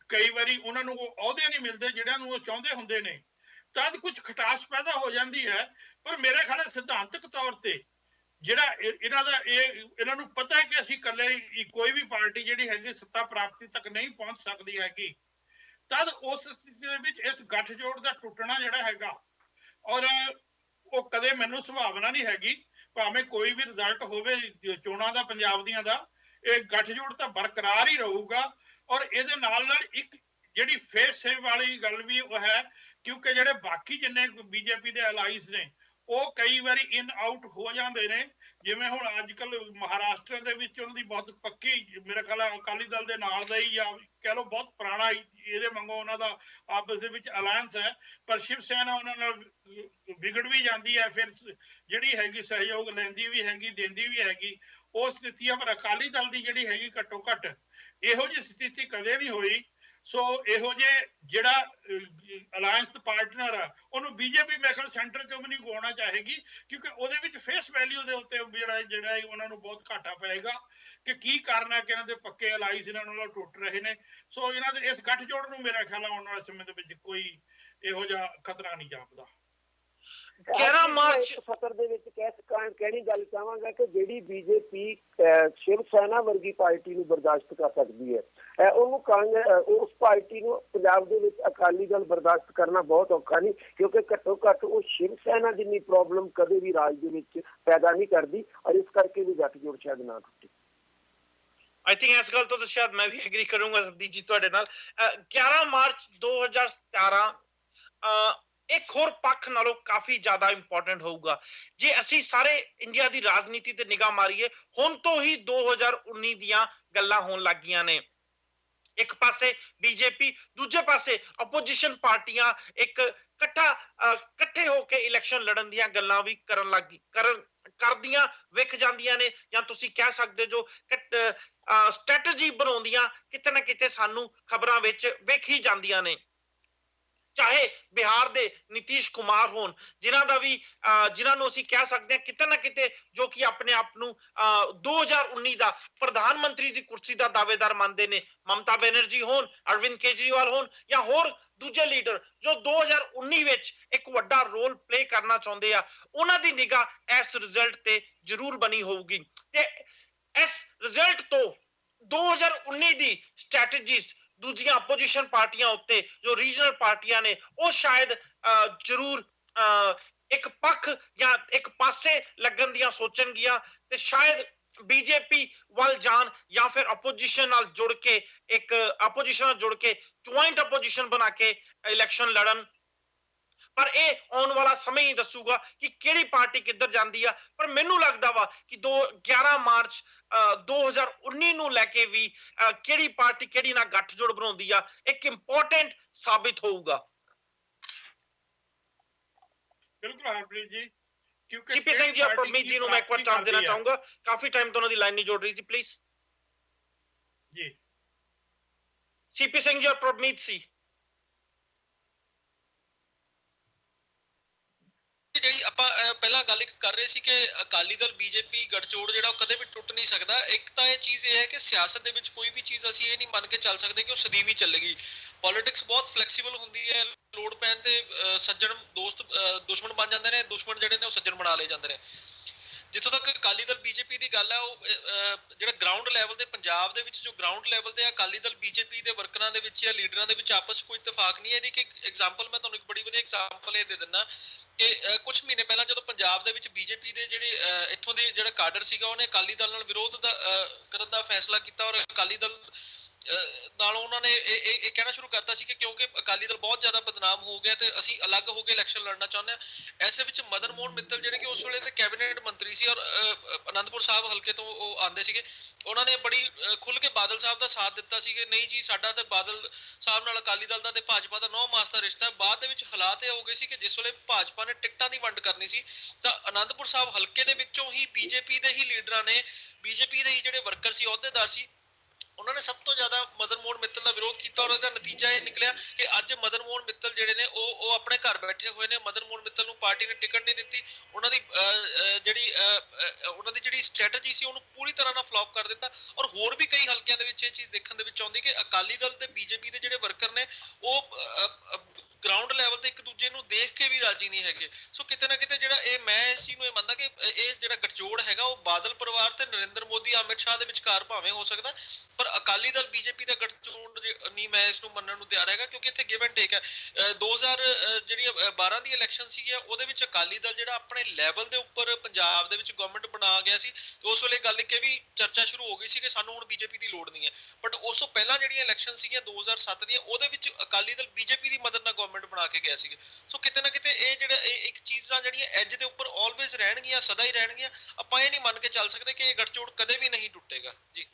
ਕਈ ਵਾਰੀ ਉਹਨਾਂ ਨੂੰ ਉਹ ਅਹੁਦੇ ਨਹੀਂ ਮਿਲਦੇ ਜਿਹੜਿਆਂ ਨੂੰ ਉਹ ਚਾਹੁੰਦੇ ਹੁੰਦੇ ਨੇ, ਤਦ ਕੁਝ ਖਟਾਸ ਪੈਦਾ ਹੋ ਜਾਂਦੀ ਹੈ। ਪਰ ਮੇਰੇ ਖਿਆਲ ਸਿਧਾਂਤਕ ਤੌਰ ਤੇ ਜਿਹੜਾ ਇਹਨਾਂ ਨੂੰ ਪਤਾ ਹੈ ਕਿ ਅਸੀਂ ਇਕੱਲੇ ਕੋਈ ਵੀ ਪਾਰਟੀ ਜਿਹੜੀ ਹੈਗੀ ਸੱਤਾ ਪ੍ਰਾਪਤੀ ਤੱਕ ਨਹੀਂ ਪਹੁੰਚ ਸਕਦੀ ਹੈਗੀ, ਤਦ ਉਸ ਸਥਿਤੀ ਦੇ ਵਿੱਚ ਇਸ ਗੱਠਜੋੜ ਦਾ ਟੁੱਟਣਾ ਜਿਹੜਾ ਹੈਗਾ, ਔਰ ਉਹ ਕਦੇ ਮੈਨੂੰ ਸੰਭਾਵਨਾ ਨਹੀਂ ਹੈਗੀ ਭਾਵੇਂ ਕੋਈ ਵੀ ਰਿਜ਼ਲਟ ਹੋਵੇ ਚੋਣਾਂ ਦਾ ਪੰਜਾਬ ਦੀਆਂ ਦਾ, ਇਹ ਗੱਠਜੋੜ ਤਾਂ ਬਰਕਰਾਰ ਹੀ ਰਹੂਗਾ। ਔਰ ਇਹਦੇ ਨਾਲ ਨਾਲ ਇੱਕ ਜਿਹੜੀ ਫੇਸ ਸੇਵ ਵਾਲੀ ਗੱਲ ਵੀ ਉਹ ਹੈ, ਕਿਉਂਕਿ ਜਿਹੜੇ ਬਾਕੀ ਜਿੰਨੇ ਬੀਜੇਪੀ ਦੇ ਅਲਾਈਜ਼ ਨੇ ਉਹ ਕਈ ਵਾਰੀ ਇਨ ਆਊਟ ਹੋ ਜਾਂਦੇ ਨੇ। ਜਿਵੇਂ ਹੁਣ ਅੱਜ ਕੱਲ ਮਹਾਰਾਸ਼ਟਰ ਦੇ ਵਿੱਚ ਉਹਨਾਂ ਦੀ ਬਹੁਤ ਪੱਕੀ, ਮੇਰੇ ਖਿਆਲ ਅਕਾਲੀ ਦਲ ਦੇ ਨਾਲ ਦਾ ਹੀ ਜਾਂ ਕਹਿ ਲਓ ਬਹੁਤ ਪੁਰਾਣਾ ਇਹਦੇ ਵਾਂਗੂ ਉਹਨਾਂ ਦਾ ਆਪਸ ਦੇ ਵਿੱਚ ਅਲਾਇੰਸ ਹੈ, ਪਰ ਸ਼ਿਵ ਸੈਨਾ ਉਹਨਾਂ ਨਾਲ ਵਿਗੜ ਵੀ ਜਾਂਦੀ ਹੈ, ਫਿਰ ਜਿਹੜੀ ਹੈਗੀ ਸਹਿਯੋਗ ਲੈਂਦੀ ਵੀ ਹੈਗੀ, ਦਿੰਦੀ ਵੀ ਹੈਗੀ। ਉਹ ਸਥਿਤੀ ਹੈ, ਪਰ ਅਕਾਲੀ ਦਲ ਦੀ ਜਿਹੜੀ ਹੈਗੀ ਘੱਟੋ ਘੱਟ ਇਹੋ ਜਿਹੀ ਸਥਿਤੀ ਕਦੇ ਨਹੀਂ ਹੋਈ। ਸੋ ਇਹੋ ਜਿਹੇ ਜਿਹੜਾ ਅਲਾਇੰਸ ਪਾਰਟਨਰ ਆ ਉਹਨੂੰ ਬੀਜੇਪੀ ਮੇਰੇ ਖਿਆਲ ਸੈਂਟਰ ਚੋਂ ਵੀ ਨਹੀਂ ਗਵਾਉਣਾ ਚਾਹੇਗੀ, ਕਿਉਂਕਿ ਉਹਦੇ ਵਿੱਚ ਫੇਸ ਵੈਲਿਊ ਦੇ ਉੱਤੇ ਜਿਹੜਾ ਉਹਨਾਂ ਨੂੰ ਬਹੁਤ ਘਾਟਾ ਪਏਗਾ ਕਿ ਕੀ ਕਾਰਨ ਹੈ ਕਿ ਇਹਨਾਂ ਦੇ ਪੱਕੇ ਅਲਾਈਜ਼ ਇਹਨਾਂ ਨਾਲ ਟੁੱਟ ਰਹੇ ਨੇ। ਸੋ ਇਹਨਾਂ ਦੇ ਇਸ ਗੱਠਜੋੜ ਨੂੰ ਮੇਰਾ ਖਿਆਲ ਆਉਣ ਵਾਲੇ ਸਮੇਂ ਦੇ ਵਿੱਚ ਕੋਈ ਇਹੋ ਜਿਹਾ ਖਤਰਾ ਨਹੀਂ ਜਾਪਦਾ। 11 ਮਾਰਚ ਸਫਰ ਦੇ ਵਿੱਚ ਕਿਹੜੀ ਗੱਲ ਚਾਹਾਂਗਾ ਕਿ ਜਿਹੜੀ ਬੀਜੇਪੀ ਸ਼ਿਵ ਸੈਨਾ ਵਰਗੀ ਪਾਰਟੀ ਨੂੰ ਬਰਦਾਸ਼ਤ ਕਰ ਸਕਦੀ ਹੈ, ਉਹਨੂੰ ਉਸ ਪਾਰਟੀ ਨੂੰ ਪੰਜਾਬ ਦੇ ਵਿੱਚ ਅਕਾਲੀ ਦਲ ਬਰਦਾਸ਼ਤ ਕਰਨਾ ਬਹੁਤ ਔਖਾ ਨਹੀਂ, ਕਿਉਂਕਿ ਘੱਟੋ ਘੱਟ ਉਹ ਸ਼ਿਵ ਸੈਨਾ ਜਿੰਨੀ ਪ੍ਰੋਬਲਮ ਕਦੇ ਵੀ ਰਾਜ ਦੇ ਵਿੱਚ ਪੈਦਾ ਨਹੀਂ ਕਰਦੀ, ਔਰ ਇਸ ਕਰਕੇ ਵੀ ਗੱਠਜੋੜ ਸ਼ਾਇਦ ਨਾ ਟੁੱਟੇ। आई थिंक इस गल तो शायद मैं भी एग्री करूंगा सदीप जी ਤੁਹਾਡੇ ਨਾਲ। 11 ਮਾਰਚ 2017 ਇੱਕ ਹੋਰ ਪੱਖ ਨਾਲੋਂ ਕਾਫੀ ਜ਼ਿਆਦਾ ਇੰਪੋਰਟੈਂਟ ਹੋਊਗਾ। ਜੇ ਅਸੀਂ ਸਾਰੇ ਇੰਡੀਆ ਦੀ ਰਾਜਨੀਤੀ ਤੇ ਨਿਗਾਹ ਮਾਰੀਏ, ਹੁਣ ਤੋਂ ਹੀ 2019 ਦੀਆਂ ਗੱਲਾਂ ਹੋਣ ਲੱਗੀਆਂ ਨੇ। ਇੱਕ ਪਾਸੇ ਬੀਜੇਪੀ, ਦੂਜੇ ਪਾਸੇ ਆਪੋਜੀਸ਼ਨ ਪਾਰਟੀਆਂ ਇੱਕ ਇਕੱਠੇ ਹੋ ਕੇ ਇਲੈਕਸ਼ਨ ਲੜਨ ਦੀਆਂ ਗੱਲਾਂ ਵੀ ਕਰਦੀਆਂ ਵਿਖ ਜਾਂਦੀਆਂ ਨੇ, ਜਾਂ ਤੁਸੀਂ ਕਹਿ ਸਕਦੇ ਜੋ ਸਟ੍ਰੈਟਜੀ ਬਣਾਉਂਦੀਆਂ ਕਿਤੇ ਨਾ ਕਿਤੇ ਸਾਨੂੰ ਖਬਰਾਂ ਵਿੱਚ ਵਿਖ ਹੀ ਜਾਂਦੀਆਂ ਨੇ। ਚਾਹੇ ਬਿਹਾਰ ਦੇ ਨੀਤੀਸ਼ ਕੁਮਾਰ ਹੋਣ, ਜਿਨ੍ਹਾਂ ਨੂੰ ਅਸੀਂ ਕਹਿ ਸਕਦੇ ਹਾਂ ਕਿਤੇ ਨਾ ਕਿਤੇ ਜੋ ਕਿ ਆਪਣੇ ਆਪ ਨੂੰ 2019 ਦਾ ਪ੍ਰਧਾਨ ਮੰਤਰੀ ਦੀ ਕੁਰਸੀ ਦਾ ਦਾਅਵੇਦਾਰ ਮੰਨਦੇ ਨੇ, ਮਮਤਾ ਬੈਨਰਜੀ ਹੋਣ, ਅਰਵਿੰਦ ਕੇਜਰੀਵਾਲ ਹੋਣ ਜਾਂ ਹੋਰ ਦੂਜੇ ਲੀਡਰ ਜੋ 2019 ਵਿੱਚ ਇੱਕ ਵੱਡਾ ਰੋਲ ਪਲੇ ਕਰਨਾ ਚਾਹੁੰਦੇ ਆ, ਉਹਨਾਂ ਦੀ ਨਿਗਾਹ ਇਸ ਰਿਜ਼ਲਟ ਤੇ ਜ਼ਰੂਰ ਬਣੀ ਹੋਊਗੀ। ਤੇ ਇਸ ਰਿਜ਼ਲਟ ਤੋਂ 2019 ਦੀ ਸਟ੍ਰੈਟਜੀਜ਼ ਦੂਜੀਆਂ ਆਪੋਜੀਸ਼ਨ ਪਾਰਟੀਆਂ ਉੱਤੇ ਜੋ ਰੀਜਨਲ ਪਾਰਟੀਆਂ ਨੇ ਉਹ ਸ਼ਾਇਦ ਜ਼ਰੂਰ ਇੱਕ ਪੱਖ ਜਾਂ ਇੱਕ ਪਾਸੇ ਲੱਗਣ ਦੀਆਂ ਸੋਚਣਗੀਆਂ, ਤੇ ਸ਼ਾਇਦ ਬੀਜੇਪੀ ਵੱਲ ਜਾਣ ਜਾਂ ਫਿਰ ਆਪੋਜੀਸ਼ਨ ਨਾਲ ਜੁੜ ਕੇ ਜੁਆਇੰਟ ਆਪੋਜੀਸ਼ਨ ਬਣਾ ਕੇ ਇਲੈਕਸ਼ਨ ਲੜਨ। ਪਰ ਇਹ ਆਉਣ ਵਾਲਾ ਸਮਾਂ ਹੀ ਦੱਸੂਗਾ ਕਿ ਕਿਹੜੀ ਪਾਰਟੀ ਕਿੱਧਰ ਜਾਂਦੀ ਆ। ਪਰ ਮੈਨੂੰ ਲੱਗਦਾ ਵਾ ਕਿ 11 ਮਾਰਚ 2019 ਨੂੰ ਲੈ ਕੇ ਵੀ ਕਿਹੜੀ ਪਾਰਟੀ ਕਿਹੜੀ ਨਾਲ ਗੱਠਜੋੜ ਬਣਾਉਂਦੀ ਆ ਇੱਕ ਇੰਪੋਰਟੈਂਟ ਸਾਬਿਤ ਹੋਊਗਾ। ਬਿਲਕੁਲ ਹਰਪ੍ਰੀਤ ਜੀ, ਕਿਉਂਕਿ ਸੀਪੀ ਸਿੰਘ ਜੀ ਔਰ ਪਰਮੀਤ ਜੀ ਨੂੰ ਮੈਂ ਇੱਕ ਵਾਰ ਚਾਂਸ ਦੇਣਾ ਚਾਹੂੰਗਾ, ਕਾਫੀ ਟਾਈਮ ਤੋਂ ਉਹਨਾਂ ਦੀ ਲਾਈਨ ਨਹੀਂ ਜੁੜ ਰਹੀ ਸੀ, ਪਲੀਜ਼ ਜੀ। ਸੀਪੀ ਸਿੰਘ ਜੀ ਔਰ ਪਰਮੀਤ ਸੀ। ਜਿਹੜੀ ਆਪਾਂ ਪਹਿਲਾਂ ਗੱਲ ਕਰ ਰਹੇ ਸੀ ਕਿ ਅਕਾਲੀ ਦਲ ਬੀਜੇਪੀ ਗੱਠਜੋੜ ਜਿਹੜਾ ਉਹ ਕਦੇ ਵੀ ਟੁੱਟ ਨਹੀਂ ਸਕਦਾ। ਇੱਕ ਤਾਂ ਇਹ ਚੀਜ਼ ਇਹ ਹੈ ਕਿ ਸਿਆਸਤ ਦੇ ਵਿੱਚ ਕੋਈ ਵੀ ਚੀਜ਼ ਅਸੀਂ ਇਹ ਨਹੀਂ ਮੰਨ ਕੇ ਚੱਲ ਸਕਦੇ ਕਿ ਉਹ ਸਦੀਵੀ ਚੱਲੇਗੀ। ਪੋਲਿਟਿਕਸ ਬਹੁਤ ਫਲੈਕਸੀਬਲ ਹੁੰਦੀ ਹੈ, ਲੋੜ ਪੈਣ ਤੇ ਸੱਜਣ ਦੋਸਤ ਦੁਸ਼ਮਣ ਬਣ ਜਾਂਦੇ ਨੇ, ਦੁਸ਼ਮਣ ਜਿਹੜੇ ਨੇ ਉਹ ਸੱਜਣ ਬਣਾ ਲਏ ਜਾਂਦੇ ਨੇ। ਜਿੱਥੋਂ ਤੱਕ ਅਕਾਲੀ ਦਲ ਬੀਜੇਪੀ ਦੀ ਗੱਲ ਹੈ, ਉਹ ਜਿਹੜਾ ਗਰਾਊਂਡ ਲੈਵਲ ਤੇ ਪੰਜਾਬ ਦੇ ਵਿੱਚ ਜੋ ਗਰਾਊਂਡ ਲੈਵਲ ਤੇ ਅਕਾਲੀ ਦਲ ਬੀਜੇਪੀ ਦੇ ਵਰਕਰਾਂ ਦੇ ਵਿੱਚ ਜਾਂ ਲੀਡਰਾਂ ਦੇ ਵਿੱਚ ਆਪਸ 'ਚ ਕੋਈ ਇਤਫਾਕ ਨਹੀਂ ਹੈ। ਇਹਦੀ ਇੱਕ ਐਗਜ਼ਾਮਪਲ ਮੈਂ ਤੁਹਾਨੂੰ ਇੱਕ ਬੜੀ ਵਧੀਆ ਐਗਜ਼ਾਮਪਲ ਇਹ ਦੇ ਦਿੰਦਾ ਕਿ ਕੁਝ ਮਹੀਨੇ ਪਹਿਲਾਂ ਜਦੋਂ ਪੰਜਾਬ ਦੇ ਵਿੱਚ ਬੀਜੇਪੀ ਦੇ ਜਿਹੜੇ ਇੱਥੋਂ ਦੇ ਜਿਹੜਾ ਕਾਡਰ ਸੀਗਾ ਉਹਨੇ ਅਕਾਲੀ ਦਲ ਨਾਲ ਵਿਰੋਧ ਕਰਨ ਦਾ ਫੈਸਲਾ ਕੀਤਾ, ਔਰ ਅਕਾਲੀ ਦਲ ਨਾਲ ਉਹਨਾਂ ਨੇ ਇਹ ਕਹਿਣਾ ਸ਼ੁਰੂ ਕਰਤਾ ਸੀ ਕਿ ਕਿਉਂਕਿ ਅਕਾਲੀ ਦਲ ਬਹੁਤ ਜ਼ਿਆਦਾ ਬਦਨਾਮ ਹੋ ਗਿਆ ਤੇ ਅਸੀਂ ਅਲੱਗ ਹੋ ਕੇ ਇਲੈਕਸ਼ਨ ਲੜਨਾ ਚਾਹੁੰਦੇ ਹਾਂ। ਐਸੇ ਵਿੱਚ ਮਦਨ ਮੋਹਨ ਮਿੱਤਲ ਜਿਹੜੇ ਕਿ ਉਸ ਵੇਲੇ ਦੇ ਕੈਬਨਿਟ ਮੰਤਰੀ ਸੀ ਔਰ ਅਨੰਦਪੁਰ ਸਾਹਿਬ ਹਲਕੇ ਤੋਂ ਉਹ ਆਉਂਦੇ ਸੀਗੇ, ਉਹਨਾਂ ਨੇ ਬੜੀ ਖੁੱਲ ਕੇ ਬਾਦਲ ਸਾਹਿਬ ਦਾ ਸਾਥ ਦਿੱਤਾ ਸੀ ਕਿ ਨਹੀਂ ਜੀ ਸਾਡਾ ਤੇ ਬਾਦਲ ਸਾਹਿਬ ਨਾਲ ਅਕਾਲੀ ਦਲ ਦਾ ਤੇ ਭਾਜਪਾ ਦਾ 9 ਮਾਸ ਦਾ ਰਿਸ਼ਤਾ ਹੈ। ਬਾਅਦ ਦੇ ਵਿੱਚ ਹਾਲਾਤ ਇਹ ਹੋ ਗਏ ਸੀ ਕਿ ਜਿਸ ਵੇਲੇ ਭਾਜਪਾ ਨੇ ਟਿਕਟਾਂ ਦੀ ਵੰਡ ਕਰਨੀ ਸੀ ਤਾਂ ਅਨੰਦਪੁਰ ਸਾਹਿਬ ਹਲਕੇ ਦੇ ਵਿੱਚੋਂ ਹੀ ਬੀਜੇਪੀ ਦੇ ਹੀ ਲੀਡਰਾਂ ਨੇ, ਬੀਜੇਪੀ ਦੇ ਹੀ ਜਿਹੜੇ ਵਰਕਰ ਸੀ, ਅਹੁਦੇਦਾਰ ਸੀ, ਉਹਨਾਂ ਨੇ ਸਭ ਤੋਂ ਜ਼ਿਆਦਾ ਮਦਨ ਮੋਹਨ ਮਿੱਤਲ ਦਾ ਵਿਰੋਧ ਕੀਤਾ ਔਰ ਇਹਦਾ ਨਤੀਜਾ ਇਹ ਨਿਕਲਿਆ ਕਿ ਅੱਜ ਮਦਨ ਮੋਹਨ ਮਿੱਤਲ ਜਿਹੜੇ ਨੇ ਉਹ ਆਪਣੇ ਘਰ ਬੈਠੇ ਹੋਏ ਨੇ। ਮਦਨ ਮੋਹਨ ਮਿੱਤਲ ਨੂੰ ਪਾਰਟੀ ਨੇ ਟਿਕਟ ਨਹੀਂ ਦਿੱਤੀ, ਉਹਨਾਂ ਦੀ ਜਿਹੜੀ ਸਟ੍ਰੈਟਜੀ ਸੀ ਉਹਨੂੰ ਪੂਰੀ ਤਰ੍ਹਾਂ ਨਾਲ ਫਲॉप ਕਰ ਦਿੱਤਾ। ਔਰ ਹੋਰ ਵੀ ਕਈ ਹਲਕਿਆਂ ਦੇ ਵਿੱਚ ਇਹ ਚੀਜ਼ ਦੇਖਣ ਦੇ ਵਿੱਚ ਆਉਂਦੀ ਕਿ ਅਕਾਲੀ ਦਲ ਤੇ ਬੀਜੇਪੀ ਦੇ ਜਿਹੜੇ ਵਰਕਰ ਨੇ ਉਹ ਗਰਾਊਂਡ ਲੈਵਲ ਤੇ ਇੱਕ ਦੂਜੇ ਨੂੰ ਦੇਖ ਕੇ ਵੀ ਰਾਜੀ ਨਹੀਂ ਹੈਗੇ। ਸੋ ਕਿਤੇ ਨਾ ਕਿਤੇ ਜਿਹੜਾ ਇਹ ਮੈਂ ਇਸ ਚੀਜ਼ ਨੂੰ ਇਹ ਮੰਨਦਾ ਕਿ ਇਹ ਜਿਹੜਾ ਗੱਠਜੋੜ ਹੈਗਾ ਉਹ ਬਾਦਲ ਪਰਿਵਾਰ ਤੇ ਨਰਿੰਦਰ ਮੋਦੀ, ਅਮਿਤ ਸ਼ਾਹ ਦੇ ਵਿਚਕਾਰ ਭਾਵੇਂ ਹੋ ਸਕਦਾ, ਪਰ ਅਕਾਲੀ ਦਲ ਬੀਜੇਪੀ ਦਾ ਗੱਠਜੋੜ ਨਹੀਂ ਮੈਂ ਇਸ ਨੂੰ ਮੰਨਣ ਨੂੰ ਤਿਆਰ ਹੈਗਾ, ਕਿਉਂਕਿ ਇੱਥੇ ਗਿਵ ਐਂਡ ਟੇਕ ਹੈ। 2012 ਦੀ ਇਲੈਕਸ਼ਨ ਸੀਗੀ ਉਹਦੇ ਵਿੱਚ ਅਕਾਲੀ ਦਲ ਜਿਹੜਾ ਆਪਣੇ ਲੈਵਲ ਦੇ ਉੱਪਰ ਪੰਜਾਬ ਦੇ ਵਿੱਚ ਗਵਰਨਮੈਂਟ ਬਣਾ ਗਿਆ ਸੀ ਤੇ ਉਸ ਵੇਲੇ ਗੱਲ ਕਿ ਵੀ ਚਰਚਾ ਸ਼ੁਰੂ ਹੋ ਗਈ ਸੀ ਕਿ ਸਾਨੂੰ ਹੁਣ ਬੀਜੇਪੀ ਦੀ ਲੋੜ ਨਹੀਂ ਹੈ। ਬਟ ਉਸ ਤੋਂ ਪਹਿਲਾਂ ਜਿਹੜੀਆਂ ਇਲੈਕਸ਼ਨ ਸੀਗੀਆਂ 2007 ਦੀਆਂ, ਉਹਦੇ ਵਿੱਚ ਅਕਾਲੀ ਦਲ ਬੀਜੇਪੀ ਦੀ ਮਦਦ ਨਾਲ ਗਵਰਨਮੈਂਟ ਬਣਾ ਕੇ ਗਿਆ ਸੀਗਾ। ਸੋ ਕਿਤੇ ਨਾ ਕਿਤੇ ਇਹ ਜਿਹੜਾ ਇਹ ਇੱਕ ਚੀਜ਼ਾਂ ਜਿਹੜੀਆਂ ਐਜ ਦੇ ਉੱਪਰ ਆਲਵੇਜ਼ ਰਹਿਣਗੀਆਂ, ਸਦਾ ਹੀ ਰਹਿਣਗੀਆਂ। ਆਪਾਂ ਇਹ ਨਹੀਂ ਮੰਨ ਕੇ ਚੱਲ ਸਕਦੇ ਕਿ ਇਹ ਗੱਠਜੋੜ ਕਦੇ ਵੀ ਨਹੀਂ ਟੁੱਟੇਗਾ ਜੀ।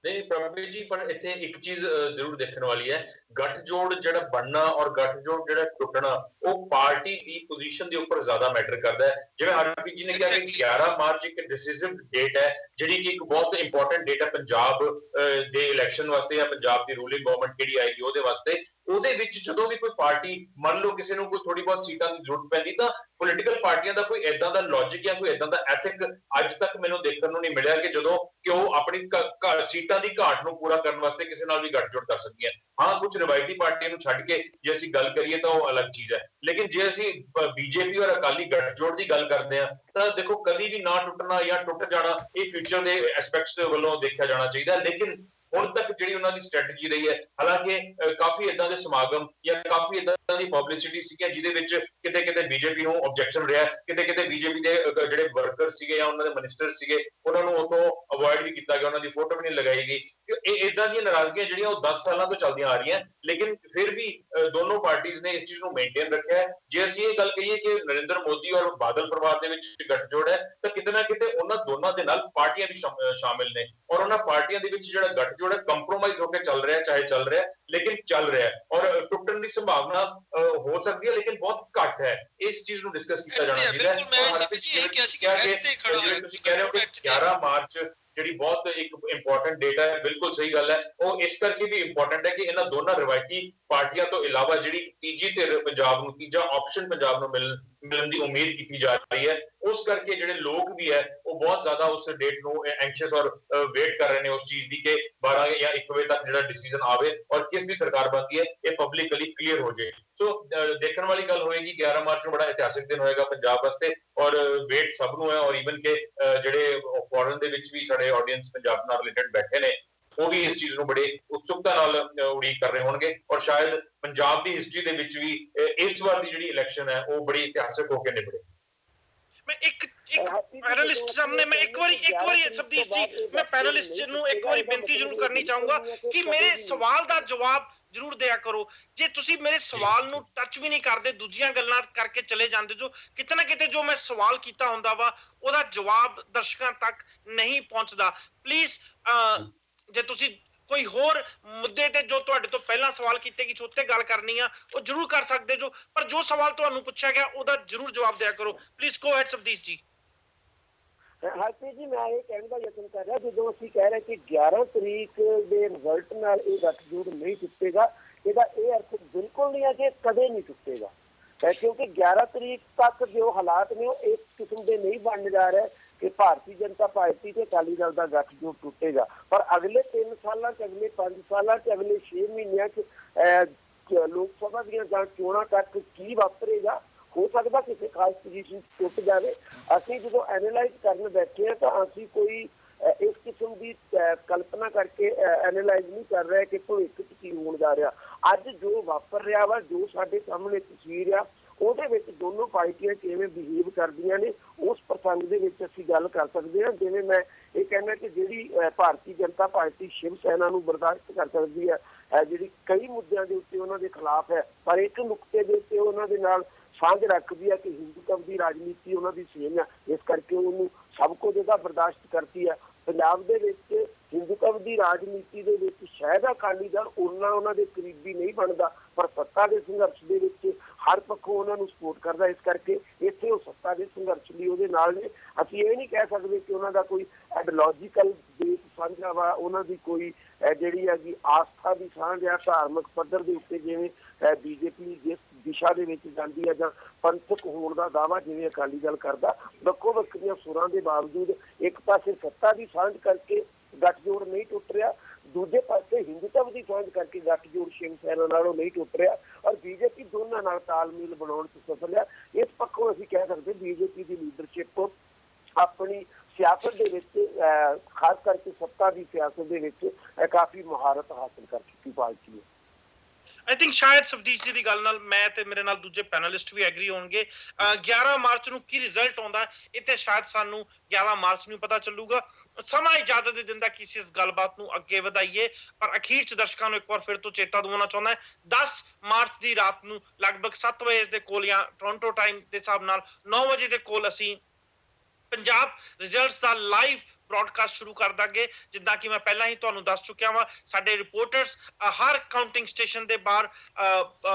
ਨਹੀਂ ਪ੍ਰਭੂ ਜੀ, ਪਰ ਇੱਥੇ ਇੱਕ ਚੀਜ਼ ਜ਼ਰੂਰ ਦੇਖਣ ਵਾਲੀ ਹੈ, ਗੱਠਜੋੜ ਜਿਹੜਾ ਬਣਨਾ ਔਰ ਗੱਠਜੋੜ ਜਿਹੜਾ ਟੁੱਟਣਾ ਉਹ ਪਾਰਟੀ ਦੀ ਪੋਜੀਸ਼ਨ ਦੇ ਉੱਪਰ ਜ਼ਿਆਦਾ ਮੈਟਰ ਕਰਦਾ ਹੈ। ਜਿਵੇਂ ਹਰਪ੍ਰੀਤ ਜੀ ਨੇ ਕਿਹਾ ਕਿ 11 ਮਾਰਚ ਇੱਕ ਡਿਸੀਜਿਵ ਡੇਟ ਹੈ, ਜਿਹੜੀ ਕਿ ਇੱਕ ਬਹੁਤ ਇੰਪੋਰਟੈਂਟ ਡੇਟ ਹੈ ਪੰਜਾਬ ਦੇ ਇਲੈਕਸ਼ਨ ਵਾਸਤੇ ਜਾਂ ਪੰਜਾਬ ਦੀ ਰੂਲਿੰਗ ਗਵਰਨਮੈਂਟ ਕਿਹੜੀ ਆਏਗੀ ਉਹਦੇ ਵਾਸਤੇ। ਉਹਦੇ ਵਿੱਚ ਜਦੋਂ ਵੀ ਕੋਈ ਪਾਰਟੀ, ਮੰਨ ਲਓ ਕਿਸੇ ਨੂੰ ਕੋਈ ਥੋੜੀ ਬਹੁਤ ਸੀਟਾਂ ਦੀ ਜ਼ਰੂਰਤ ਪੈਂਦੀ, ਤਾਂ ਪੋਲੀਟੀਕਲ ਪਾਰਟੀਆਂ ਦਾ ਕੋਈ ਏਦਾਂ ਦਾ ਲੌਜਿਕ ਜਾਂ ਕੋਈ ਏਦਾਂ ਦਾ ਐਥਿਕ ਅੱਜ ਤੱਕ ਮੈਨੂੰ ਦੇਖਣ ਨੂੰ ਨਹੀਂ ਮਿਲਿਆ ਕਿ ਜਦੋਂ ਕਿ ਉਹ ਆਪਣੀ ਸੀਟਾਂ ਦੀ ਘਾਟ ਨੂੰ ਪੂਰਾ ਕਰਨ ਵਾਸਤੇ ਕਿਸੇ ਨਾਲ ਵੀ ਗੱਠਜੋੜ ਕਰ ਸਕਦੀਆਂ। ਹਾਂ, ਕੁਝ ਰਵਾਇਤੀ ਪਾਰਟੀਆਂ ਨੂੰ ਛੱਡ ਕੇ ਜੇ ਅਸੀਂ ਗੱਲ ਕਰੀਏ ਤਾਂ ਉਹ ਅਲੱਗ ਚੀਜ਼ ਹੈ, ਲੇਕਿਨ ਜੇ ਅਸੀਂ ਬੀਜੇਪੀ ਔਰ ਅਕਾਲੀ ਗੱਠਜੋੜ ਦੀ ਗੱਲ ਕਰਦੇ ਹਾਂ ਤਾਂ ਦੇਖੋ ਕਦੀ ਵੀ ਨਾ ਟੁੱਟਣਾ ਜਾਂ ਟੁੱਟ ਜਾਣਾ ਇਹ ਫਿਊਚਰ ਦੇ ਐਸਪੈਕਟਸ ਵੱਲੋਂ ਦੇਖਿਆ ਜਾਣਾ ਚਾਹੀਦਾ। ਲੇਕਿਨ ਹੁਣ ਤੱਕ ਜਿਹੜੀ ਉਹਨਾਂ ਦੀ ਸਟ੍ਰੈਟਜੀ ਰਹੀ ਹੈ, ਹਾਲਾਂਕਿ ਕਾਫੀ ਇਦਾਂ ਦੇ ਸਮਾਗਮ ਜਾਂ ਕਾਫੀ ਇਦਾਂ ਦੀ ਪਬਲਿਸਿਟੀ ਸੀਗੀਆਂ ਜਿਹਦੇ ਵਿੱਚ ਕਿਤੇ ਕਿਤੇ ਬੀਜੇਪੀ ਨੂੰ ਆਬਜੈਕਸ਼ਨ ਰਿਹਾ, ਕਿਤੇ ਕਿਤੇ ਬੀਜੇਪੀ ਦੇ ਜਿਹੜੇ ਵਰਕਰ ਸੀਗੇ ਜਾਂ ਉਹਨਾਂ ਦੇ ਮਿਨਿਸਟਰ ਸੀਗੇ ਉਹਨਾਂ ਨੂੰ ਉਤੋਂ ਅਵੋਇਡ ਵੀ ਕੀਤਾ ਗਿਆ, ਉਹਨਾਂ ਦੀ ਫੋਟੋ ਵੀ ਨਹੀਂ ਲਗਾਈ ਗਈ। ਇਹ ਇਦਾਂ ਦੀਆਂ ਨਾਰਾਜ਼ਗੀਆਂ ਜਿਹੜੀਆਂ ਉਹ 10 ਸਾਲਾਂ ਤੋਂ ਚੱਲਦੀਆਂ ਆ ਰਹੀਆਂ, ਲੇਕਿਨ ਫਿਰ ਵੀ ਦੋਨੋਂ ਪਾਰਟੀਆਂ ਨੇ ਇਸ ਚੀਜ਼ ਨੂੰ ਮੇਨਟੇਨ ਰੱਖਿਆ ਹੈ। ਜੇ ਅਸੀਂ ਇਹ ਗੱਲ ਕਹੀਏ ਕਿ ਨਰਿੰਦਰ ਮੋਦੀ ਔਰ ਬਾਦਲ ਪਰਿਵਾਰ ਦੇ ਵਿੱਚ ਗੱਠਜੋੜ ਹੈ, ਤਾਂ ਕਿਤੇ ਨਾ ਕਿਤੇ ਉਹਨਾਂ ਦੋਨਾਂ ਦੇ ਨਾਲ ਪਾਰਟੀਆਂ ਵੀ ਸ਼ਾਮਿਲ ਨੇ ਔਰ ਉਹਨਾਂ ਪਾਰਟੀਆਂ ਦੇ ਵਿੱਚ ਜਿਹੜਾ ਗੱਠਜੋੜ ਹੈ ਕੰਪਰੋਮਾਈਜ਼ ਹੋ ਕੇ ਚੱਲ ਰਿਹਾ, ਚਾਹੇ ਚੱਲ ਰਿਹਾ ਲੇਕਿਨ ਚੱਲ ਰਿਹਾ, ਔਰ ਟੁੱਟਣ ਦੀ ਸੰਭਾਵਨਾ ਹੋ ਸਕਦੀ ਹੈ ਲੇਕਿਨ ਬਹੁਤ ਘੱਟ ਹੈ। ਇਸ ਚੀਜ਼ ਨੂੰ ਡਿਸਕਸ ਕੀਤਾ ਜਾਣਾ ਚਾਹੀਦਾ ਹੈ। ਤੁਸੀਂ ਕਹਿ ਰਹੇ ਹੋ ਕਿ 11 ਮਾਰਚ ਜਿਹੜੀ ਬਹੁਤ ਇੱਕ ਇੰਪੋਰਟੈਂਟ ਡੇਟ ਹੈ, ਬਿਲਕੁਲ ਸਹੀ ਗੱਲ ਹੈ। ਉਹ ਇਸ ਕਰਕੇ ਵੀ ਇੰਪੋਰਟੈਂਟ ਹੈ ਕਿ ਇਹਨਾਂ ਦੋਨਾਂ ਰਵਾਇਤੀ ਪਾਰਟੀਆਂ ਤੋਂ ਇਲਾਵਾ ਜਿਹੜੀ ਤੀਜੀ ਧਿਰ ਪੰਜਾਬ ਨੂੰ, ਤੀਜਾ ਆਪਸ਼ਨ ਪੰਜਾਬ ਨੂੰ ਮਿਲਣ ਦੀ ਉਮੀਦ ਕੀਤੀ ਜਾ ਰਹੀ ਹੈ, ਉਸ ਕਰਕੇ ਜਿਹੜੇ ਲੋਕ ਵੀ ਹੈ ਉਹ ਬਹੁਤ ਜ਼ਿਆਦਾ ਉਸ ਡੇਟ ਨੂੰ ਐਂਕਸ਼ੀਅਸ ਔਰ ਵੇਟ ਕਰ ਰਹੇ ਨੇ ਉਸ ਚੀਜ਼ ਦੀ ਕਿ 12 ਜਾਂ 1 ਵਜੇ ਤੱਕ ਜਿਹੜਾ ਡਿਸੀਜਨ ਆਵੇ ਔਰ ਕਿਸ ਦੀ ਸਰਕਾਰ ਬਣਦੀ ਹੈ ਇਹ ਪਬਲਿਕਲੀ ਕਲੀਅਰ ਹੋ ਜਾਏ। ਸੋ ਦੇਖਣ ਵਾਲੀ ਗੱਲ ਹੋਏਗੀ, 11 ਮਾਰਚ ਨੂੰ ਬੜਾ ਇਤਿਹਾਸਿਕ ਦਿਨ ਹੋਏਗਾ ਪੰਜਾਬ ਵਾਸਤੇ ਔਰ ਵੇਟ ਸਭ ਨੂੰ ਹੈ। ਔਰ ਈਵਨ ਕਿ ਜਿਹੜੇ ਫੋਰਨ ਦੇ ਵਿੱਚ ਵੀ ਸਾਡੇ ਆਡੀਅנס ਪੰਜਾਬ ਨਾਲ ਰਿਲੇਟਡ ਬੈਠੇ ਨੇ ਉਹ ਵੀ ਇਸ ਚੀਜ਼ ਨੂੰ ਬੜੇ ਉਤਸੁਕਤਾ ਨਾਲ ਉਡੀਕ ਕਰ ਰਹੇ ਹੋਣਗੇ ਔਰ ਸ਼ਾਇਦ ਪੰਜਾਬ ਦੀ ਹਿਸਟਰੀ ਦੇ ਵਿੱਚ ਵੀ ਇਸ ਵਾਰ ਦੀ ਜਿਹੜੀ ਇਲੈਕਸ਼ਨ ਹੈ ਉਹ ਬੜੀ ਇਤਿਹਾਸਿਕ ਹੋ ਕੇ ਨਿਬੜੇ। ਮੈਂ ਇੱਕ ਪੈਨਲਿਸਟ ਸਾਹਮਣੇ ਮੈਂ ਇੱਕ ਵਾਰੀ ਸਬਦੀਸ਼ ਜੀ, ਮੈਂ ਪੈਨਲਿਸਟ ਨੂੰ ਇੱਕ ਵਾਰੀ ਬੇਨਤੀ ਜ਼ਰੂਰ ਕਰਨੀ ਚਾਹੂੰਗਾ ਕਿ ਮੇਰੇ ਸਵਾਲ ਦਾ ਜਵਾਬ ਜ਼ਰੂਰ ਦਿਆ ਕਰੋ। ਜੇ ਤੁਸੀਂ ਮੇਰੇ ਸਵਾਲ ਨੂੰ ਟੱਚ ਵੀ ਨਹੀਂ ਕਰਦੇ, ਦੂਜੀਆਂ ਗੱਲਾਂ ਕਰਕੇ ਚਲੇ ਜਾਂਦੇ, ਜੋ ਕਿਤੇ ਨਾ ਕਿਤੇ ਜੋ ਮੈਂ ਸਵਾਲ ਕੀਤਾ ਹੁੰਦਾ ਵਾ ਉਹਦਾ ਜਵਾਬ ਦਰਸ਼ਕਾਂ ਤੱਕ ਨਹੀਂ ਪਹੁੰਚਦਾ। ਪਲੀਜ਼ ਜੇ ਤੁਸੀਂ ਕੋਈ ਹੋਰ ਮੁੱਦੇ ਤੇ ਜੋ ਤੁਹਾਡੇ ਤੋਂ ਪਹਿਲਾਂ ਸਵਾਲ ਕੀਤੇ ਗਏ ਉੱਤੇ ਗੱਲ ਕਰਨੀ ਆ ਉਹ ਜ਼ਰੂਰ ਕਰ ਸਕਦੇ ਜੋ, ਪਰ ਜੋ ਸਵਾਲ ਤੁਹਾਨੂੰ ਪੁੱਛਿਆ ਗਿਆ ਉਹਦਾ ਜ਼ਰੂਰ ਜਵਾਬ ਦਿਆ ਕਰੋ। ਪਲੀਜ਼ ਗੋ ਹੈਡ ਸਬਦੀਸ਼ ਜੀ। ਹਰਪ੍ਰੀਤ ਜੀ, ਮੈਂ ਇਹ ਕਹਿਣ ਦਾ ਯਤਨ ਕਰ ਰਿਹਾ, ਜਦੋਂ ਅਸੀਂ ਕਹਿ ਰਹੇ ਕਿ 11 ਤਰੀਕ ਦੇ ਰਿਜ਼ਲਟ ਨਾਲ ਇਹ ਗੱਠਜੋੜ ਨਹੀਂ ਟੁੱਟੇਗਾ, ਇਹਦਾ ਇਹ ਅਰਥ ਬਿਲਕੁਲ ਨਹੀਂ ਹੈ ਕਿ ਕਦੇ ਨਹੀਂ ਟੁੱਟੇਗਾ, ਕਿਉਂਕਿ 11 ਤਰੀਕ ਤੱਕ ਜੋ ਹਾਲਾਤ ਨੇ ਉਹ ਇਸ ਕਿਸਮ ਦੇ ਨਹੀਂ ਬਣਨ ਜਾ ਰਹੇ ਕਿ ਭਾਰਤੀ ਜਨਤਾ ਪਾਰਟੀ ਤੇ ਅਕਾਲੀ ਦਲ ਦਾ ਗੱਠਜੋੜ ਟੁੱਟੇਗਾ। ਪਰ ਅਗਲੇ 3 ਸਾਲਾਂ 'ਚ, ਅਗਲੇ 5 ਸਾਲਾਂ 'ਚ, ਅਗਲੇ 6 ਮਹੀਨਿਆਂ 'ਚ ਲੋਕ ਸਭਾ ਦੀਆਂ ਜਾਂ ਚੋਣਾਂ ਤੱਕ ਕੀ ਵਾਪਰੇਗਾ, ਹੋ ਸਕਦਾ ਕਿਸੇ ਖਾਸ ਪੋਜੀਸ਼ਨ ਟੁੱਟ ਜਾਵੇ। ਅਸੀਂ ਜਦੋਂ ਐਨਾਲਾਈਜ਼ ਕਰਨ ਬੈਠੇ ਹਾਂ ਤਾਂ ਅਸੀਂ ਕੋਈ ਇਸ ਕਿਸਮ ਦੀ ਕਲਪਨਾ ਕਰਕੇ ਐਨਾਲਾਈਜ਼ ਨਹੀਂ ਕਰ ਰਹੇ ਕਿ ਭਵਿੱਖ 'ਚ ਕੀ ਹੋਣ ਜਾ ਰਿਹਾ। ਅੱਜ ਜੋ ਵਾਪਰ ਰਿਹਾ ਵਾ, ਜੋ ਸਾਡੇ ਸਾਹਮਣੇ ਤਸਵੀਰ ਆ, ਉਹਦੇ ਵਿੱਚ ਦੋਨੋਂ ਪਾਰਟੀਆਂ ਕਿਵੇਂ ਬਿਹੇਵ ਕਰਦੀਆਂ ਨੇ ਉਸ ਪ੍ਰਸੰਗ ਦੇ ਵਿੱਚ ਅਸੀਂ ਗੱਲ ਕਰ ਸਕਦੇ ਹਾਂ। ਜਿਵੇਂ ਮੈਂ ਇਹ ਕਹਿੰਦਾ ਕਿ ਜਿਹੜੀ ਭਾਰਤੀ ਜਨਤਾ ਪਾਰਟੀ ਸ਼ਿਵ ਸੈਨਾ ਨੂੰ ਬਰਦਾਸ਼ਤ ਕਰ ਸਕਦੀ ਹੈ, ਜਿਹੜੀ ਕਈ ਮੁੱਦਿਆਂ ਦੇ ਉੱਤੇ ਉਹਨਾਂ ਦੇ ਖਿਲਾਫ ਹੈ, ਪਰ ਇੱਕ ਨੁਕਤੇ ਦੇ ਉੱਤੇ ਉਹਨਾਂ ਦੇ ਨਾਲ ਸਾਂਝ ਰੱਖਦੀ ਹੈ ਕਿ ਹਿੰਦੂਤਵ ਦੀ ਰਾਜਨੀਤੀ ਉਹਨਾਂ ਦੀ ਸੇਮ ਹੈ, ਇਸ ਕਰਕੇ ਉਹਨੂੰ ਸਭ ਕੁਝ ਇਹਦਾ ਬਰਦਾਸ਼ਤ ਕਰਦੀ ਹੈ। ਪੰਜਾਬ ਦੇ ਵਿੱਚ ਹਿੰਦੂਤਵ ਦੀ ਰਾਜਨੀਤੀ ਦੇ ਵਿੱਚ ਸ਼ਾਇਦ ਅਕਾਲੀ ਦਲ ਉਹਨਾਂ ਦੇ ਕਰੀਬੀ ਨਹੀਂ ਬਣਦਾ, ਪਰ ਸੱਤਾ ਦੇ ਸੰਘਰਸ਼ ਦੇ ਵਿੱਚ ਹਰ ਪੱਖੋਂ ਉਹਨਾਂ ਨੂੰ ਸਪੋਰਟ ਕਰਦਾ, ਇਸ ਕਰਕੇ ਇੱਥੇ ਉਹ ਸੱਤਾ ਦੇ ਸੰਘਰਸ਼ ਲਈ ਉਹਦੇ ਨਾਲ ਨੇ। ਅਸੀਂ ਇਹ ਨਹੀਂ ਕਹਿ ਸਕਦੇ ਕਿ ਉਹਨਾਂ ਦਾ ਕੋਈ ਆਈਡੀਓਲੋਜੀਕਲ ਬੇਸ ਸਾਂਝਾ ਵਾ, ਉਹਨਾਂ ਦੀ ਕੋਈ ਜਿਹੜੀ ਹੈਗੀ ਆਸਥਾ ਦੀ ਸਾਂਝ ਆ ਧਾਰਮਿਕ ਪੱਧਰ ਦੇ ਉੱਤੇ, ਜਿਵੇਂ ਬੀਜੇਪੀ ਜਿਸ ਦਿਸ਼ਾ ਦੇ ਵਿੱਚ ਜਾਂਦੀ ਹੈ ਜਾਂ ਪੰਥਕ ਹੋਣ ਦਾ ਦਾਅਵਾ ਜਿਵੇਂ ਅਕਾਲੀ ਦਲ ਕਰਦਾ, ਵੱਖੋ ਵੱਖਰੀਆਂ ਸੁਰਾਂ ਦੇ ਬਾਵਜੂਦ ਇੱਕ ਪਾਸੇ ਸੱਤਾ ਦੀ ਸਾਂਝ ਕਰਕੇ ਗੱਠਜੋੜ ਨਹੀਂ ਟੁੱਟ ਰਿਹਾ, ਦੂਜੇ ਪਾਸੇ ਹਿੰਦੂਤਵ ਦੀ ਸਾਂਝ ਕਰਕੇ ਗੱਠਜੋੜ ਸ਼ਿਵ ਸੈਨਾ ਨਾਲੋਂ ਨਹੀਂ ਟੁੱਟ ਰਿਹਾ, ਔਰ ਬੀਜੇਪੀ ਦੋਨਾਂ ਨਾਲ ਤਾਲਮੇਲ ਬਣਾਉਣ 'ਚ ਸਫਲ ਹੈ। ਇਸ ਪੱਖੋਂ ਅਸੀਂ ਕਹਿ ਸਕਦੇ ਬੀਜੇਪੀ ਦੀ ਲੀਡਰਸ਼ਿਪ ਆਪਣੀ ਸਿਆਸਤ ਦੇ ਵਿੱਚ ਖਾਸ ਕਰਕੇ ਸੱਤਾ ਦੀ ਸਿਆਸਤ ਦੇ ਵਿੱਚ ਕਾਫੀ ਮਹਾਰਤ ਹਾਸਲ ਕਰ ਚੁੱਕੀ ਪਾਰਟੀ ਹੈ। ਆਈ ਥਿੰਕ ਸ਼ਾਇਦ ਸਵਦੀਸ਼ ਜੀ ਦੀ ਗੱਲ ਨਾਲ ਮੈਂ ਤੇ ਮੇਰੇ ਨਾਲ ਦੂਜੇ ਪੈਨਲਿਸਟ ਵੀ ਐਗਰੀ ਹੋਣਗੇ। 11 ਮਾਰਚ ਨੂੰ ਕੀ ਰਿਜ਼ਲਟ ਆਉਂਦਾ ਇੱਥੇ ਸ਼ਾਇਦ ਸਾਨੂੰ 11 ਮਾਰਚ ਨੂੰ ਪਤਾ ਚੱਲੂਗਾ। ਸਮਾਂ ਇਜਾਜ਼ਤ ਦੇ ਦਿੰਦਾ ਕਿ ਇਸ ਗੱਲਬਾਤ ਨੂੰ ਅੱਗੇ ਵਧਾਈਏ, ਪਰ ਅਖੀਰ ਚ ਦਰਸ਼ਕਾਂ ਨੂੰ ਇੱਕ ਵਾਰ ਫਿਰ ਤੋਂ ਚੇਤਾ ਦਿਵਾਉਣਾ ਚਾਹੁੰਦਾ 10 ਮਾਰਚ ਦੀ ਰਾਤ ਨੂੰ ਲਗਭਗ 7 ਵਜੇ ਦੇ ਕੋਲ ਜਾਂ ਟੋਰਾਂਟੋ ਟਾਈਮ ਦੇ ਹਿਸਾਬ ਨਾਲ 9 ਵਜੇ ਦੇ ਕੋਲ ਅਸੀਂ ਪੰਜਾਬ ਰਿਜ਼ਲਟਸ ਦਾ ਲਾਈਵ ਬ੍ਰੌਡਕਾਸਟ ਸ਼ੁਰੂ ਕਰ ਦਾਂਗੇ। ਜਿੱਦਾਂ ਕਿ ਮੈਂ ਪਹਿਲਾਂ ਹੀ ਤੁਹਾਨੂੰ ਦੱਸ ਚੁੱਕਿਆ ਵਾਂ, ਸਾਡੇ ਰਿਪੋਰਟਰਸ ਹਰ ਕਾਊਂਟਿੰਗ ਸਟੇਸ਼ਨ ਦੇ ਬਾਹਰ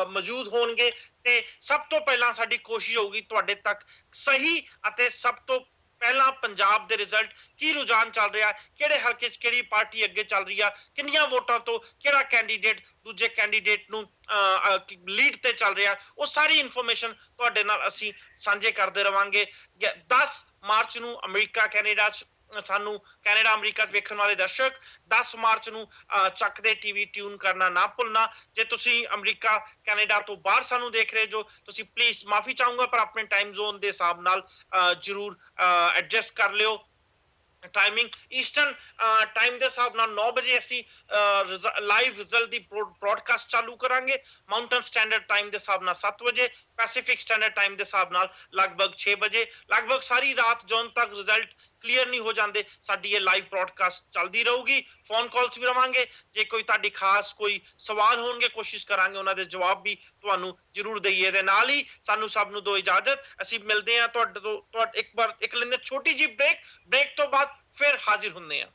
ਮੌਜੂਦ ਹੋਣਗੇ ਤੇ ਸਭ ਤੋਂ ਪਹਿਲਾਂ ਸਾਡੀ ਕੋਸ਼ਿਸ਼ ਹੋਊਗੀ ਤੁਹਾਡੇ ਤੱਕ ਸਹੀ ਅਤੇ ਸਭ ਤੋਂ ਪਹਿਲਾਂ ਪੰਜਾਬ ਦੇ ਰਿਜ਼ਲਟ ਕੀ ਰੁਝਾਨ ਚੱਲ ਰਿਹਾ, ਕਿਹੜੇ ਹਲਕੇ 'ਚ ਕਿਹੜੀ ਪਾਰਟੀ ਅੱਗੇ ਚੱਲ ਰਹੀ ਆ, ਕਿੰਨੀਆਂ ਵੋਟਾਂ ਤੋਂ ਕਿਹੜਾ ਕੈਂਡੀਡੇਟ ਦੂਜੇ ਕੈਂਡੀਡੇਟ ਨੂੰ ਲੀਡ ਤੇ ਚੱਲ ਰਿਹਾ, ਉਹ ਸਾਰੀ ਇਨਫੋਰਮੇਸ਼ਨ ਤੁਹਾਡੇ ਨਾਲ ਅਸੀਂ ਸਾਂਝੇ ਕਰਦੇ ਰਵਾਂਗੇ। 10 ਮਾਰਚ ਨੂੰ ਅਮਰੀਕਾ ਕੈਨੇਡਾ 'ਚ ਸਾਨੂੰ ਕੈਨੇਡਾ ਅਮਰੀਕਾ ਵੇਖਣ ਵਾਲੇ ਦਰਸ਼ਕ 10 ਮਾਰਚ ਨੂੰ ਚੱਕ ਦੇ ਟੀਵੀ ਟਿਊਨ ਕਰਨਾ ਨਾ ਭੁੱਲਣਾ। ਜੇ ਤੁਸੀਂ ਅਮਰੀਕਾ ਕੈਨੇਡਾ ਤੋਂ ਬਾਹਰ ਸਾਨੂੰ ਦੇਖ ਰਹੇ ਜੋ, ਤੁਸੀਂ ਪਲੀਜ਼ ਮਾਫੀ ਚਾਹੂੰਗਾ ਪਰ ਆਪਣੇ ਟਾਈਮ ਜ਼ੋਨ ਦੇ ਹਿਸਾਬ ਨਾਲ ਜਰੂਰ ਐਡਜਸਟ ਕਰ ਲਿਓ। ਟਾਈਮਿੰਗ ਈਸਟਰਨ ਟਾਈਮ ਦੇ ਹਿਸਾਬ ਨਾਲ 9 ਵਜੇ ਅਸੀਂ ਲਾਈਵ ਰਿਜ਼ਲਟ ਦੀ ਬ੍ਰੌਡਕਾਸਟ ਚਾਲੂ ਕਰਾਂਗੇ। ਮਾਊਂਟਨ ਸਟੈਂਡਰਡ ਟਾਈਮ ਦੇ ਹਿਸਾਬ ਨਾਲ 7 ਵਜੇ, ਪੈਸੀਫਿਕ ਸਟੈਂਡਰਡ ਟਾਈਮ ਦੇ ਹਿਸਾਬ ਨਾਲ ਲਗਭਗ 6 ਵਜੇ। ਲਗਭਗ ਸਾਰੀ ਰਾਤ ਜਦੋਂ ਤੱਕ ਰਿਜ਼ਲਟ ਕਲੀਅਰ ਨਹੀਂ ਹੋ ਜਾਂਦੇ ਸਾਡੀ ਇਹ ਲਾਈਵ ਬ੍ਰੌਡਕਾਸਟ ਚੱਲਦੀ ਰਹੂਗੀ। ਫੋਨ ਕਾਲਸ ਵੀ ਰਵਾਂਗੇ, ਜੇ ਕੋਈ ਤੁਹਾਡੀ ਖਾਸ ਕੋਈ ਸਵਾਲ ਹੋਣਗੇ ਕੋਸ਼ਿਸ਼ ਕਰਾਂਗੇ ਉਹਨਾਂ ਦੇ ਜਵਾਬ ਵੀ ਤੁਹਾਨੂੰ ਜ਼ਰੂਰ ਦਈਏ। ਦੇ ਨਾਲ ਹੀ ਸਾਨੂੰ ਸਭ ਨੂੰ ਦਿਓ ਇਜਾਜ਼ਤ, ਅਸੀਂ ਮਿਲਦੇ ਹਾਂ ਤੁਹਾਡੇ ਤੋਂ ਇੱਕ ਵਾਰ ਇੱਕ ਲੈਂਦੇ ਛੋਟੀ ਜਿਹੀ ਬ੍ਰੇਕ ਤੋਂ ਬਾਅਦ ਫਿਰ ਹਾਜ਼ਰ ਹੁੰਦੇ ਹਾਂ।